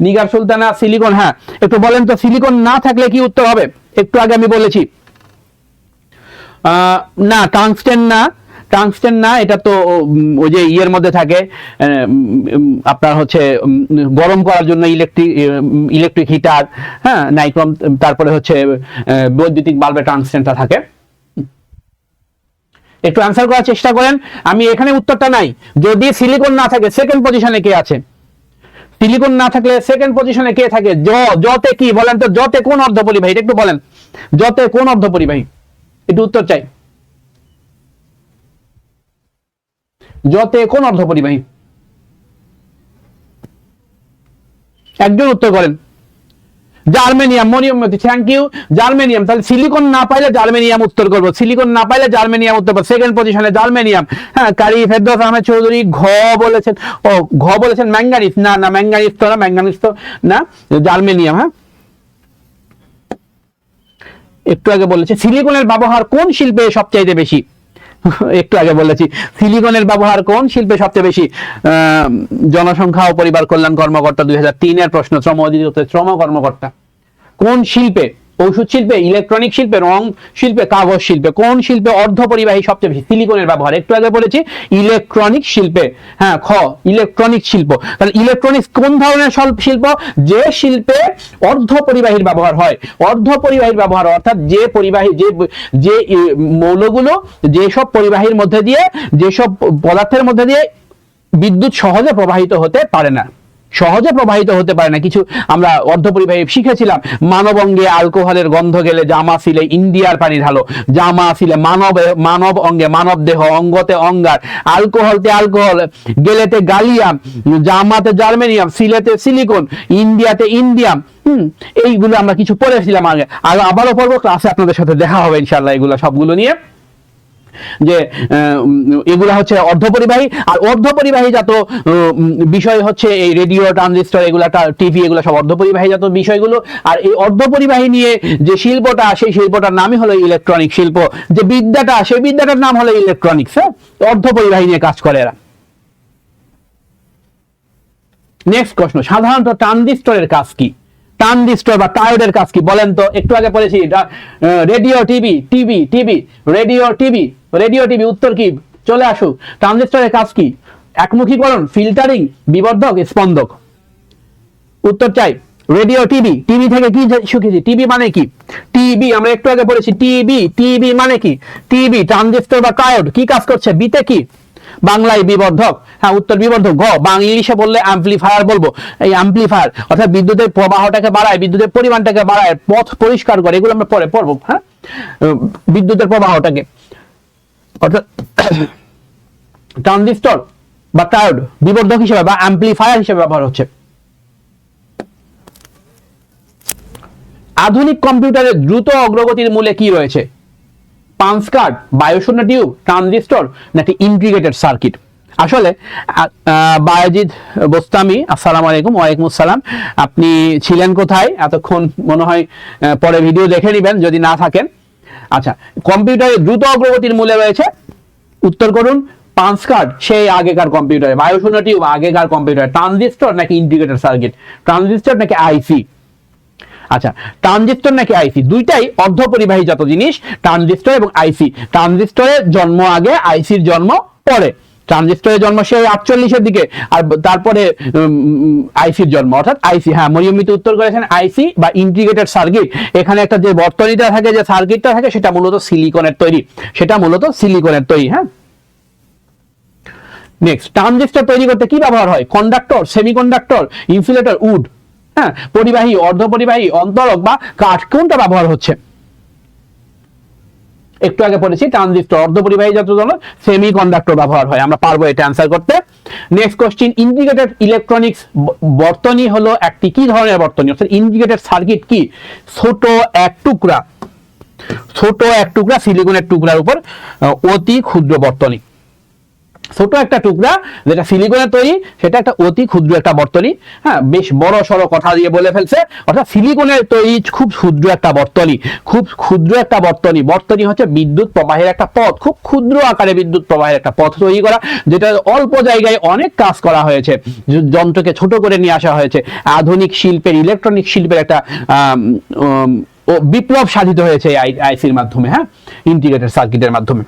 নিগার সুলতানা সিলিকন। হ্যাঁ, একটু বলেন তো সিলিকন না থাকলে কি উত্তর হবে? একটু আগে আমি বলেছি না, টাংস্টেন না, টাংস্টেন না, এটা তো ওই যে ইয়ের মধ্যে থাকে, আপনার হচ্ছে গরম করার জন্য ইলেকট্রিক হিটার, হ্যাঁ, নাইক্রোম, তারপরে হচ্ছে বৈদ্যুতিক বাল্বে টাংস্টেনটা থাকে। একটু অ্যান্সার করার চেষ্টা করেন। আমি এখানে উত্তরটা নাই। যদি সিলিকন না থাকে সেকেন্ড পজিশনে কে আছে? সিলিকন না থাকলে সেকেন্ড পজিশনে কে থাকে? জতে কি বলেন তো? জতে কোন অর্ধপরিবাহী? একটু বলেন, জতে কোন অর্ধপরিবাহী? একটু উত্তর চাই। জতে কোন অর্ধপরিবাহী? একজন উত্তর করেন। জার্মেনিয়াম। মরিয়মতি, থ্যাংক ইউ। জার্মেনিয়াম। তাহলে সিলিকন না পাইলে জার্মেনিয়াম উত্তর করব, সিলিকন না পাইলে জার্মেনিয়াম উত্তর করব। সেকেন্ড পজিশনে জার্মেনিয়াম। হ্যাঁ, কারি ফেরদৌস আহমেদ চৌধুরী ঘ বলেছেন। ও ঘ বলেছেন ম্যাঙ্গানিজ। না না, ম্যাঙ্গানিজ তো না, ম্যাঙ্গানিজ তো না, জার্মেনিয়াম। হ্যাঁ, একটু আগে বলেছে সিলিকনের ব্যবহার কোন শিল্পে সবচাইতে বেশি? একটু আগে বলেছি সিলিকনের ব্যবহার কোন শিল্পে সবচেয়ে বেশি। জনসংখ্যা ও পরিবার কল্যাণ কর্মকর্তা 2003-এর প্রশ্ন, শ্রম অধিদপ্তরের শ্রম কর্মকর্তা। কোন শিল্পে? ঔষধ শিল্পে, ইলেকট্রনিক শিল্পে, রং শিল্পে, কাগজ শিল্পে, কোন শিল্পে অর্ধপরিবাহী সবচেয়ে বেশি সিলিকনের ব্যবহার? একটু আগে বলেছি ইলেকট্রনিক শিল্পে। হ্যাঁ, খ ইলেকট্রনিক শিল্প। তাহলে ইলেকট্রনিক্স কোন ধরনের শিল্প? যে শিল্পে অর্ধপরিবাহীর ব্যবহার হয়। অর্ধপরিবাহীর ব্যবহার অর্থাৎ যে পরিবাহী, যে মৌলগুলো যেসব পরিবাহীর মধ্যে দিয়ে, যেসব পদার্থের মধ্যে দিয়ে বিদ্যুৎ সহজে প্রবাহিত হতে পারে না, সহজে প্রবাহিত হতে পারে না। কিছু আমরা অর্ধপরিবাহী শিখেছিলাম। মানব অঙ্গে অ্যালকোহলের গন্ধ গেলে জামা সিলে ইন্ডিয়ার পানি ঢালো। জামা সিলে মানব অঙ্গে, মানব দেহ, অঙ্গতে অঙ্গার, অ্যালকোহলতে অ্যালকোহল, গেলেতে গালিয়াম, জামাতে জার্মেনিয়াম, সিলেতে সিলিকন, ইন্ডিয়াতে ইন্ডিয়াম। এইগুলো আমরা কিছু পড়েছিলাম আগে, আর আবারও পড়বো। ক্লাসে আপনাদের সাথে দেখা হবে ইনশাআল্লাহ এগুলো সবগুলো নিয়ে, যে এগুলা হচ্ছে অর্ধপরিবাহী। আর অর্ধপরিবাহী জাত বিষয় হচ্ছে এই রেডিও, ট্রানজিস্টর, এগুলা টিভি, এগুলা সব অর্ধপরিবাহী জাত বিষয়গুলো। আর এই অর্ধপরিবাহী নিয়ে যে শিল্পটা, সেই শিল্পটার নামই হলো ইলেকট্রনিক শিল্প। যে বিদ্যাটা, সেই বিদ্যাটার নাম হলো ইলেকট্রনিক্স। হ্যাঁ, অর্ধপরিবাহী নিয়ে কাজ করে এরা। নেক্সট প্রশ্ন, সাধারণত ট্রানজিস্টরের কাজ কি? ট্রানজিস্টর বা ট্রায়োডের কাজ কি বলেন তো? একটু আগে পড়েছি radio, TV, TV, TV, radio, TV, radio, TV. উত্তর কি? চলে আসুক। ট্রানজিস্টরের কাজ কি? একমুখীকরণ, ফিল্টারিং, বিবর্ধক, স্পন্দক। উত্তর চাই। Radio, TV. টিভি থেকে কি শিখেছি? টিভি মানে কি? টিভি আমরা একটু আগে পড়েছি। টিভি, টিভি মানে কি? টিভি ট্রানজিস্টর বা ট্রায়োড কি কাজ করছে? বিতে কি? বাংলায় বিবর্ধক। হ্যাঁ, উত্তর বিবর্ধক। গ ইংলিশে বললে অ্যাম্পলিফায়ার বলবো। এই অ্যাম্পলিফায়ার অর্থাৎ বিদ্যুতের প্রবাহটাকে বাড়ায়, বিদ্যুতের পরিমাণটাকে বাড়ায়, পথ পরিষ্কার করে, এগুলো আমরা পরে পড়বো। হ্যাঁ, বিদ্যুতের প্রবাহটাকে, অর্থাৎ ট্রানজিস্টর বা ট্রায়োড বিবর্ধক হিসেবে বা অ্যাম্পলিফায়ার হিসেবে ব্যবহার হচ্ছে। আধুনিক কম্পিউটারের দ্রুত অগ্রগতির মূলে কি রয়েছে? পাঞ্চ কার্ড, বায়ুশূন্য টিউব, ট্রানজিস্টর নাকি ইন্টিগ্রেটেড সার্কিট? আসলে বায়েজিদ বোস্তামি, আসসালামু আলাইকুম। ওয়ালাইকুম আসসালাম। আপনি ছিলেন কোথায় এতক্ষণ? মনে হয় পরে ভিডিও দেখে নেবেন যদি না থাকেন। আচ্ছা, কম্পিউটারের দ্রুত অগ্রগতির মূলে রয়েছে, উত্তর করুন পাঞ্চ কার্ড সেই আগেকার কম্পিউটারে, বায়ুশূন্য টিউব আগেকার কম্পিউটারে, ট্রানজিস্টর নাকি ইন্টিগ্রেটেড সার্কিট, ট্রানজিস্টর নাকি আইসি? আচ্ছা, ট্রানজিস্টর নাকি আইসি, দুইটাই অর্ধপরিবাহীজাত জিনিস, ট্রানজিস্টর এবং আইসি। ট্রানজিস্টরের জন্ম আগে, আইসির জন্ম পরে। ট্রানজিস্টরের জন্ম সেই 48-এর দিকে, আর তারপরে আইসির জন্ম, অর্থাৎ আইসি। হ্যাঁ, মরিয়মিত উত্তর করেছেন আইসি বা ইন্টিগ্রেটেড সার্কিট। এখানে একটা যে বর্তনীটা থাকে, যে সার্কিটটা থাকে, সেটা মূলত সিলিকনের তৈরি, সেটা মূলত সিলিকনের তৈরি। হ্যাঁ, নেক্সট, ট্রানজিস্টর তৈরি করতে কি ব্যবহার হয়? Conductor, semiconductor, insulator, wood. হ্যাঁ, পরিবাহী, অর্ধপরিবাহী, অন্তরক বা কাঠ, কোনটা ব্যবহার হচ্ছে? একটু আগে পড়েছি ট্রানজিস্টর অর্ধপরিবাহী জাত জন্য সেমিকন্ডাক্টর ব্যবহার হয়। আমরা পারবো এটা অ্যান্সার করতে। নেক্সট কোশ্চেন, ইন্টিগ্রেটেড ইলেকট্রনিক্স বর্তনী হলো একটি কি ধরনের বর্তনী? অর্থাৎ ইন্টিগ্রেটেড সার্কিট কি? ছোট এক টুকরা, ছোট এক টুকরা সিলিকনের টুকরার উপর অতি ক্ষুদ্র বর্তনী। ছোট একটা টুকরা যেটা সিলিকনের তৈরি, সেটা একটা অতি ক্ষুদ্র একটা বর্তনী। হ্যাঁ, বেশ বড় সড়ো কথা দিয়ে বলে ফেলছে, অর্থাৎ সিলিকনের তৈরি খুব ক্ষুদ্র একটা বর্তনী, খুব ক্ষুদ্র একটা বর্তনী। বর্তনী হচ্ছে বিদ্যুৎ প্রবাহের একটা পথ, খুব ক্ষুদ্র আকারে বিদ্যুৎ প্রবাহের একটা পথ তৈরি করা, যেটা অল্প জায়গায় অনেক কাজ করা হয়েছে, যন্ত্রকে ছোট করে নিয়ে আসা হয়েছে। আধুনিক শিল্পের, ইলেকট্রনিক শিল্পের একটা বিপ্লব সাধিত হয়েছে আইসির মাধ্যমে, হ্যাঁ, ইন্টিগ্রেটেড সার্কিটের মাধ্যমে।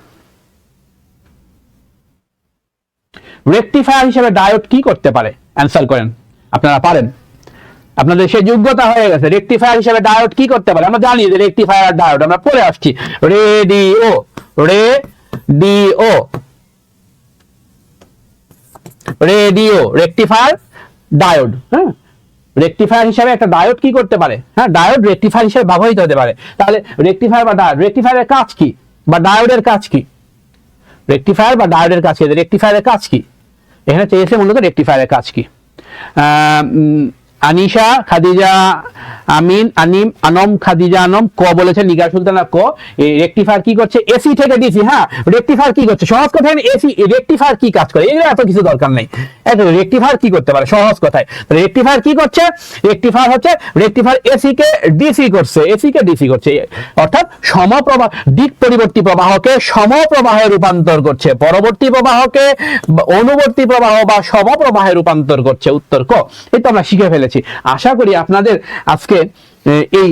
রেকটিফায়ার হিসেবে ডায়োড কি করতে পারে? অ্যান্সার করেন, আপনারা পারেন, আপনাদের সে যোগ্যতা হয়ে গেছে। রেকটিফায়ার হিসেবে ডায়োড কি করতে পারে? আমরা জানি যে রেকটিফায়ার ডায়োড আমরা পড়ে আসছি, radio, radio, radio, rectifier, diode. হ্যাঁ, রেকটিফায়ার হিসেবে একটা ডায়োড কি করতে পারে? হ্যাঁ, ডায়োড রেকটিফায়ার হিসেবে ব্যবহৃত হতে পারে। তাহলে রেকটিফায়ার বা ডায়োড, রেকটিফায়ারের কাজ কি বা ডায়োডের কাজ কি? রেকটিফায়ার বা ডায়োডের কাজ কি? রেকটিফায়ারের কাজ কি? এখানে চেয়েছে মূলত রেকটিফায়ারের কাজ কি। আনিশা, খাদিজা, আমিন, আনিম, আনম, খাদিজা, আনম ক বলেছে, নিগার সুলতানা ক। রেকটিফায়ার কি করছে? এসি থেকে ডিসি। হ্যাঁ, রেকটিফায়ার কি করছে? সহজ কথায় এসি। রেকটিফায়ার কি কাজ করে? এগুলো এত কিছু দরকার নেই। রেকটিফায়ার কি করতে পারে সহজ কথায়? রেকটিফায়ার কি করছে? রেকটিফায়ার হচ্ছে, রেকটিফায়ার এসি কে ডিসি করছে, এসি কে ডিসি করছে, অর্থাৎ সমপ্রবাহ, দিক পরিবর্তী প্রবাহকে সমপ্রবাহে রূপান্তর করছে, পরবর্তী প্রবাহকে অনুবর্তী প্রবাহ বা সমপ্রবাহে রূপান্তর করছে। উত্তর ক। এই তো আমরা শিখে ফেলেছি। আশা করি আপনাদের আজকে এই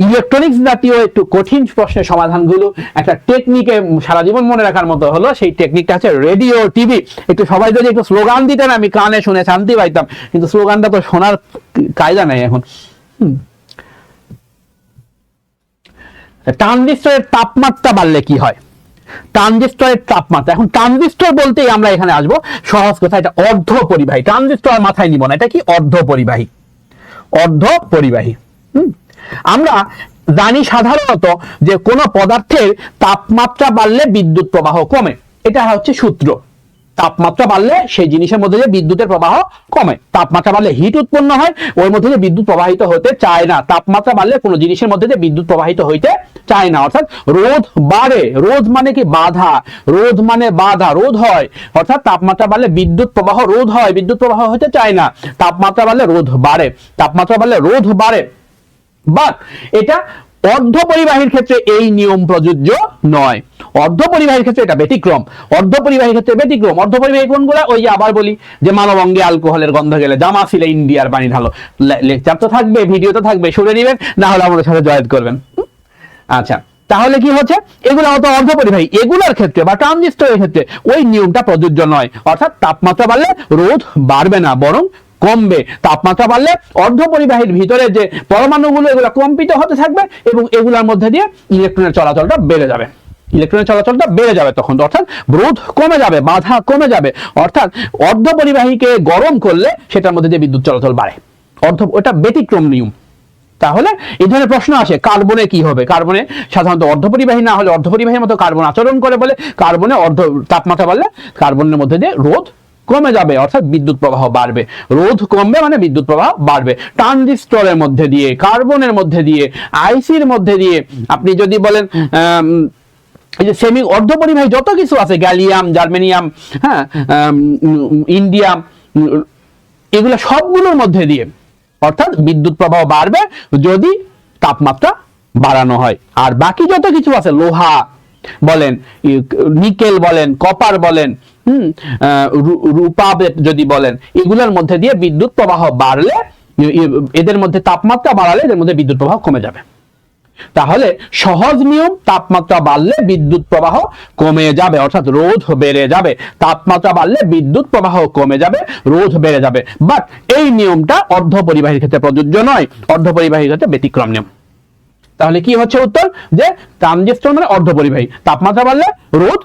ইলেকট্রনিক্স জাতীয় একটু কঠিন প্রশ্নের সমাধানগুলো একটা টেকনিকে সারা জীবন মনে রাখার মতো হলো। সেই টেকনিকটা হচ্ছে রেডিও, টিভি। একটু সবাই যদি একটু স্লোগান দিতেন আমি কানে শুনে শান্তি পাইতাম, কিন্তু স্লোগানটা তো শোনার কায়দা নাই এখন। ট্রানজিস্টরের তাপমাত্রা বাড়লে কি হয়? ট্রানজিস্টরের তাপমাত্রা, এখন ট্রানজিস্টর বলতেই আমরা এখানে আসবো সহজ কথা, এটা অর্ধ পরিবাহী। ট্রানজিস্টর মাথায় নিব না, এটা কি? অর্ধ পরিবাহী, অর্ধ পরিবাহী। আমরা জানি সাধারণত যে কোন পদার্থের তাপমাত্রা বাড়লে বিদ্যুৎ প্রবাহ কমে, এটা হচ্ছে সূত্র। তাপমাত্রা বাড়লে সেই জিনিসের মধ্যে যে বিদ্যুতের প্রবাহ কমে, তাপমাত্রা বাড়লে হিট উৎপন্ন হয়, ওর মধ্যে যে বিদ্যুৎ প্রবাহিত হতে চায় না। তাপমাত্রা বাড়লে কোনো জিনিসের মধ্যে যে বিদ্যুৎ প্রবাহিত হইতে চায় না, অর্থাৎ রোধ বাড়ে। রোধ মানে কি? বাধা। রোধ মানে বাধা, রোধ হয়, অর্থাৎ তাপমাত্রা বাড়লে বিদ্যুৎ প্রবাহ রোধ হয়, বিদ্যুৎ প্রবাহ হতে চায় না। তাপমাত্রা বাড়লে রোধ বাড়ে, তাপমাত্রা বাড়লে রোধ বাড়ে। বাট এটা অর্ধ পরিবাহীর ক্ষেত্রে এই নিয়ম প্রযোজ্য নয়। অর্ধ পরিবাহীর ক্ষেত্রে এটা ব্যতিক্রম। অর্ধ পরিবাহীর ক্ষেত্রে ব্যতিক্রম। অর্ধ পরিবাহী কোনগুলো? ওই যে আবার বলি যে মানবঙ্গে অ্যালকোহলের গন্ধ গেলে জামা ছিলে ইন্ডিয়ার পানি ঢালো। লেকচার তো থাকবে, ভিডিও তো থাকবে, শুনে নেবেন, না হলে আমাদের সাথে জয়েন করবেন। আচ্ছা, তাহলে কি হচ্ছে? এগুলো হয়তো অর্ধ পরিবাহী, এগুলোর ক্ষেত্রে বা ট্রানজিস্টরের ক্ষেত্রে ওই নিয়মটা প্রযোজ্য নয়। অর্থাৎ তাপমাত্রা বাড়লে রোধ বাড়বে না, বরং কমবে। তাপমাত্রা বাড়লে অর্ধ পরিবাহীর ভিতরে যে পরমাণুগুলো, এগুলো কম্পিত হতে থাকবে এবং এগুলোর মধ্যে দিয়ে ইলেকট্রনের চলাচলটা বেড়ে যাবে। ইলেকট্রনের চলাচলটা বেড়ে যাবে তখন, অর্থাৎ রোধ কমে যাবে, বাধা কমে যাবে। অর্থাৎ অর্ধ পরিবাহীকে গরম করলে সেটার মধ্যে যে বিদ্যুৎ চলাচল বাড়ে। ওটা ব্যতিক্রম নিয়ম। তাহলে এই ধরনের প্রশ্ন আসে, কার্বনে কি হবে? কার্বনে সাধারণত অর্ধপরিবাহী না হলে অর্ধপরিবাহীর মতো কার্বন আচরণ করে বলে কার্বনে তাপমাত্রা বাড়লে কার্বনের মধ্যে দিয়ে রোধ কমে যাবে, অর্থাৎ বিদ্যুৎ প্রবাহ বাড়বে। রোধ কমবে মানে বিদ্যুৎ প্রবাহ বাড়বে। ট্রানজিস্টরের মধ্যে দিয়ে, কার্বনের মধ্যে দিয়ে, আইসির মধ্যে দিয়ে, আপনি যদি বলেন এই যে সেমি অর্ধপরিবাহী যত কিছু আছে, গ্যালিয়াম, জার্মেনিয়াম, হ্যাঁ, ইন্ডিয়াম, এগুলো সবগুলোর মধ্যে দিয়ে, অর্থাৎ বিদ্যুৎ প্রবাহ বাড়বে যদি তাপমাত্রা বাড়ানো হয়। আর বাকি যত কিছু আছে, লোহা বলেন, নিকেল বলেন, কপার বলেন, রূপা যদি বলেন, এগুলোর মধ্যে দিয়ে বিদ্যুৎ প্রবাহ বাড়লে, এদের মধ্যে তাপমাত্রা বাড়ালে এদের মধ্যে বিদ্যুৎ প্রবাহ কমে যাবে। তাহলে সহজ নিয়ম, তাপমাত্রা বাড়লে বিদ্যুৎ প্রবাহ কমে যাবে, অর্থাৎ রোধ বেড়ে যাবে। তাপমাত্রা বাড়লে বিদ্যুৎ প্রবাহ কমে যাবে, রোধ বেড়ে যাবে। বাট এই নিয়মটা অর্ধ পরিবাহীর ক্ষেত্রে প্রযোজ্য নয়, অর্ধ পরিবাহীর ক্ষেত্রে ব্যতিক্রম নিয়ম। তাহলে কি হচ্ছে উত্তর? যে ট্রানজিস্টর মানে অর্ধ পরিবাহী, তাপমাত্রা বাড়লে রোধ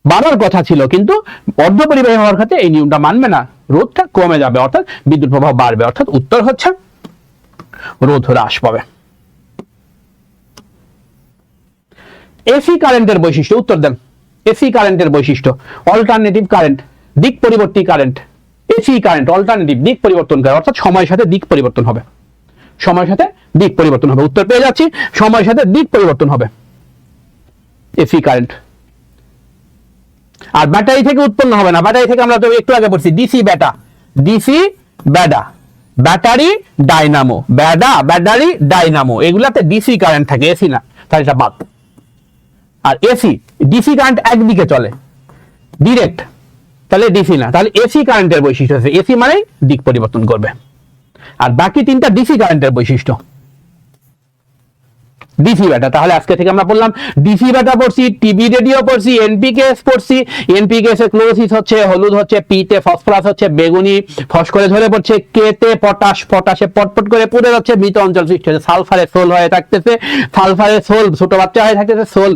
বাড়ার কথা ছিল, কিন্তু অর্ধ পরিবাহী হওয়ার ক্ষেত্রে এই নিয়মটা মানবে না, রোধটা কমে যাবে, অর্থাৎ বিদ্যুৎ প্রবাহ বাড়বে। অর্থাৎ উত্তর হচ্ছে রোধ হ্রাস পাবে। এসি কারেন্টের বৈশিষ্ট্য, উত্তর দেন। এসি কারেন্টের বৈশিষ্ট্য, অল্টারনেটিভ কারেন্ট, দিক পরিবর্তী কারেন্ট। এসি কারেন্ট অল্টারনেটিভ, দিক পরিবর্তন করে, অর্থাৎ সময়ের সাথে দিক পরিবর্তন হবে। সময়ের সাথে দিক পরিবর্তন হবে। উত্তর পেয়ে যাচ্ছি, সময়ের সাথে দিক পরিবর্তন হবে এসি কারেন্ট। আর ব্যাটারি থেকে উৎপন্ন হবে না, ব্যাটারি থেকে আমরা তো একটু আগে পড়ছি ডিসি ব্যাটা, ডিসি ব্যাটা, ব্যাটারি ডাইনামো, ব্যাটারি ডাইনামো, এগুলাতে ডিসি কারেন্ট থাকে, এসি না, তাহলে এটা বাদ। আর এসি, ডিসি কারেন্ট একদিকে চলে ডিরেক্ট, তাহলে ডিসি না, তাহলে এসি কারেন্টের বৈশিষ্ট্য আছে, এসি মানে দিক পরিবর্তন করবে। আর বাকি তিনটা ডিসি কারেন্টের বৈশিষ্ট্য, ডিসি ব্যাটা। তাহলে আজকে থেকে আমরা বললাম ডিসি ব্যাটা পড়ছি, টিবি রেডিও পড়ছি, এনপিকেএস পড়ছি। এনপিকেএস এর ক্লোরোসিস হচ্ছে হলুদ, হচ্ছে পিতে ফসফরাস, হচ্ছে বেগুনি ফস করে ধরে পড়ছে, কেতে পটাশ, পটাশে পটপট করে পুড়ে যাচ্ছে, মৃত অঞ্চল সৃষ্টি হচ্ছে, সালফারে সোল হয়ে থাকতেছে, সালফারে সোল ছোট বাচ্চা হয়ে থাকতেছে, সোল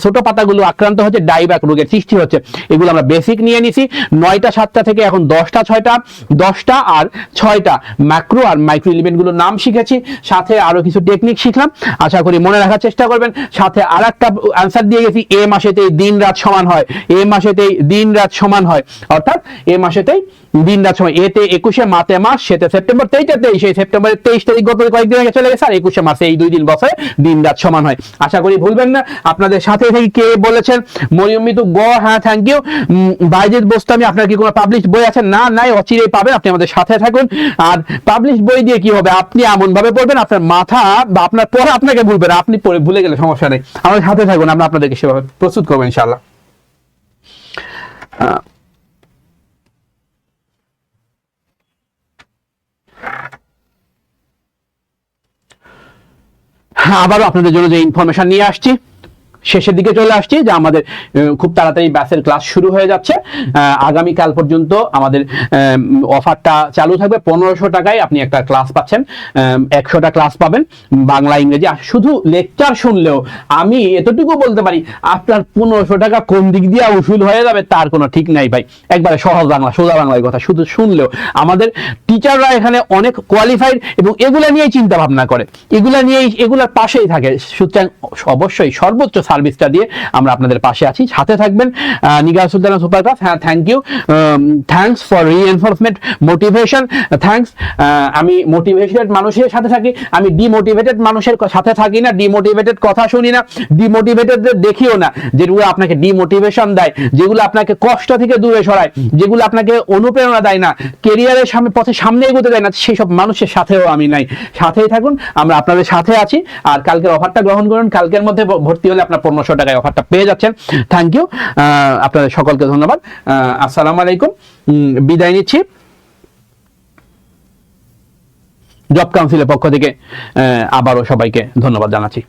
ছোট পাতাগুলো আক্রান্ত হচ্ছে, ডাইব্যাক রোগের সৃষ্টি হচ্ছে। এগুলো আমরা বেসিক নিয়ে নিছি, 9টা 7টা থেকে এখন 10টা 6টা, 10টা আর 6টা ম্যাক্রো আর মাইক্রো এলিমেন্টগুলোর নাম শিখেছি, সাথে আরো কিছু টেকনিক শিখলাম, আশা করি মনে রাখার চেষ্টা করবেন। সাথে আরেকটা অ্যানসার দিয়ে গেছি, এ মাসেতেই দিন রাত সমান হয়, এ মাসেতেই দিন রাত সমান হয়, অর্থাৎ এ মাসেতেই দিন রাত সমান, এতে 21, মাতে মাস, সেতে সেপ্টেম্বর, 23 এই সেপ্টেম্বরের 23 তারিখ গত কয়েকদিন আগে চলে গেছে, আর 21 মাসে এই 2 দিন বছরে দিন রাত সমান হয়। আশা করি ভুলবেন না। আপনাদের সাথে থেকে কে বলেছেন? মরিয়ম মিতু গ, হ্যাঁ থ্যাংক ইউ। বাইজিদ বোস্তামি, আপনার কি কোনো পাবলিশ বই আছে? না, নাই, অচিরেই পাবেন, আপনি আমাদের সাথে থাকুন। আর পাবলিশ বই দিয়ে কি হবে, আপনি এমন ভাবে পড়বেন আপনার মাথা বা আপনার পড়া আপনাকে ভুলবে না, আপনি পড়ে ভুলে গেলে সমস্যা নেই, আমাদের সাথে থাকুন, আমরা আপনাদেরকে সেভাবে প্রস্তুত করবো ইনশাআল্লাহ। আবারও আপনাদের জন্য যে ইনফরমেশন নিয়ে আসছি, শেষের দিকে চলে আসছি, যে আমাদের খুব তাড়াতাড়ি ব্যাচের ক্লাস শুরু হয়ে যাচ্ছে। আগামীকাল পর্যন্ত আমাদের অফারটা চালু থাকবে। 1500 টাকায় আপনি একটা ক্লাস পাচ্ছেন, 100টা ক্লাস পাবেন বাংলা ইংরেজি। শুধু লেকচার শুনলেও আমি এতটুকু বলতে পারি, আপনার 1500 টাকা কোন দিক দিয়ে উসুল হয়ে যাবে তার কোনো ঠিক নাই ভাই। একবারে সহজ বাংলা, সোজা বাংলায় কথা, শুধু শুনলেও আমাদের টিচাররা এখানে অনেক কোয়ালিফাইড এবং এগুলা নিয়েই চিন্তা ভাবনা করে, এগুলা নিয়েই, এগুলার পাশেই থাকে। সুতরাং অবশ্যই সর্বোচ্চ সার্ভিসটা দিয়ে আমরা আপনাদের পাশে আছি, সাথে থাকবেন। নিগার সুলতানা সুপার ক্লাস, হ্যাঁ thank you, thanks for reinforcement, motivation, thanks. আমি মোটিভেটেড মানুষের সাথে থাকি, আমি ডিমোটিভেটেড মানুষের সাথে থাকি না, ডিমোটিভেটেড কথা শুনি না, ডিমোটিভেটেডদের দেখিও না, যেগুলো আপনাকে ডিমোটিভেশন দেয়, যেগুলো আপনাকে কষ্ট থেকে দূরে সরায়, যেগুলো আপনাকে অনুপ্রেরণা দেয় না, কেরিয়ারের পথে সামনে এগোতে দেয় না, সেই সব মানুষের সাথেও আমি নাই। সাথেই থাকুন, আমরা আপনাদের সাথে আছি। আর কালকের অফারটা গ্রহণ করুন, কালকের মধ্যে ভর্তি হলে আপনার 1500 টাকায় অফারটা পেয়ে যাচ্ছেন। থ্যাংক ইউ, আপনাদের সকলকে ধন্যবাদ। আসসালামু আলাইকুম, বিদায় নিচ্ছি। জব কাউন্সিলের পক্ষ থেকে আবারও সবাইকে ধন্যবাদ জানাচ্ছি।